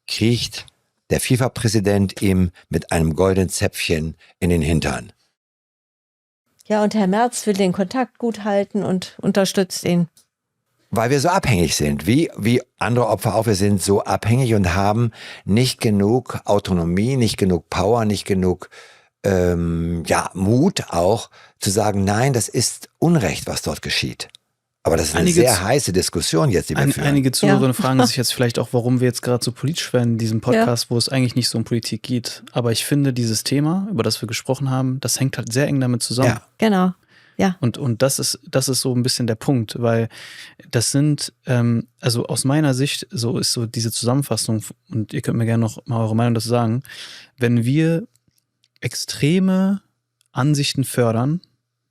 A: kriecht der FIFA-Präsident ihm mit einem goldenen Zäpfchen in den Hintern.
B: Ja, und Herr Merz will den Kontakt gut halten und unterstützt ihn.
A: Weil wir so abhängig sind, wie andere Opfer auch, wir sind so abhängig und haben nicht genug Autonomie, nicht genug Power, nicht genug Mut auch zu sagen, nein, das ist Unrecht, was dort geschieht. Aber das ist eine sehr heiße Diskussion jetzt, die wir führen.
C: Einige Zuhörerinnen fragen sich jetzt vielleicht auch, warum wir jetzt gerade so politisch werden in diesem Podcast, wo es eigentlich nicht so um Politik geht. Aber ich finde, dieses Thema, über das wir gesprochen haben, das hängt halt sehr eng damit zusammen.
B: Ja. Genau. Ja.
C: Und das ist so ein bisschen der Punkt, weil das sind, also aus meiner Sicht, so ist so diese Zusammenfassung, und ihr könnt mir gerne noch mal eure Meinung dazu sagen, wenn wir extreme Ansichten fördern,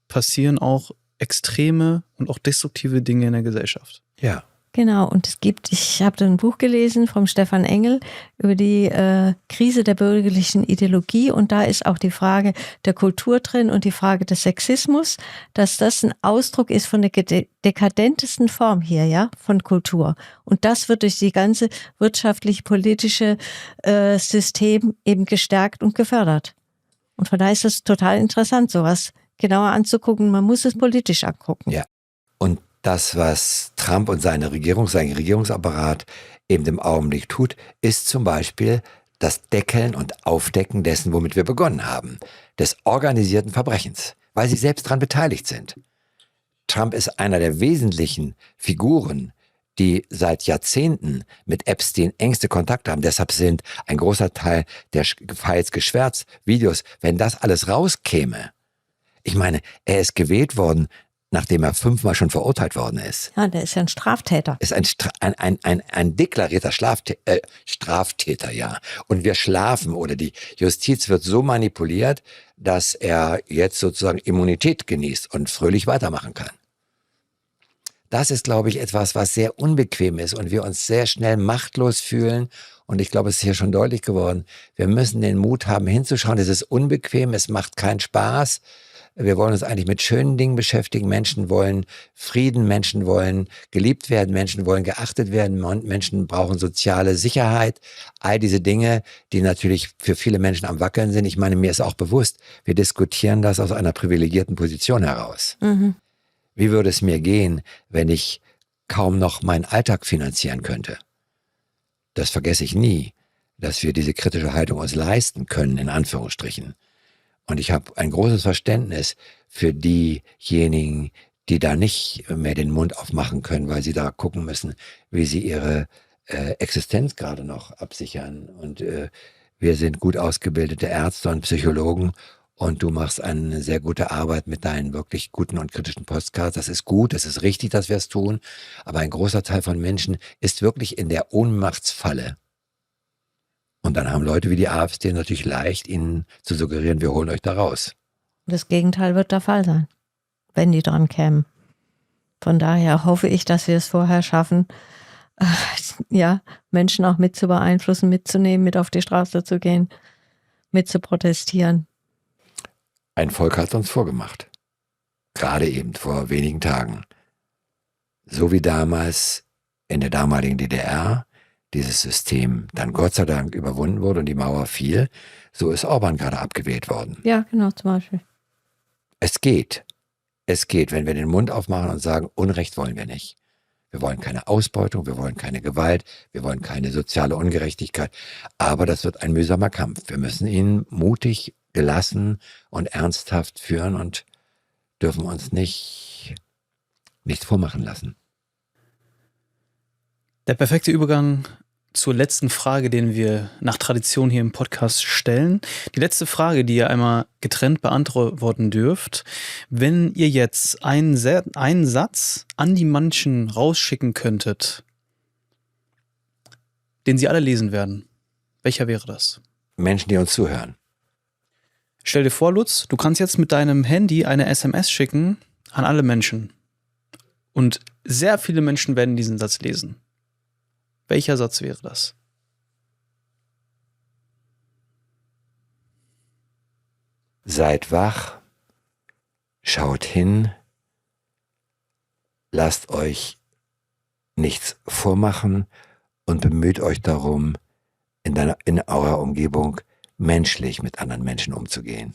C: passieren auch extreme und auch destruktive Dinge in der Gesellschaft.
A: Ja.
B: Genau, und ich habe da ein Buch gelesen vom Stefan Engel über die Krise der bürgerlichen Ideologie, und da ist auch die Frage der Kultur drin und die Frage des Sexismus, dass das ein Ausdruck ist von der dekadentesten Form hier, ja, von Kultur. Und das wird durch die ganze wirtschaftlich-politische System eben gestärkt und gefördert. Und von daher ist es total interessant, sowas genauer anzugucken. Man muss es politisch angucken.
A: Ja. Und das, was Trump und sein Regierungsapparat eben im Augenblick tut, ist zum Beispiel das Deckeln und Aufdecken dessen, womit wir begonnen haben, des organisierten Verbrechens, weil sie selbst daran beteiligt sind. Trump ist einer der wesentlichen Figuren, die seit Jahrzehnten mit Epstein engste Kontakte haben. Deshalb sind ein großer Teil der Files geschwärzt, Videos, wenn das alles rauskäme. Ich meine, er ist gewählt worden, nachdem er 5-mal schon verurteilt worden ist.
B: Ja, der ist ja ein Straftäter.
A: Ist ein deklarierter Straftäter, ja. Und wir schlafen, oder die Justiz wird so manipuliert, dass er jetzt sozusagen Immunität genießt und fröhlich weitermachen kann. Das ist, glaube ich, etwas, was sehr unbequem ist und wir uns sehr schnell machtlos fühlen. Und ich glaube, es ist hier schon deutlich geworden, wir müssen den Mut haben, hinzuschauen. Es ist unbequem, es macht keinen Spaß. Wir wollen uns eigentlich mit schönen Dingen beschäftigen. Menschen wollen Frieden, Menschen wollen geliebt werden, Menschen wollen geachtet werden, Menschen brauchen soziale Sicherheit. All diese Dinge, die natürlich für viele Menschen am Wackeln sind. Ich meine, mir ist auch bewusst, wir diskutieren das aus einer privilegierten Position heraus.
B: Mhm.
A: Wie würde es mir gehen, wenn ich kaum noch meinen Alltag finanzieren könnte? Das vergesse ich nie, dass wir diese kritische Haltung uns leisten können, in Anführungsstrichen. Und ich habe ein großes Verständnis für diejenigen, die da nicht mehr den Mund aufmachen können, weil sie da gucken müssen, wie sie ihre Existenz gerade noch absichern. Und wir sind gut ausgebildete Ärzte und Psychologen, und du machst eine sehr gute Arbeit mit deinen wirklich guten und kritischen Podcasts. Das ist gut, es ist richtig, dass wir es tun. Aber ein großer Teil von Menschen ist wirklich in der Ohnmachtsfalle. Und dann haben Leute wie die AfD natürlich leicht, ihnen zu suggerieren, wir holen euch da raus.
B: Das Gegenteil wird der Fall sein, wenn die dran kämen. Von daher hoffe ich, dass wir es vorher schaffen, ja, Menschen auch mit zu beeinflussen, mitzunehmen, mit auf die Straße zu gehen, mit zu protestieren.
A: Ein Volk hat uns vorgemacht. Gerade eben vor wenigen Tagen. So wie damals in der damaligen DDR dieses System dann Gott sei Dank überwunden wurde und die Mauer fiel, so ist Orban gerade abgewählt worden.
B: Ja, genau, zum Beispiel.
A: Es geht, wenn wir den Mund aufmachen und sagen, Unrecht wollen wir nicht. Wir wollen keine Ausbeutung, wir wollen keine Gewalt, wir wollen keine soziale Ungerechtigkeit. Aber das wird ein mühsamer Kampf. Wir müssen ihn mutig, gelassen und ernsthaft führen und dürfen uns nichts vormachen lassen.
C: Der perfekte Übergang zur letzten Frage, den wir nach Tradition hier im Podcast stellen. Die letzte Frage, die ihr einmal getrennt beantworten dürft. Wenn ihr jetzt einen Satz an die Menschen rausschicken könntet, den sie alle lesen werden, welcher wäre das?
A: Menschen, die uns zuhören.
C: Stell dir vor, Lutz, du kannst jetzt mit deinem Handy eine SMS schicken an alle Menschen. Und sehr viele Menschen werden diesen Satz lesen. Welcher Satz wäre das?
A: Seid wach, schaut hin, lasst euch nichts vormachen und bemüht euch darum, in eurer Umgebung menschlich mit anderen Menschen umzugehen.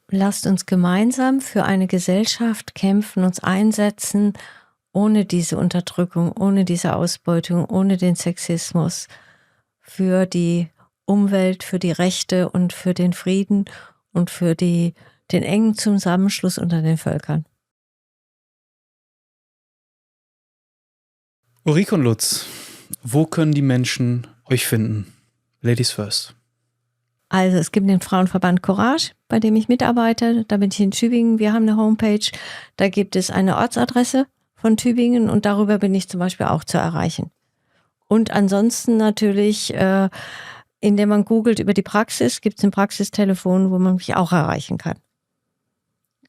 B: Lasst uns gemeinsam für eine Gesellschaft kämpfen, uns einsetzen, ohne diese Unterdrückung, ohne diese Ausbeutung, ohne den Sexismus, für die Umwelt, für die Rechte und für den Frieden und für den engen Zusammenschluss unter den Völkern.
C: Ulrike und Lutz, wo können die Menschen euch finden? Ladies first.
B: Also es gibt den Frauenverband Courage, bei dem ich mitarbeite. Da bin ich in Tübingen. Wir haben eine Homepage. Da gibt es eine Ortsadresse von Tübingen und darüber bin ich zum Beispiel auch zu erreichen. Und ansonsten natürlich, indem man googelt über die Praxis, gibt es ein Praxistelefon, wo man mich auch erreichen kann.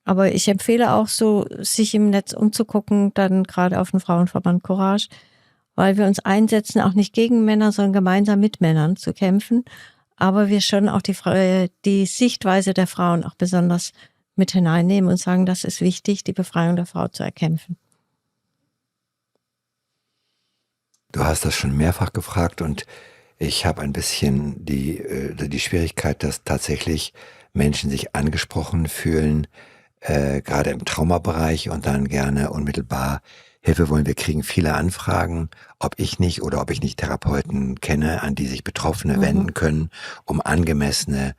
B: Aber ich empfehle auch so, sich im Netz umzugucken, dann gerade auf den Frauenverband Courage, weil wir uns einsetzen, auch nicht gegen Männer, sondern gemeinsam mit Männern zu kämpfen. Aber wir schon auch die Sichtweise der Frauen auch besonders mit hineinnehmen und sagen, das ist wichtig, die Befreiung der Frau zu erkämpfen.
A: Du hast das schon mehrfach gefragt und ich habe ein bisschen die Schwierigkeit, dass tatsächlich Menschen sich angesprochen fühlen, gerade im Traumabereich und dann gerne unmittelbar Hilfe wollen. Wir kriegen viele Anfragen, ob ich nicht Therapeuten kenne, an die sich Betroffene wenden können, um angemessene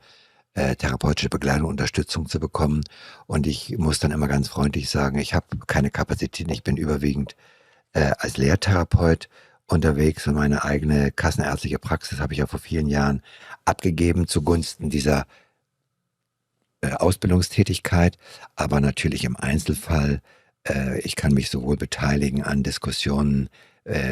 A: therapeutische Begleitung und Unterstützung zu bekommen. Und ich muss dann immer ganz freundlich sagen, ich habe keine Kapazität, ich bin überwiegend als Lehrtherapeut unterwegs und meine eigene kassenärztliche Praxis habe ich ja vor vielen Jahren abgegeben zugunsten dieser Ausbildungstätigkeit, aber natürlich im Einzelfall, ich kann mich sowohl beteiligen an Diskussionen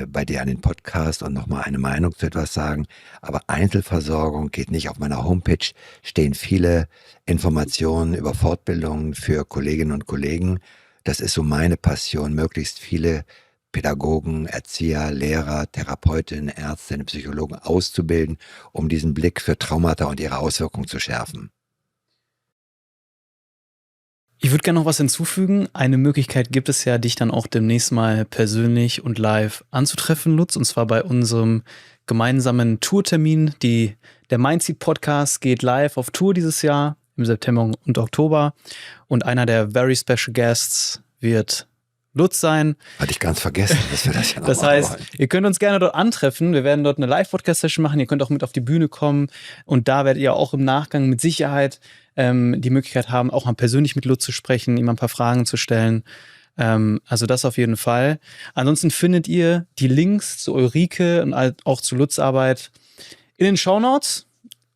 A: bei dir an den Podcast und nochmal eine Meinung zu etwas sagen, aber Einzelversorgung geht nicht. Auf meiner Homepage stehen viele Informationen über Fortbildungen für Kolleginnen und Kollegen. Das ist so meine Passion, möglichst viele Pädagogen, Erzieher, Lehrer, Therapeutinnen, Ärztinnen, Psychologen auszubilden, um diesen Blick für Traumata und ihre Auswirkungen zu schärfen.
C: Ich würde gerne noch was hinzufügen. Eine Möglichkeit gibt es ja, dich dann auch demnächst mal persönlich und live anzutreffen, Lutz, und zwar bei unserem gemeinsamen Tourtermin. Der Mindseed-Podcast geht live auf Tour dieses Jahr im September und Oktober und einer der very special guests wird Lutz sein.
A: Hatte ich ganz vergessen, dass wir das ja noch
C: Das heißt, ihr könnt uns gerne dort antreffen. Wir werden dort eine Live-Podcast-Session machen. Ihr könnt auch mit auf die Bühne kommen und da werdet ihr auch im Nachgang mit Sicherheit die Möglichkeit haben, auch mal persönlich mit Lutz zu sprechen, ihm ein paar Fragen zu stellen. Also das auf jeden Fall. Ansonsten findet ihr die Links zu Ulrike und auch zu Lutz' Arbeit in den Shownotes.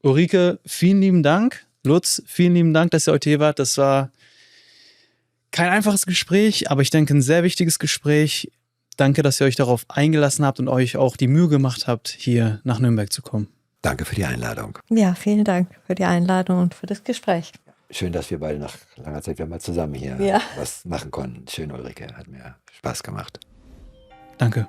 C: Ulrike, vielen lieben Dank. Lutz, vielen lieben Dank, dass ihr heute hier wart. Das war kein einfaches Gespräch, aber ich denke ein sehr wichtiges Gespräch. Danke, dass ihr euch darauf eingelassen habt und euch auch die Mühe gemacht habt, hier nach Nürnberg zu kommen.
A: Danke für die Einladung.
B: Ja, vielen Dank für die Einladung und für das Gespräch.
A: Schön, dass wir beide nach langer Zeit wieder mal zusammen hier was machen konnten. Schön, Ulrike. Hat mir Spaß gemacht.
C: Danke.